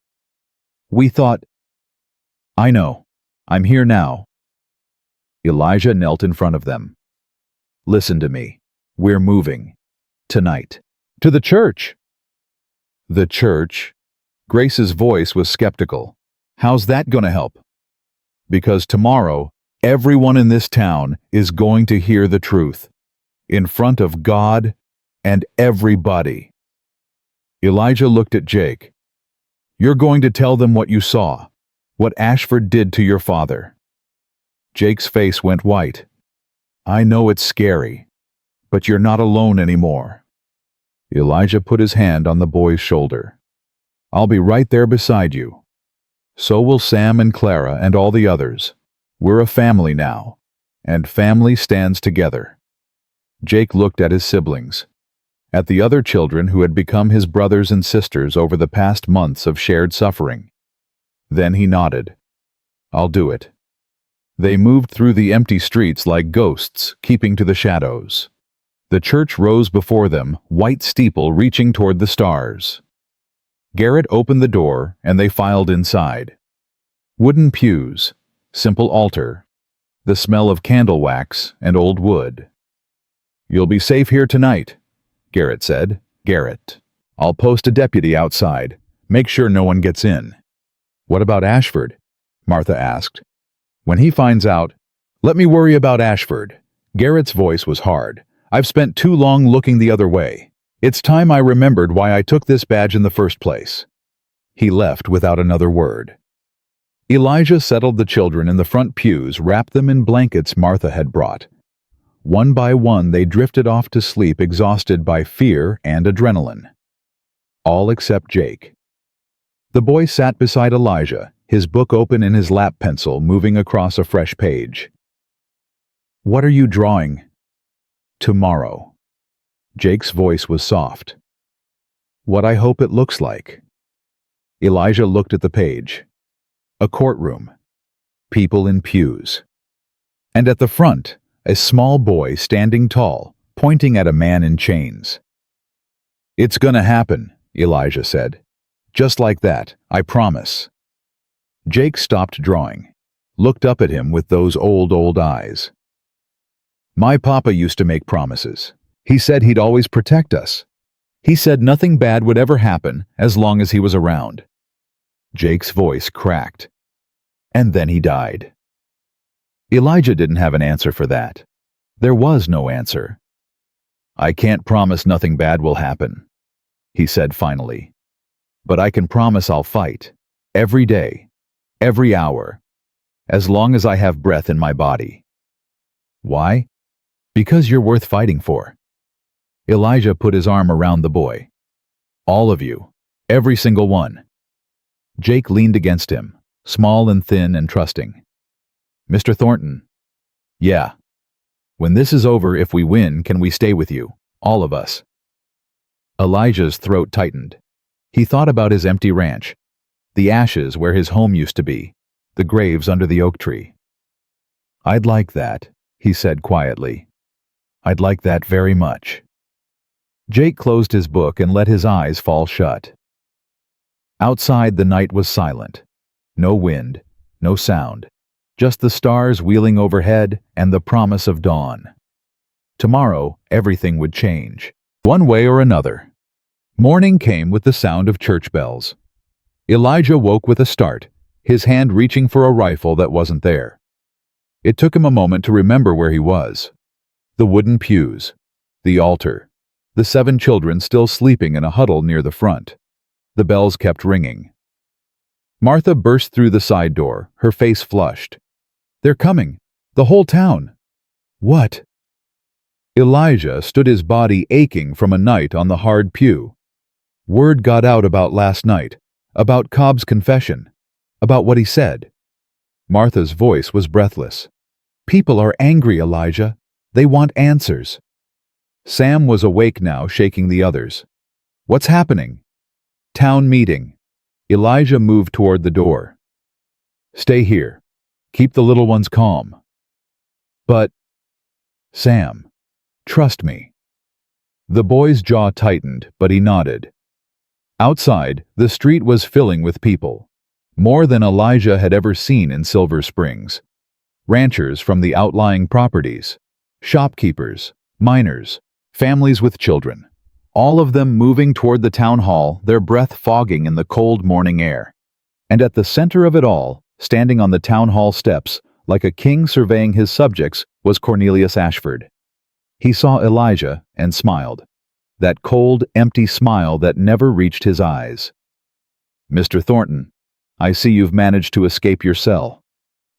Speaker 1: We thought... I know. I'm here now. Elijah knelt in front of them. Listen to me. We're moving. Tonight. To the church. The church? Grace's voice was skeptical. How's that gonna help? Because tomorrow, everyone in this town is going to hear the truth. In front of God and everybody. Elijah looked at Jake. You're going to tell them what you saw. What Ashford did to your father. Jake's face went white. I know it's scary, but you're not alone anymore. Elijah put his hand on the boy's shoulder. I'll be right there beside you. So will Sam and Clara and all the others. We're a family now, and family stands together. Jake looked at his siblings, at the other children who had become his brothers and sisters over the past months of shared suffering. Then he nodded. I'll do it. They moved through the empty streets like ghosts, keeping to the shadows. The church rose before them, white steeple reaching toward the stars. Garrett opened the door, and they filed inside. Wooden pews, simple altar, the smell of candle wax and old wood. You'll be safe here tonight, Garrett said. Garrett, I'll post a deputy outside. Make sure no one gets in. What about Ashford? Martha asked. When he finds out, let me worry about Ashford. Garrett's voice was hard. I've spent too long looking the other way. It's time I remembered why I took this badge in the first place. He left without another word. Elijah settled the children in the front pews, wrapped them in blankets Martha had brought. One by one they drifted off to sleep, exhausted by fear and adrenaline. All except Jake. The boy sat beside Elijah, his book open in his lap pencil, moving across a fresh page. What are you drawing? Tomorrow. Jake's voice was soft. What I hope it looks like. Elijah looked at the page. A courtroom. People in pews. And at the front, a small boy standing tall, pointing at a man in chains. It's gonna happen, Elijah said. Just like that, I promise. Jake stopped drawing, looked up at him with those old eyes. My papa used to make promises. He said he'd always protect us. He said nothing bad would ever happen as long as he was around. Jake's voice cracked. And then he died. Elijah didn't have an answer for that. There was no answer. "I can't promise nothing bad will happen," he said finally. "But I can promise I'll fight. Every day. Every hour. As long as I have breath in my body." "Why?" "Because you're worth fighting for." Elijah put his arm around the boy. "All of you. Every single one." Jake leaned against him, small and thin and trusting. "Mr. Thornton." "Yeah. When this is over, if we win, can we stay with you? All of us?" Elijah's throat tightened. He thought about his empty ranch, the ashes where his home used to be, the graves under the oak tree. "I'd like that," he said quietly. "I'd like that very much." Jake closed his book and let his eyes fall shut. Outside, the night was silent. No wind, no sound, just the stars wheeling overhead and the promise of dawn. Tomorrow, everything would change, one way or another. Morning came with the sound of church bells. Elijah woke with a start, his hand reaching for a rifle that wasn't there. It took him a moment to remember where he was. The wooden pews, the altar, the 7 children still sleeping in a huddle near the front. The bells kept ringing. Martha burst through the side door, her face flushed. "They're coming! The whole town!" "What?" Elijah stood, his body aching from a night on the hard pew. Word got out about last night, about Cobb's confession, about what he said. Martha's voice was breathless. "People are angry, Elijah. They want answers." Sam was awake now, shaking the others. "What's happening?" "Town meeting." Elijah moved toward the door. "Stay here. Keep the little ones calm." "But, Sam, trust me." The boy's jaw tightened, but he nodded. Outside, the street was filling with people, more than Elijah had ever seen in Silver Springs. Ranchers from the outlying properties, shopkeepers, miners, families with children, all of them moving toward the town hall, their breath fogging in the cold morning air. And at the center of it all, standing on the town hall steps, like a king surveying his subjects, was Cornelius Ashford. He saw Elijah and smiled, that cold, empty smile that never reached his eyes. "Mr. Thornton, I see you've managed to escape your cell.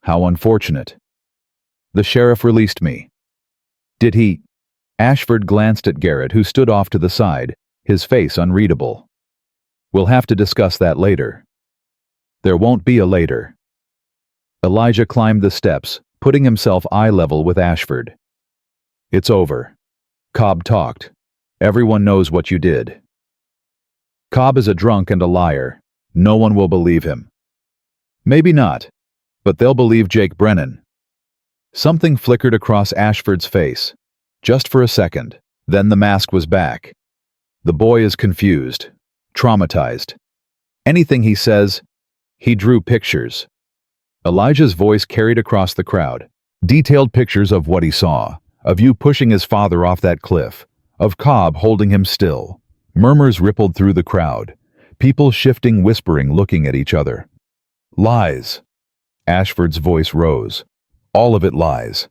Speaker 1: How unfortunate." "The sheriff released me." "Did he—" Ashford glanced at Garrett, who stood off to the side, his face unreadable. "We'll have to discuss that later." "There won't be a later." Elijah climbed the steps, putting himself eye level with Ashford. "It's over. Cobb talked. Everyone knows what you did." "Cobb is a drunk and a liar. No one will believe him." "Maybe not, but they'll believe Jake Brennan." Something flickered across Ashford's face. Just for a second, then the mask was back. "The boy is confused, traumatized. Anything he says, he drew pictures." Elijah's voice carried across the crowd. Detailed pictures of what he saw, of you pushing his father off that cliff, of Cobb holding him still. Murmurs rippled through the crowd, people shifting, whispering, looking at each other. "Lies." Ashford's voice rose. "All of it lies.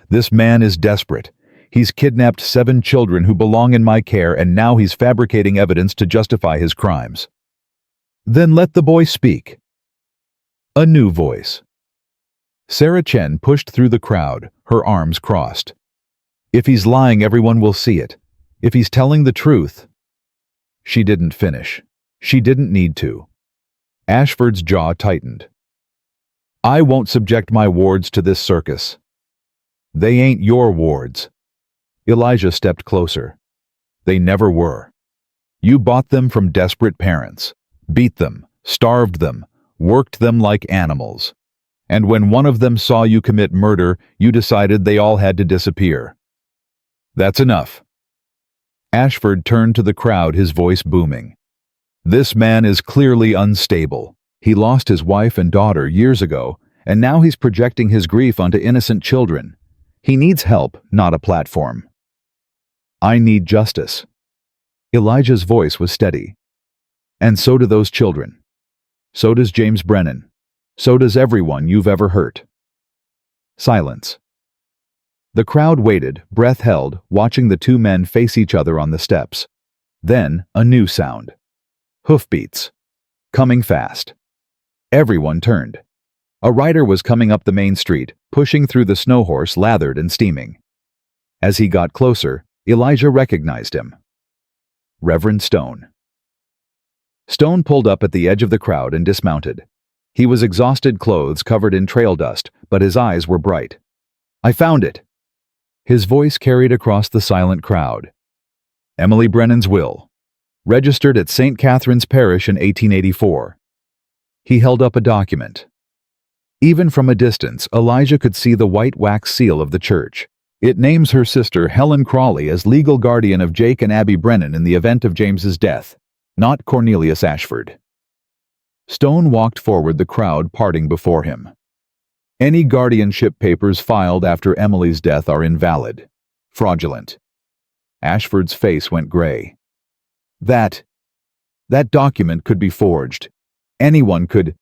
Speaker 1: This man is desperate. He's kidnapped 7 children who belong in my care, and now he's fabricating evidence to justify his crimes." "Then let the boy speak." A new voice. Sarah Chen pushed through the crowd, her arms crossed. "If he's lying, everyone will see it. If he's telling the truth—" She didn't finish. She didn't need to. Ashford's jaw tightened. "I won't subject my wards to this circus." "They ain't your wards." Elijah stepped closer. "They never were. You bought them from desperate parents, beat them, starved them, worked them like animals. And when one of them saw you commit murder, you decided they all had to disappear." "That's enough." Ashford turned to the crowd, his voice booming. "This man is clearly unstable. He lost his wife and daughter years ago, and now he's projecting his grief onto innocent children. He needs help, not a platform." "I need justice." Elijah's voice was steady. "And so do those children. So does James Brennan. So does everyone you've ever hurt. Silence. The crowd waited, breath held, watching the two men face each other on the steps. Then, a new sound. Hoofbeats. Coming fast. Everyone turned. A rider was coming up the main street, pushing through the snow horse lathered and steaming. As he got closer, Elijah recognized him. Reverend Stone. Stone pulled up at the edge of the crowd and dismounted. He was exhausted, clothes covered in trail dust, but his eyes were bright. "I found it!" His voice carried across the silent crowd. Emily Brennan's will. Registered at St. Catherine's Parish in 1884. He held up a document. Even from a distance, Elijah could see the white wax seal of the church. It names her sister Helen Crawley as legal guardian of Jake and Abby Brennan in the event of James's death, not Cornelius Ashford. Stone walked forward, the crowd parting before him. Any guardianship papers filed after Emily's death are invalid. Fraudulent. Ashford's face went gray. That document could be forged. Anyone could.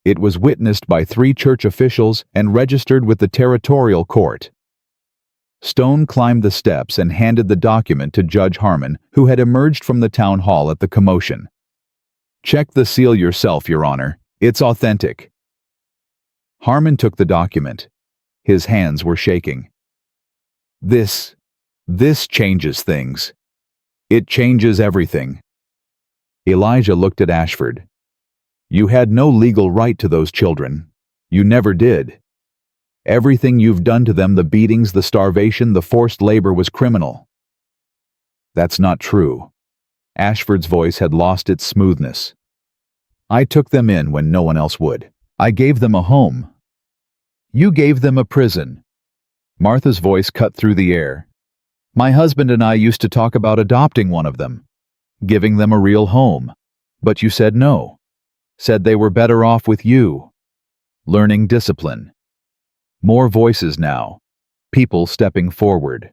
Speaker 1: It was witnessed by 3 church officials and registered with the territorial court. Stone climbed the steps and handed the document to Judge Harmon, who had emerged from the town hall at the commotion. "Check the seal yourself, Your Honor. It's authentic." Harmon took the document. His hands were shaking. This changes things. It changes everything." Elijah looked at Ashford. "You had no legal right to those children. You never did. Everything you've done to them, the beatings, the starvation, the forced labor, was criminal." "That's not true." Ashford's voice had lost its smoothness. "I took them in when no one else would. I gave them a home. You gave them a prison." Martha's voice cut through the air. "My husband and I used to talk about adopting one of them, giving them a real home. But you said no. Said they were better off with you. Learning discipline." More voices now. People stepping forward.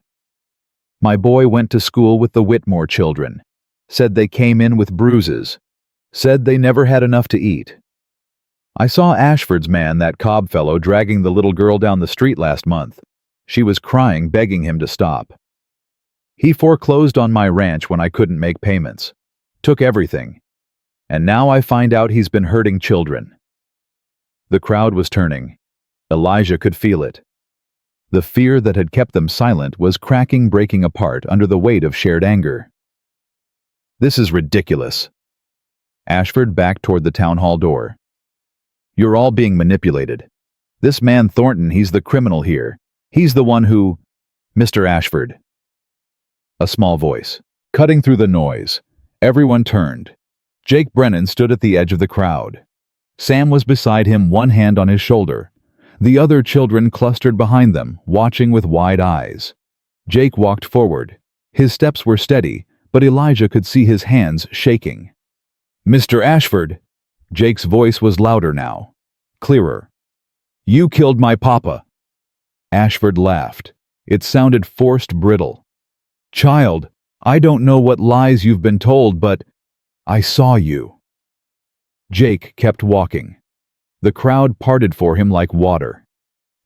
Speaker 1: "My boy went to school with the Whitmore children. Said they came in with bruises. Said they never had enough to eat. I saw Ashford's man, that Cobb fellow, dragging the little girl down the street last month. She was crying, begging him to stop. He foreclosed on my ranch when I couldn't make payments. Took everything. And now I find out he's been hurting children." The crowd was turning. Elijah could feel it. The fear that had kept them silent was cracking, breaking apart under the weight of shared anger. "This is ridiculous." Ashford backed toward the town hall door. "You're all being manipulated. This man Thornton, he's the criminal here. He's the one who—" "Mr. Ashford." A small voice, cutting through the noise. Everyone turned. Jake Brennan stood at the edge of the crowd. Sam was beside him, one hand on his shoulder. The other children clustered behind them, watching with wide eyes. Jake walked forward. His steps were steady, but Elijah could see his hands shaking. "Mr. Ashford!" Jake's voice was louder now, clearer. "You killed my papa." Ashford laughed. It sounded forced, brittle. "Child, I don't know what lies you've been told, but I saw you." Jake kept walking. The crowd parted for him like water.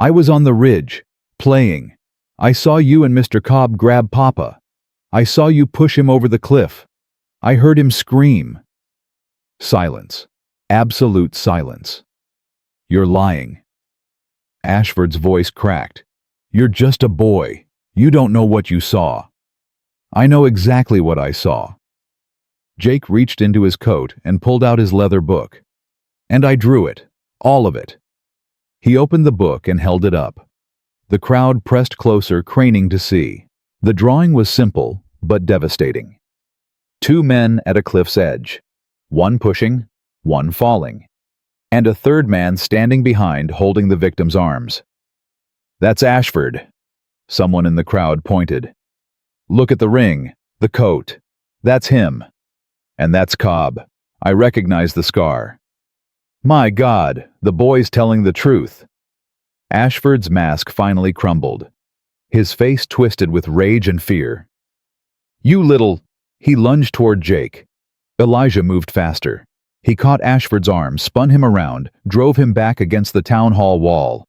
Speaker 1: "I was on the ridge, playing. I saw you and Mr. Cobb grab Papa. I saw you push him over the cliff. I heard him scream." Silence. Absolute silence. "You're lying." Ashford's voice cracked. "You're just a boy. You don't know what you saw." "I know exactly what I saw." Jake reached into his coat and pulled out his leather book. "And I drew it. All of it." He opened the book and held it up. The crowd pressed closer, craning to see. The drawing was simple, but devastating. 2 men at a cliff's edge. One pushing, one falling. And a third man standing behind, holding the victim's arms. "That's Ashford." Someone in the crowd pointed. "Look at the ring, the coat. That's him. And that's Cobb. I recognize the scar." "My God, the boy's telling the truth." Ashford's mask finally crumbled. His face twisted with rage and fear. "You little—" He lunged toward Jake. Elijah moved faster. He caught Ashford's arm, spun him around, drove him back against the town hall wall.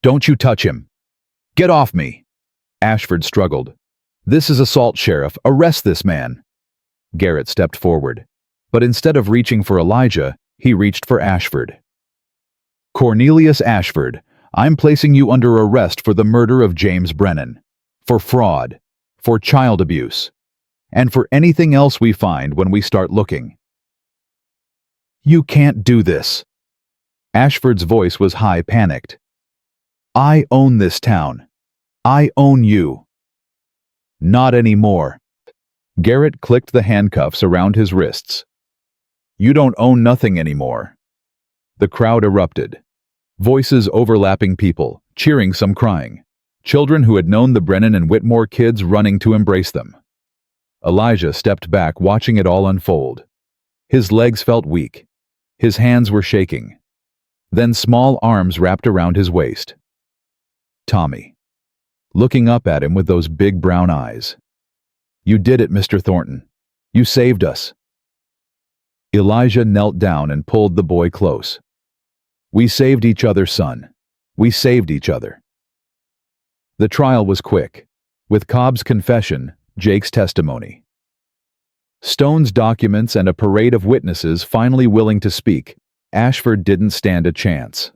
Speaker 1: "Don't you touch him! Get off me!" Ashford struggled. "This is assault, Sheriff. Arrest this man." Garrett stepped forward. But instead of reaching for Elijah, he reached for Ashford. "Cornelius Ashford, I'm placing you under arrest for the murder of James Brennan, for fraud, for child abuse, and for anything else we find when we start looking." "You can't do this." Ashford's voice was high, panicked. "I own this town. I own you." "Not anymore." Garrett clicked the handcuffs around his wrists. "You don't own nothing anymore." The crowd erupted. Voices overlapping, people, cheering, some crying. Children who had known the Brennan and Whitmore kids running to embrace them. Elijah stepped back, watching it all unfold. His legs felt weak. His hands were shaking. Then small arms wrapped around his waist. Tommy, looking up at him with those big brown eyes. "You did it, Mr. Thornton. You saved us." Elijah knelt down and pulled the boy close. "We saved each other, son. We saved each other." The trial was quick, with Cobb's confession, Jake's testimony, Stone's documents, and a parade of witnesses finally willing to speak. Ashford didn't stand a chance.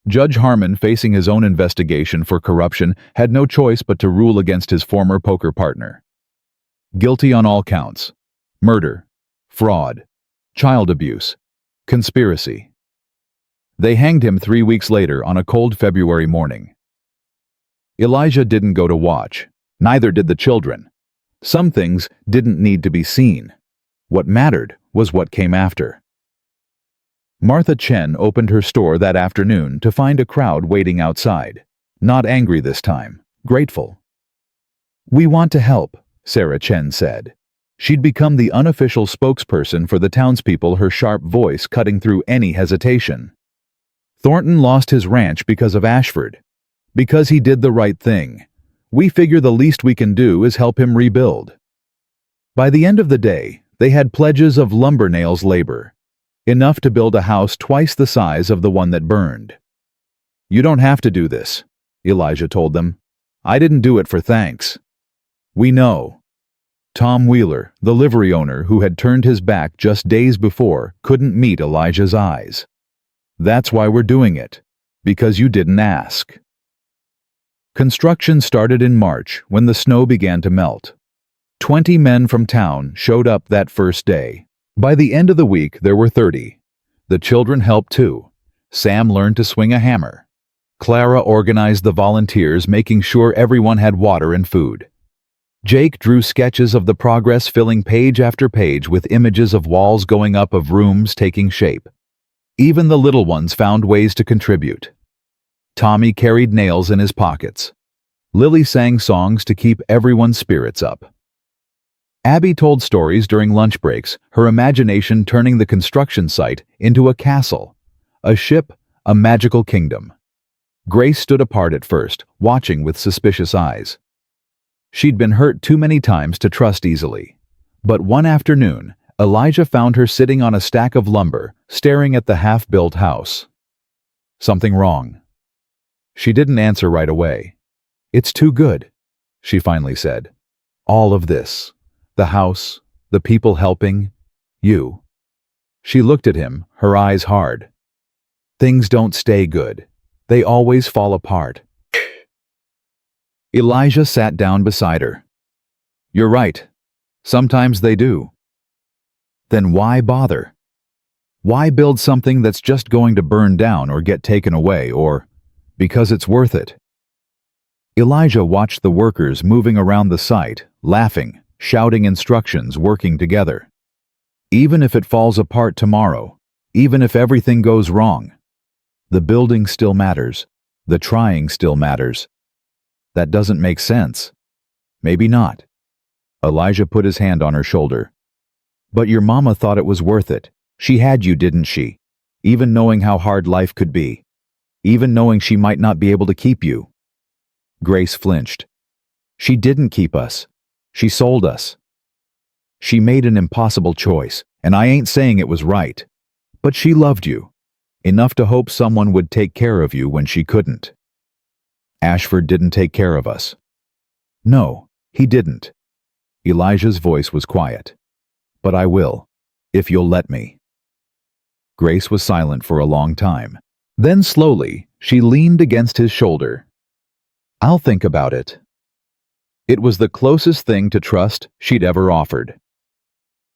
Speaker 1: Judge Harmon, facing his own investigation for corruption, had no choice but to rule against his former poker partner. Guilty on all counts: murder, fraud, child abuse, conspiracy. They hanged him 3 weeks later on a cold February morning. Elijah didn't go to watch. Neither did the children. Some things didn't need to be seen. What mattered was what came after. Martha Chen opened her store that afternoon to find a crowd waiting outside. Not angry this time, grateful. "We want to help," Sarah Chen said. She'd become the unofficial spokesperson for the townspeople, her sharp voice cutting through any hesitation. "Thornton lost his ranch because of Ashford. Because he did the right thing. We figure the least we can do is help him rebuild." By the end of the day, they had pledges of lumber nails labor, enough to build a house twice the size of the one that burned. "You don't have to do this," Elijah told them. "I didn't do it for thanks. We know." Tom Wheeler, the livery owner who had turned his back just days before, couldn't meet Elijah's eyes. "That's why we're doing it. Because you didn't ask." Construction started in March when the snow began to melt. 20 men from town showed up that first day. By the end of the week, there were 30. The children helped too. Sam learned to swing a hammer. Clara organized the volunteers, making sure everyone had water and food. Jake drew sketches of the progress, filling page after page with images of walls going up, of rooms taking shape. Even the little ones found ways to contribute. Tommy carried nails in his pockets. Lily sang songs to keep everyone's spirits up. Abby told stories during lunch breaks, her imagination turning the construction site into a castle, a ship, a magical kingdom. Grace stood apart at first, watching with suspicious eyes. She'd been hurt too many times to trust easily. But one afternoon, Elijah found her sitting on a stack of lumber, staring at the half-built house. "Something wrong?" She didn't answer right away. "It's too good," she finally said. "All of this. The house, the people helping, you." She looked at him, her eyes hard. "Things don't stay good. They always fall apart." Elijah sat down beside her. "You're right. Sometimes they do." "Then why bother? Why build something that's just going to burn down or get taken away, or because it's worth it?" Elijah watched the workers moving around the site, laughing, shouting instructions, working together. Even if it falls apart tomorrow, even if everything goes wrong, the building still matters. The trying still matters. That doesn't make sense. Maybe not. Elijah put his hand on her shoulder. "But your mama thought it was worth it. She had you, didn't she? Even knowing how hard life could be. Even knowing she might not be able to keep you." Grace flinched. "She didn't keep us. She sold us. She made an impossible choice, And I ain't saying it was right, but she loved you, enough to hope someone would take care of you when she couldn't. Ashford didn't take care of us. No, he didn't. Elijah's voice was quiet. But I will, if you'll let me. Grace was silent for a long time. Then slowly, she leaned against his shoulder. I'll think about it. It was the closest thing to trust she'd ever offered.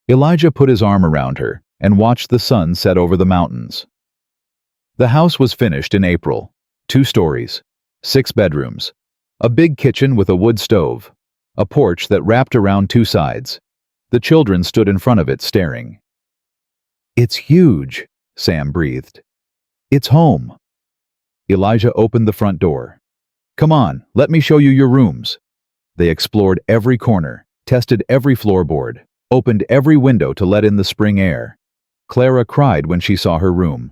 Speaker 1: Elijah put his arm around her and watched the sun set over the mountains. The house was finished in April. 2 stories, 6 bedrooms, a big kitchen with a wood stove, a porch that wrapped around 2 sides. The children stood in front of it staring. It's huge, Sam breathed. It's home. Elijah opened the front door. Come on, let me show you your rooms. They explored every corner, tested every floorboard, opened every window to let in the spring air. Clara cried when she saw her room.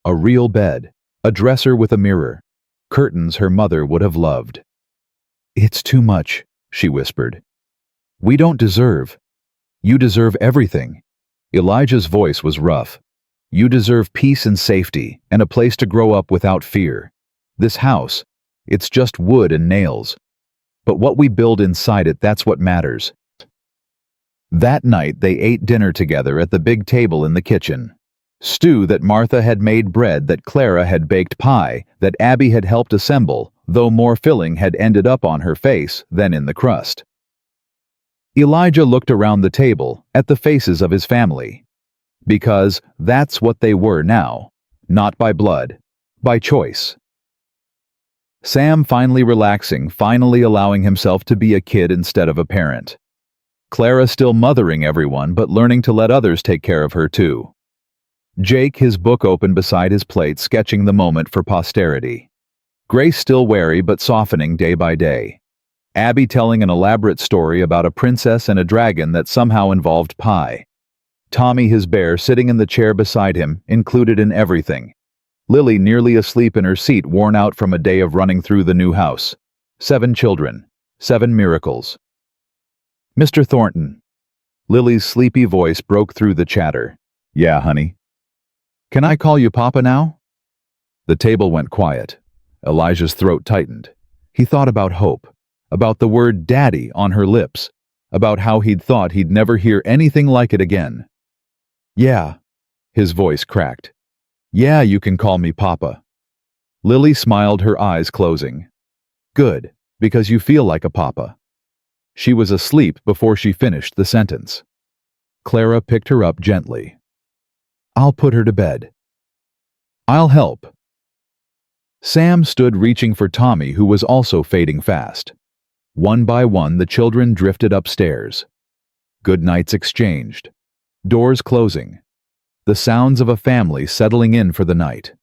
Speaker 1: A real bed, a dresser with a mirror, curtains her mother would have loved. It's too much, she whispered. We don't deserve. You deserve everything. Elijah's voice was rough. You deserve peace and safety, and a place to grow up without fear. This house, it's just wood and nails. But what we build inside it, that's what matters. That night they ate dinner together at the big table in the kitchen. Stew that Martha had made, bread that Clara had baked, pie that Abby had helped assemble, though more filling had ended up on her face than in the crust. Elijah looked around the table at the faces of his family. Because that's what they were now, not by blood, by choice. Sam finally relaxing, finally allowing himself to be a kid instead of a parent. Clara still mothering everyone but learning to let others take care of her too. Jake, his book open beside his plate, sketching the moment for posterity. Grace still wary but softening day by day. Abby telling an elaborate story about a princess and a dragon that somehow involved pie. Tommy, his bear, sitting in the chair beside him, included in everything. Lily nearly asleep in her seat, worn out from a day of running through the new house. 7 children, 7 miracles. Mr. Thornton. Lily's sleepy voice broke through the chatter. Yeah, honey. Can I call you Papa now? The table went quiet. Elijah's throat tightened. He thought about Hope, about the word Daddy on her lips, about how he'd thought he'd never hear anything like it again. Yeah, his voice cracked. Yeah, you can call me Papa. Lily smiled, her eyes closing. Good, because you feel like a papa. She was asleep before she finished the sentence. Clara picked her up gently. I'll put her to bed. I'll help. Sam stood reaching for Tommy, who was also fading fast. One by one, the children drifted upstairs. Good nights exchanged. Doors closing. The sounds of a family settling in for the night.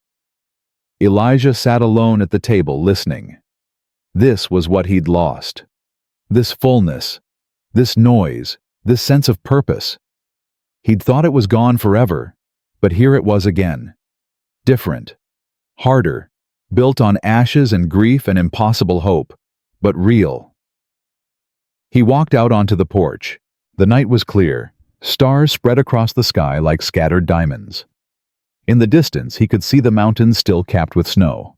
Speaker 1: Elijah sat alone at the table listening. This was what he'd lost. This fullness, this noise, this sense of purpose. He'd thought it was gone forever, but here it was again. Different, harder, built on ashes and grief and impossible hope, but real. He walked out onto the porch. The night was clear. Stars spread across the sky like scattered diamonds. In the distance, he could see the mountains still capped with snow.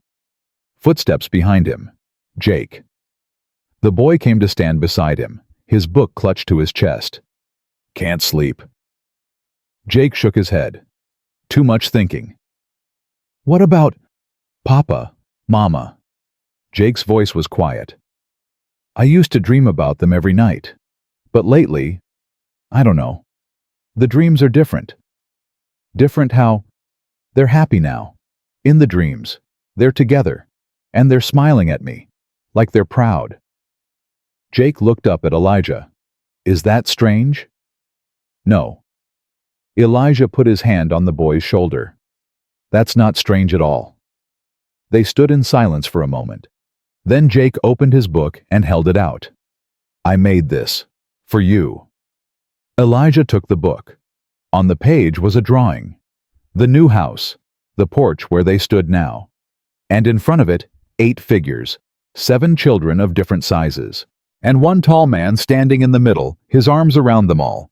Speaker 1: Footsteps behind him. Jake. The boy came to stand beside him, his book clutched to his chest. Can't sleep. Jake shook his head. Too much thinking. What about Papa, Mama? Jake's voice was quiet. I used to dream about them every night. But lately, I don't know. The dreams are different. Different how they're happy now. In the dreams, they're together. And they're smiling at me, like they're proud. Jake looked up at Elijah. Is that strange? No. Elijah put his hand on the boy's shoulder. That's not strange at all. They stood in silence for a moment. Then Jake opened his book and held it out. I made this. For you. Elijah took the book. On the page was a drawing. The new house. The porch where they stood now. And in front of it, 8 figures. 7 children of different sizes. And one tall man standing in the middle, his arms around them all.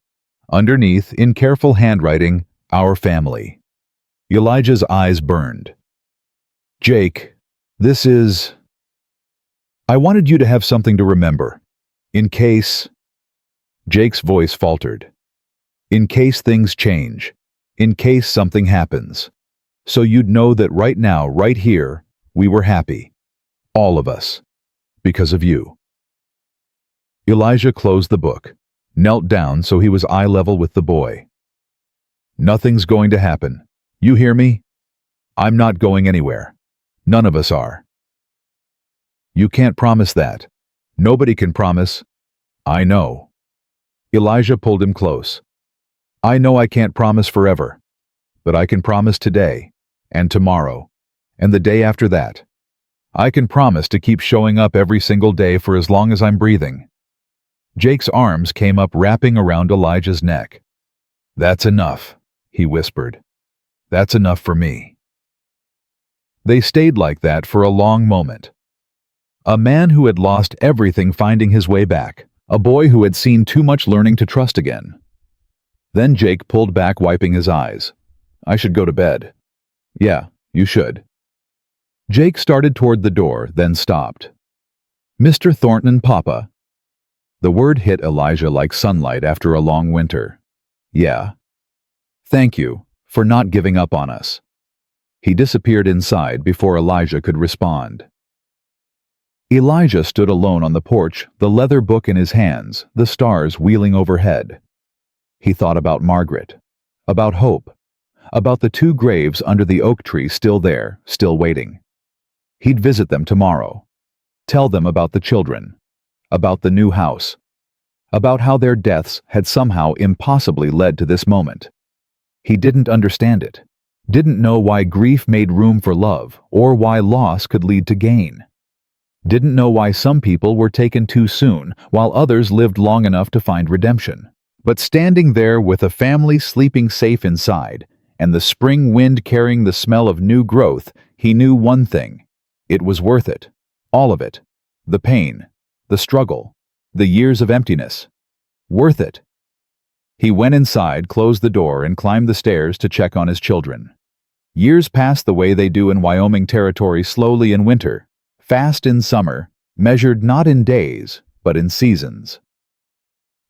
Speaker 1: Underneath, in careful handwriting, "Our family." Elijah's eyes burned. "Jake, this is... I wanted you to have something to remember. In case..." Jake's voice faltered. "In case things change. In case something happens. So you'd know that right now, right here, we were happy. All of us. Because of you." Elijah closed the book, knelt down so he was eye level with the boy. "Nothing's going to happen. You hear me? I'm not going anywhere. None of us are." "You can't promise that. Nobody can promise." "I know." Elijah pulled him close. "I know I can't promise forever, but I can promise today, and tomorrow, and the day after that. I can promise to keep showing up every single day for as long as I'm breathing." Jake's arms came up, wrapping around Elijah's neck. "That's enough," he whispered. "That's enough for me." They stayed like that for a long moment. A man who had lost everything finding his way back. A boy who had seen too much learning to trust again. Then Jake pulled back, wiping his eyes. "I should go to bed." "Yeah, you should." Jake started toward the door, then stopped. "Mr. Thornton, Papa." The word hit Elijah like sunlight after a long winter. "Yeah." "Thank you for not giving up on us." He disappeared inside before Elijah could respond. Elijah stood alone on the porch, the leather book in his hands, the stars wheeling overhead. He thought about Margaret, about hope, about the 2 graves under the oak tree still there, still waiting. He'd visit them tomorrow, tell them about the children, about the new house, about how their deaths had somehow impossibly led to this moment. He didn't understand it, didn't know why grief made room for love, or why loss could lead to gain. Didn't know why some people were taken too soon, while others lived long enough to find redemption. But standing there with a family sleeping safe inside, and the spring wind carrying the smell of new growth, he knew one thing. It was worth it. All of it. The pain, the struggle, the years of emptiness. Worth it. He went inside, closed the door, and climbed the stairs to check on his children. Years passed the way they do in Wyoming Territory, slowly in winter, fast in summer, measured not in days, but in seasons.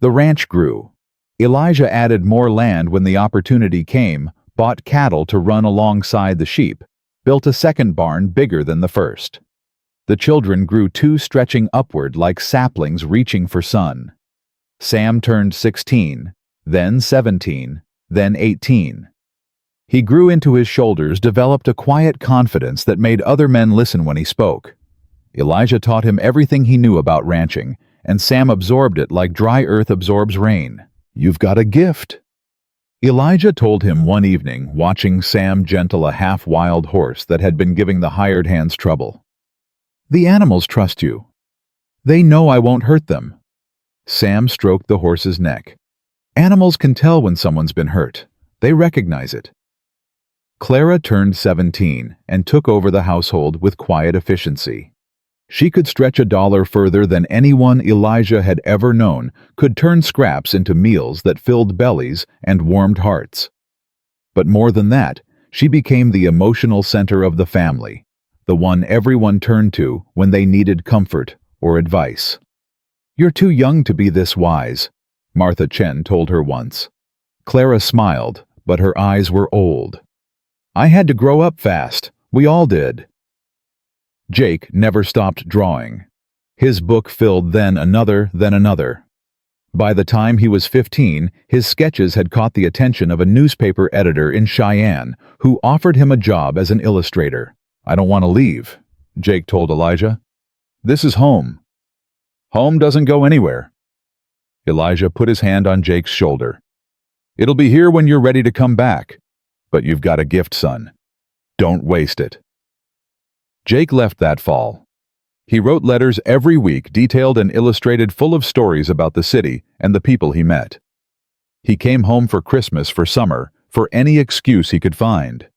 Speaker 1: The ranch grew. Elijah added more land when the opportunity came, bought cattle to run alongside the sheep, built a second barn bigger than the first. The children grew too, stretching upward like saplings reaching for sun. Sam turned 16, then 17, then 18. He grew into his shoulders, developed a quiet confidence that made other men listen when he spoke. Elijah taught him everything he knew about ranching, and Sam absorbed it like dry earth absorbs rain. "You've got a gift," Elijah told him one evening, watching Sam gentle a half-wild horse that had been giving the hired hands trouble. "The animals trust you. They know I won't hurt them." Sam stroked the horse's neck. "Animals can tell when someone's been hurt. They recognize it." Clara turned 17 and took over the household with quiet efficiency. She could stretch $1 further than anyone Elijah had ever known, could turn scraps into meals that filled bellies and warmed hearts. But more than that, she became the emotional center of the family, the one everyone turned to when they needed comfort or advice. "You're too young to be this wise," Martha Chen told her once. Clara smiled, but her eyes were old. "I had to grow up fast. We all did." Jake never stopped drawing. His book filled then another, then another. By the time he was 15, his sketches had caught the attention of a newspaper editor in Cheyenne, who offered him a job as an illustrator. "I don't want to leave," Jake told Elijah. "This is home." "Home doesn't go anywhere." Elijah put his hand on Jake's shoulder. "It'll be here when you're ready to come back. But you've got a gift, son. Don't waste it." Jake left that fall. He wrote letters every week, detailed and illustrated, full of stories about the city and the people he met. He came home for Christmas, for summer, for any excuse he could find.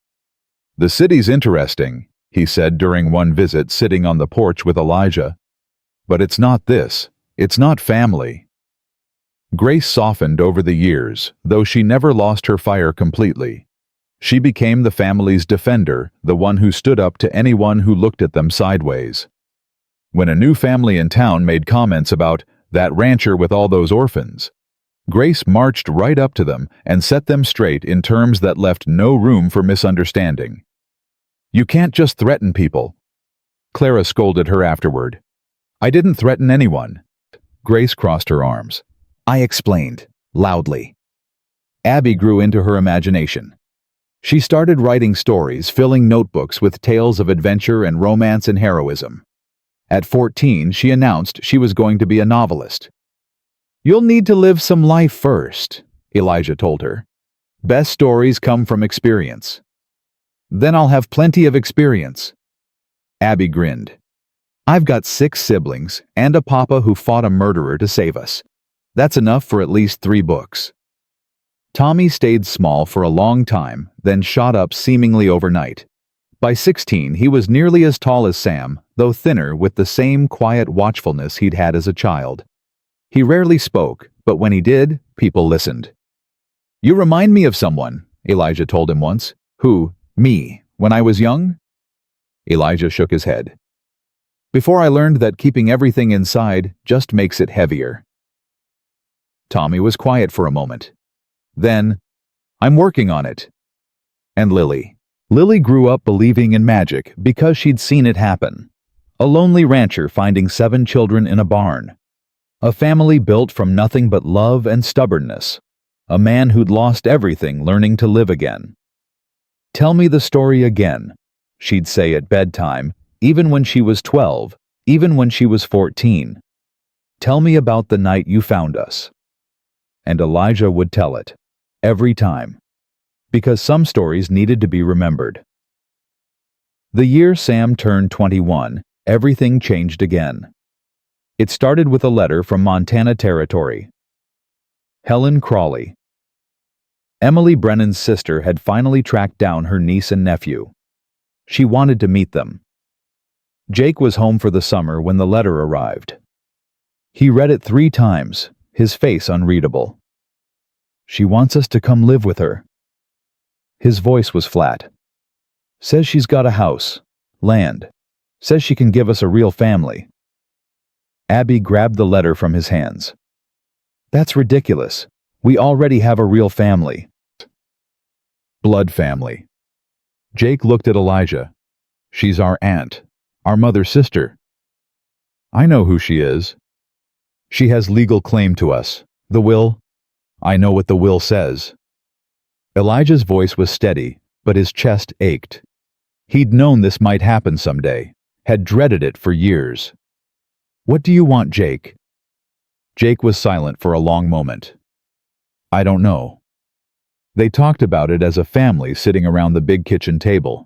Speaker 1: "The city's interesting," he said during one visit, sitting on the porch with Elijah. "But it's not this. It's not family." Grace softened over the years, though she never lost her fire completely. She became the family's defender, the one who stood up to anyone who looked at them sideways. When a new family in town made comments about that rancher with all those orphans, Grace marched right up to them and set them straight in terms that left no room for misunderstanding. "You can't just threaten people." Clara scolded her afterward. "I didn't threaten anyone." Grace crossed her arms. "I explained, loudly." Abby grew into her imagination. She started writing stories, filling notebooks with tales of adventure and romance and heroism. At 14, she announced she was going to be a novelist. "You'll need to live some life first," Elijah told her. "Best stories come from experience." "Then I'll have plenty of experience." Abby grinned. "I've got 6 siblings and a papa who fought a murderer to save us. That's enough for at least 3 books. Tommy stayed small for a long time, then shot up seemingly overnight. By 16, he was nearly as tall as Sam, though thinner, with the same quiet watchfulness he'd had as a child. He rarely spoke, but when he did, people listened. "You remind me of someone," Elijah told him once. "Who? Me, when I was young?" Elijah shook his head. "Before I learned that keeping everything inside just makes it heavier." Tommy was quiet for a moment. Then, "I'm working on it." And Lily. Lily grew up believing in magic because she'd seen it happen. A lonely rancher finding 7 children in a barn. A family built from nothing but love and stubbornness. A man who'd lost everything learning to live again. "Tell me the story again," she'd say at bedtime, even when she was 12, even when she was 14. "Tell me about the night you found us." And Elijah would tell it. Every time. Because some stories needed to be remembered. The year Sam turned 21, everything changed again. It started with a letter from Montana Territory. Helen Crawley. Emily Brennan's sister had finally tracked down her niece and nephew. She wanted to meet them. Jake was home for the summer when the letter arrived. He read it 3 times, his face unreadable. "She wants us to come live with her." His voice was flat. "Says she's got a house, land. Says she can give us a real family." Abby grabbed the letter from his hands. "That's ridiculous. We already have a real family." "Blood family." Jake looked at Elijah. "She's our aunt, our mother's sister." "I know who she is. She has legal claim to us. The will? I know what the will says." Elijah's voice was steady, but his chest ached. He'd known this might happen someday, had dreaded it for years. "What do you want, Jake?" Jake was silent for a long moment. "I don't know." They talked about it as a family sitting around the big kitchen table.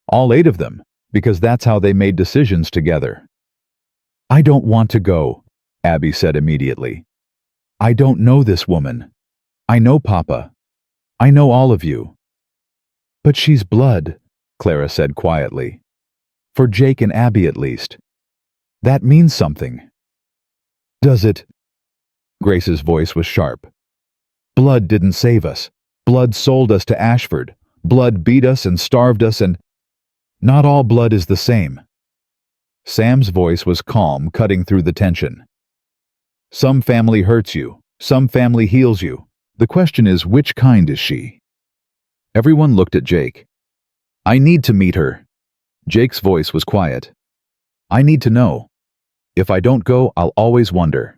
Speaker 1: All 8 of them, because that's how they made decisions together. "I don't want to go," Abby said immediately. "I don't know this woman. I know Papa. I know all of you." "But she's blood," Clara said quietly. "For Jake and Abby at least. That means something." "Does it?" Grace's voice was sharp. "Blood didn't save us. Blood sold us to Ashford. Blood beat us and starved us and... Not all blood is the same." Sam's voice was calm, cutting through the tension. "Some family hurts you. Some family heals you. The question is, which kind is she?" Everyone looked at Jake. "I need to meet her." Jake's voice was quiet. "I need to know. If I don't go, I'll always wonder."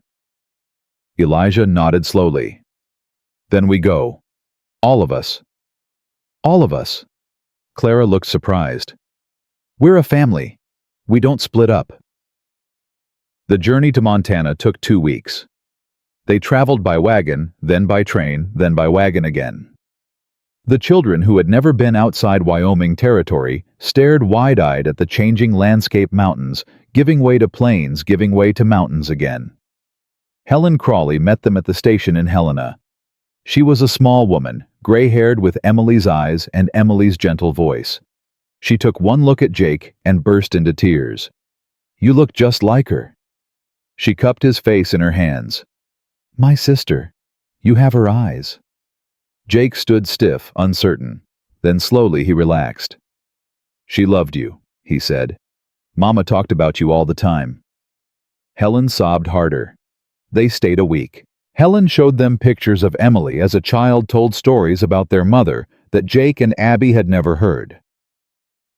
Speaker 1: Elijah nodded slowly. "Then we go. All of us." "All of us?" Clara looked surprised. "We're a family. We don't split up." The journey to Montana took 2 weeks. They traveled by wagon, then by train, then by wagon again. The children who had never been outside Wyoming territory stared wide-eyed at the changing landscape mountains, giving way to plains, giving way to mountains again. Helen Crawley met them at the station in Helena. She was a small woman, gray-haired with Emily's eyes and Emily's gentle voice. She took one look at Jake and burst into tears. "You look just like her." She cupped his face in her hands. My sister. You have her eyes. Jake stood stiff, uncertain. Then slowly he relaxed. She loved you, he said. Mama talked about you all the time. Helen sobbed harder. They stayed a week. Helen showed them pictures of Emily as a child told stories about their mother that Jake and Abby had never heard.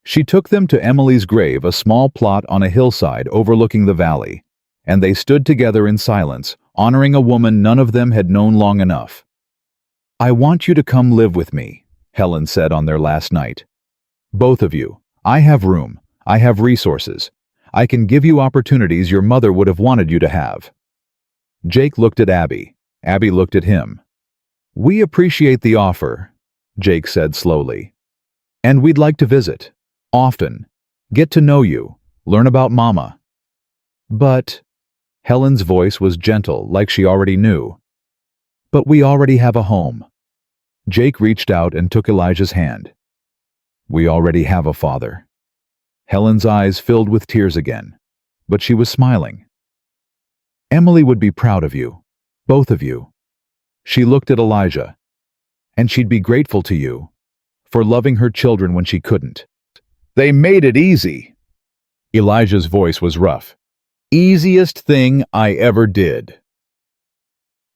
Speaker 1: She took them to Emily's grave, a small plot on a hillside overlooking the valley, and they stood together in silence, honoring a woman none of them had known long enough. I want you to come live with me, Helen said on their last night. Both of you. I have room. I have resources. I can give you opportunities your mother would have wanted you to have. Jake looked at Abby. Abby looked at him. We appreciate the offer, Jake said slowly. And we'd like to visit. Often. Get to know you. Learn about Mama. But, Helen's voice was gentle, like she already knew. But we already have a home. Jake reached out and took Elijah's hand. We already have a father. Helen's eyes filled with tears again, but she was smiling. Emily would be proud of you, both of you. She looked at Elijah, and she'd be grateful to you for loving her children when she couldn't. They made it easy. Elijah's voice was rough. Easiest thing I ever did.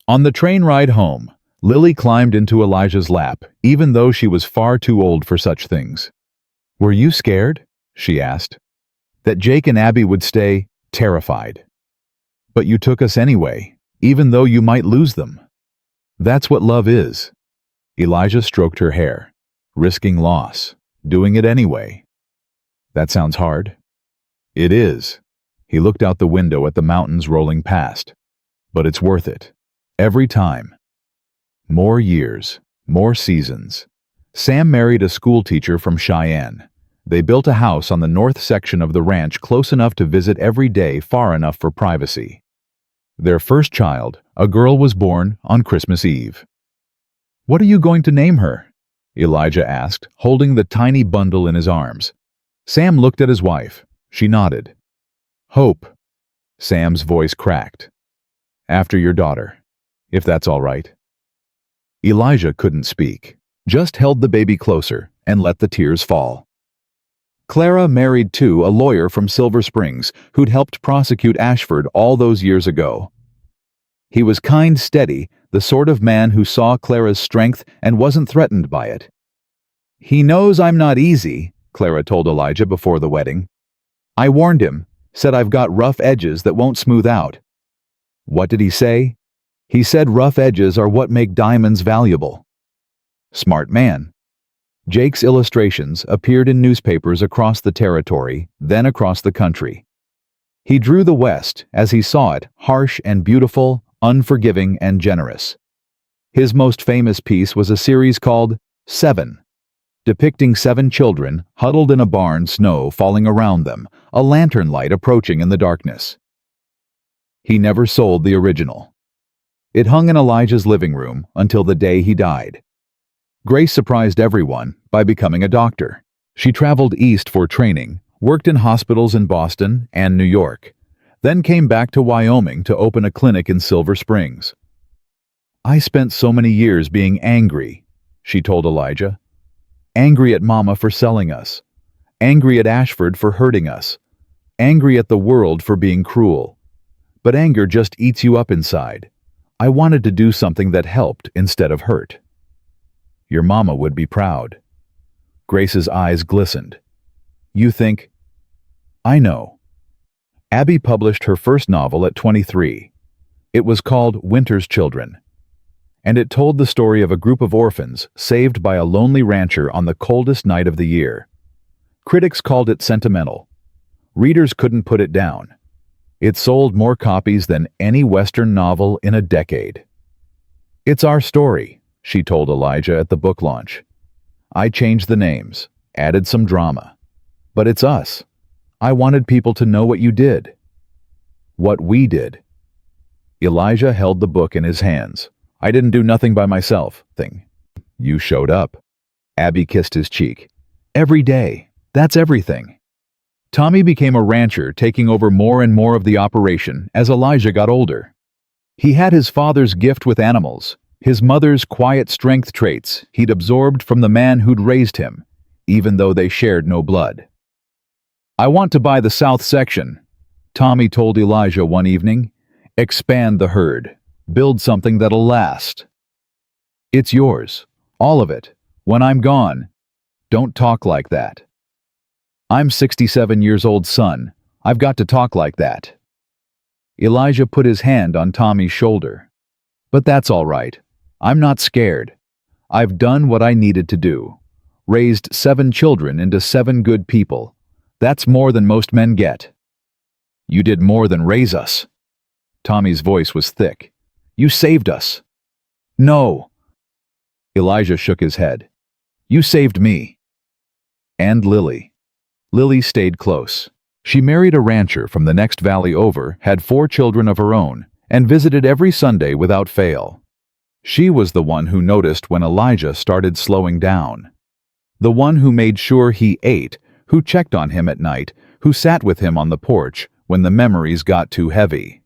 Speaker 1: On the train ride home, Lily climbed into Elijah's lap, even though she was far too old for such things. Were you scared? She asked. That Jake and Abby would stay terrified. But you took us anyway, even though you might lose them. That's what love is. Elijah stroked her hair, risking loss, doing it anyway. That sounds hard. It is. He looked out the window at the mountains rolling past. But it's worth it. Every time. More years, more seasons. Sam married a schoolteacher from Cheyenne. They built a house on the north section of the ranch close enough to visit every day, far enough for privacy. Their first child, a girl, was born on Christmas Eve. What are you going to name her? Elijah asked, holding the tiny bundle in his arms. Sam looked at his wife. She nodded. Hope. Sam's voice cracked. After your daughter, if that's all right. Elijah couldn't speak, just held the baby closer and let the tears fall. Clara married a lawyer from Silver Springs who'd helped prosecute Ashford all those years ago. He was kind, steady, the sort of man who saw Clara's strength and wasn't threatened by it. He knows I'm not easy, Clara told Elijah before the wedding. I warned him, said I've got rough edges that won't smooth out. What did he say? He said rough edges are what make diamonds valuable. Smart man. Jake's illustrations appeared in newspapers across the territory, then across the country. He drew the West, as he saw it, harsh and beautiful, unforgiving and generous. His most famous piece was a series called 7, depicting 7 children huddled in a barn, snow falling around them, a lantern light approaching in the darkness. He never sold the original. It hung in Elijah's living room until the day he died. Grace surprised everyone by becoming a doctor. She traveled east for training, worked in hospitals in Boston and New York, then came back to Wyoming to open a clinic in Silver Springs. I spent so many years being angry, she told Elijah. Angry at Mama for selling us. Angry at Ashford for hurting us. Angry at the world for being cruel. But anger just eats you up inside. I wanted to do something that helped instead of hurt. Your mama would be proud. Grace's eyes glistened. You think? I know. Abby published her first novel at 23. It was called Winter's Children, and it told the story of a group of orphans saved by a lonely rancher on the coldest night of the year. Critics called it sentimental. Readers couldn't put it down. It sold more copies than any Western novel in a decade. It's our story, she told Elijah at the book launch. I changed the names, added some drama. But it's us. I wanted people to know what you did. What we did. Elijah held the book in his hands. I didn't do nothing by myself, thing. You showed up. Abby kissed his cheek. Every day. That's everything. Tommy became a rancher, taking over more and more of the operation as Elijah got older. He had his father's gift with animals, his mother's quiet strength traits he'd absorbed from the man who'd raised him, even though they shared no blood. "I want to buy the south section," Tommy told Elijah one evening. "Expand the herd. Build something that'll last." "It's yours. All of it. When I'm gone." "Don't talk like that." "I'm 67 years old, son. I've got to talk like that." Elijah put his hand on Tommy's shoulder. "But that's all right. I'm not scared. I've done what I needed to do. Raised 7 children into 7 good people. That's more than most men get." "You did more than raise us." Tommy's voice was thick. "You saved us." "No." Elijah shook his head. "You saved me." And Lily. Lily stayed close. She married a rancher from the next valley over, had 4 children of her own, and visited every Sunday without fail. She was the one who noticed when Elijah started slowing down. The one who made sure he ate, who checked on him at night, who sat with him on the porch when the memories got too heavy.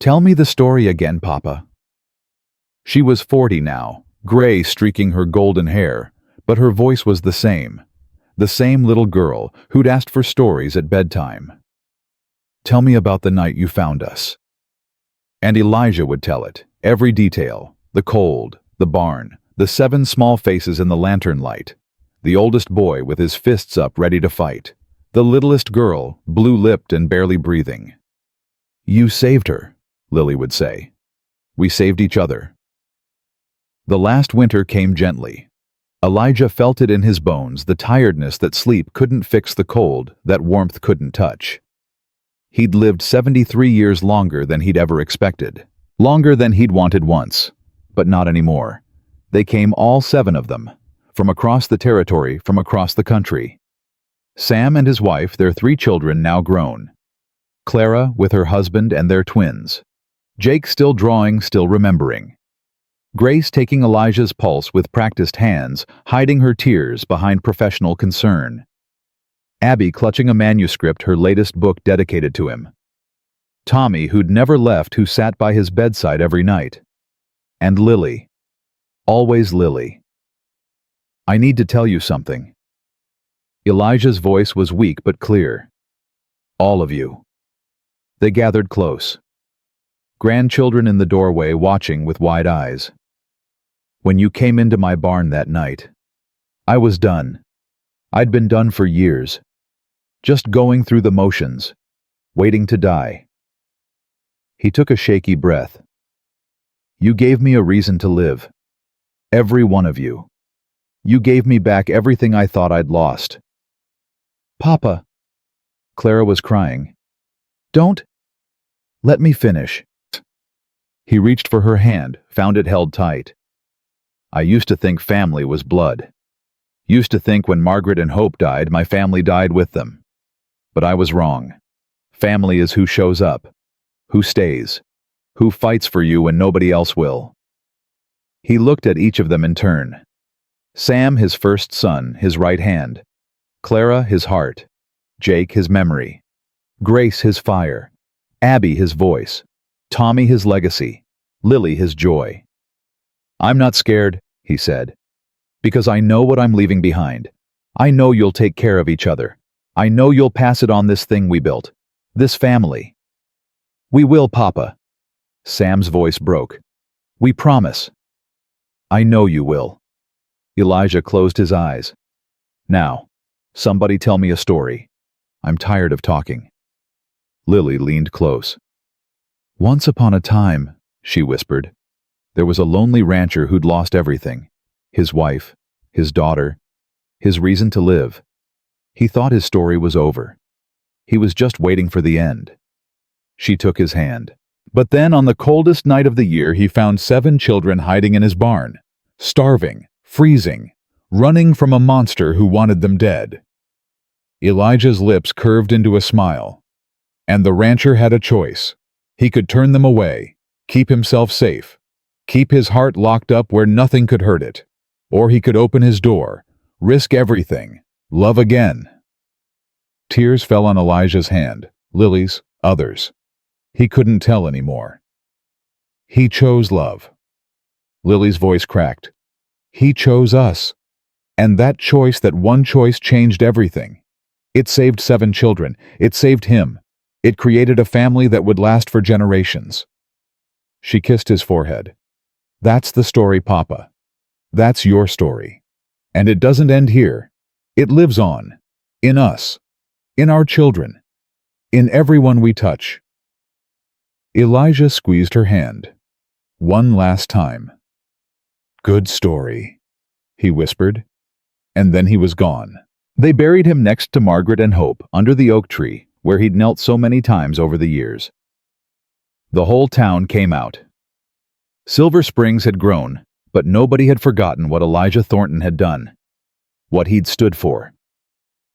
Speaker 1: "Tell me the story again, Papa." She was 40 now, gray streaking her golden hair, but her voice was the same little girl who'd asked for stories at bedtime. "Tell me about the night you found us." And Elijah would tell it, every detail, the cold, the barn, the 7 small faces in the lantern light, the oldest boy with his fists up ready to fight, the littlest girl, blue-lipped and barely breathing. "You saved her," Lily would say. "We saved each other." The last winter came gently. Elijah felt it in his bones, the tiredness that sleep couldn't fix, the cold that warmth couldn't touch. He'd lived 73 years longer than he'd ever expected. Longer than he'd wanted once. But not anymore. They came, all 7 of them. From across the territory, from across the country. Sam and his wife, their 3 children now grown. Clara with her husband and their twins. Jake still drawing, still remembering. Grace taking Elijah's pulse with practiced hands, hiding her tears behind professional concern. Abby clutching a manuscript, her latest book dedicated to him. Tommy, who'd never left, who sat by his bedside every night. And Lily. Always Lily. "I need to tell you something." Elijah's voice was weak but clear. "All of you." They gathered close. Grandchildren in the doorway watching with wide eyes. "When you came into my barn that night, I was done. I'd been done for years. Just going through the motions, waiting to die." He took a shaky breath. "You gave me a reason to live. Every one of you. You gave me back everything I thought I'd lost." "Papa." Clara was crying. "Don't. Let me finish." He reached for her hand, found it held tight. "I used to think family was blood. Used to think when Margaret and Hope died, my family died with them. But I was wrong. Family is who shows up, who stays, who fights for you when nobody else will." He looked at each of them in turn. Sam, his first son, his right hand. Clara, his heart. Jake, his memory. Grace, his fire. Abby, his voice. Tommy, his legacy. Lily, his joy. "I'm not scared," he said, "because I know what I'm leaving behind. I know you'll take care of each other. I know you'll pass it on, this thing we built. This family." "We will, Papa." Sam's voice broke. "We promise." "I know you will." Elijah closed his eyes. "Now, somebody tell me a story. I'm tired of talking." Lily leaned close. "Once upon a time," she whispered, "there was a lonely rancher who'd lost everything. His wife, his daughter, his reason to live. He thought his story was over. He was just waiting for the end." She took his hand. "But then on the coldest night of the year, he found 7 children hiding in his barn, starving, freezing, running from a monster who wanted them dead." Elijah's lips curved into a smile. "And the rancher had a choice. He could turn them away, keep himself safe, keep his heart locked up where nothing could hurt it. Or he could open his door, risk everything, love again." Tears fell on Elijah's hand, Lily's, others. He couldn't tell anymore. He chose love. Lily's voice cracked. He chose us. And that choice, that one choice, changed everything. It saved 7 children. It saved him. It created a family that would last for generations. She kissed his forehead. That's the story, Papa. That's your story. And it doesn't end here. It lives on. In us. In our children. In everyone we touch. Elijah squeezed her hand. One last time. Good story, he whispered. And then he was gone. They buried him next to Margaret and Hope under the oak tree where he'd knelt so many times over the years. The whole town came out. Silver Springs had grown, but nobody had forgotten what Elijah Thornton had done, what he'd stood for.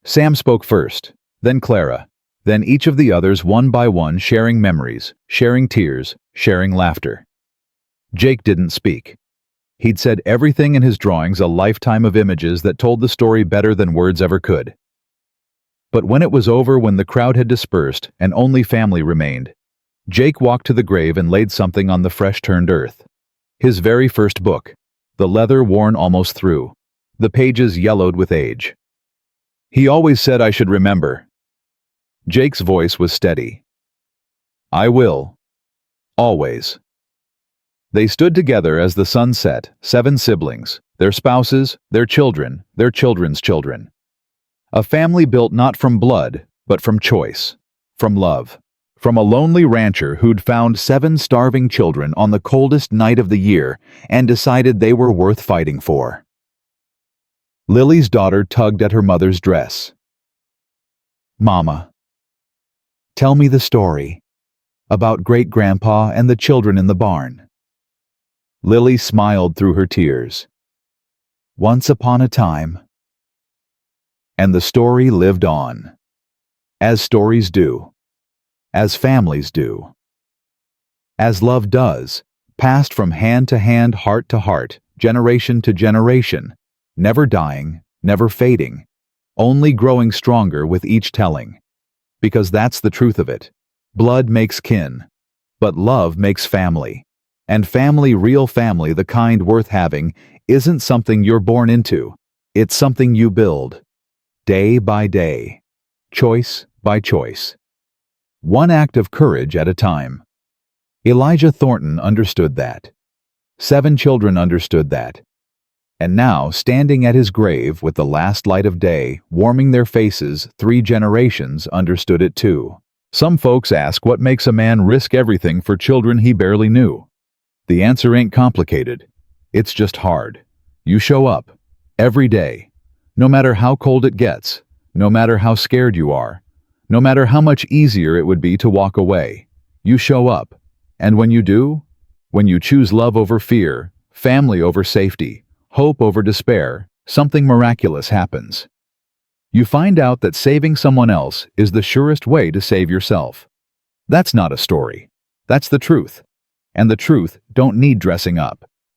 Speaker 1: Sam spoke first, then Clara, then each of the others one by one, sharing memories, sharing tears, sharing laughter. Jake didn't speak. He'd said everything in his drawings, a lifetime of images that told the story better than words ever could. But when it was over, when the crowd had dispersed and only family remained, Jake walked to the grave and laid something on the fresh-turned earth. His very first book, the leather worn almost through, the pages yellowed with age. He always said I should remember. Jake's voice was steady. I will. Always. They stood together as the sun set, 7 siblings, their spouses, their children, their children's children. A family built not from blood, but from choice, from love. From a lonely rancher who'd found 7 starving children on the coldest night of the year and decided they were worth fighting for. Lily's daughter tugged at her mother's dress. Mama, tell me the story about Great-Grandpa and the children in the barn. Lily smiled through her tears. Once upon a time. And the story lived on. As stories do. As families do. As love does, passed from hand to hand, heart to heart, generation to generation, never dying, never fading, only growing stronger with each telling. Because that's the truth of it. Blood makes kin, but love makes family. And family, real family, the kind worth having, isn't something you're born into. It's something you build. Day by day. Choice by choice. One act of courage at a time. Elijah Thornton understood that. 7 children understood that. And now, standing at his grave with the last light of day warming their faces, 3 generations understood it too. Some folks ask what makes a man risk everything for children he barely knew. The answer ain't complicated. It's just hard. You show up. Every day. No matter how cold it gets. No matter how scared you are. No matter how much easier it would be to walk away. You show up. And when you do, when you choose love over fear, family over safety, hope over despair, something miraculous happens. You find out that saving someone else is the surest way to save yourself. That's not a story. That's the truth. And the truth don't need dressing up.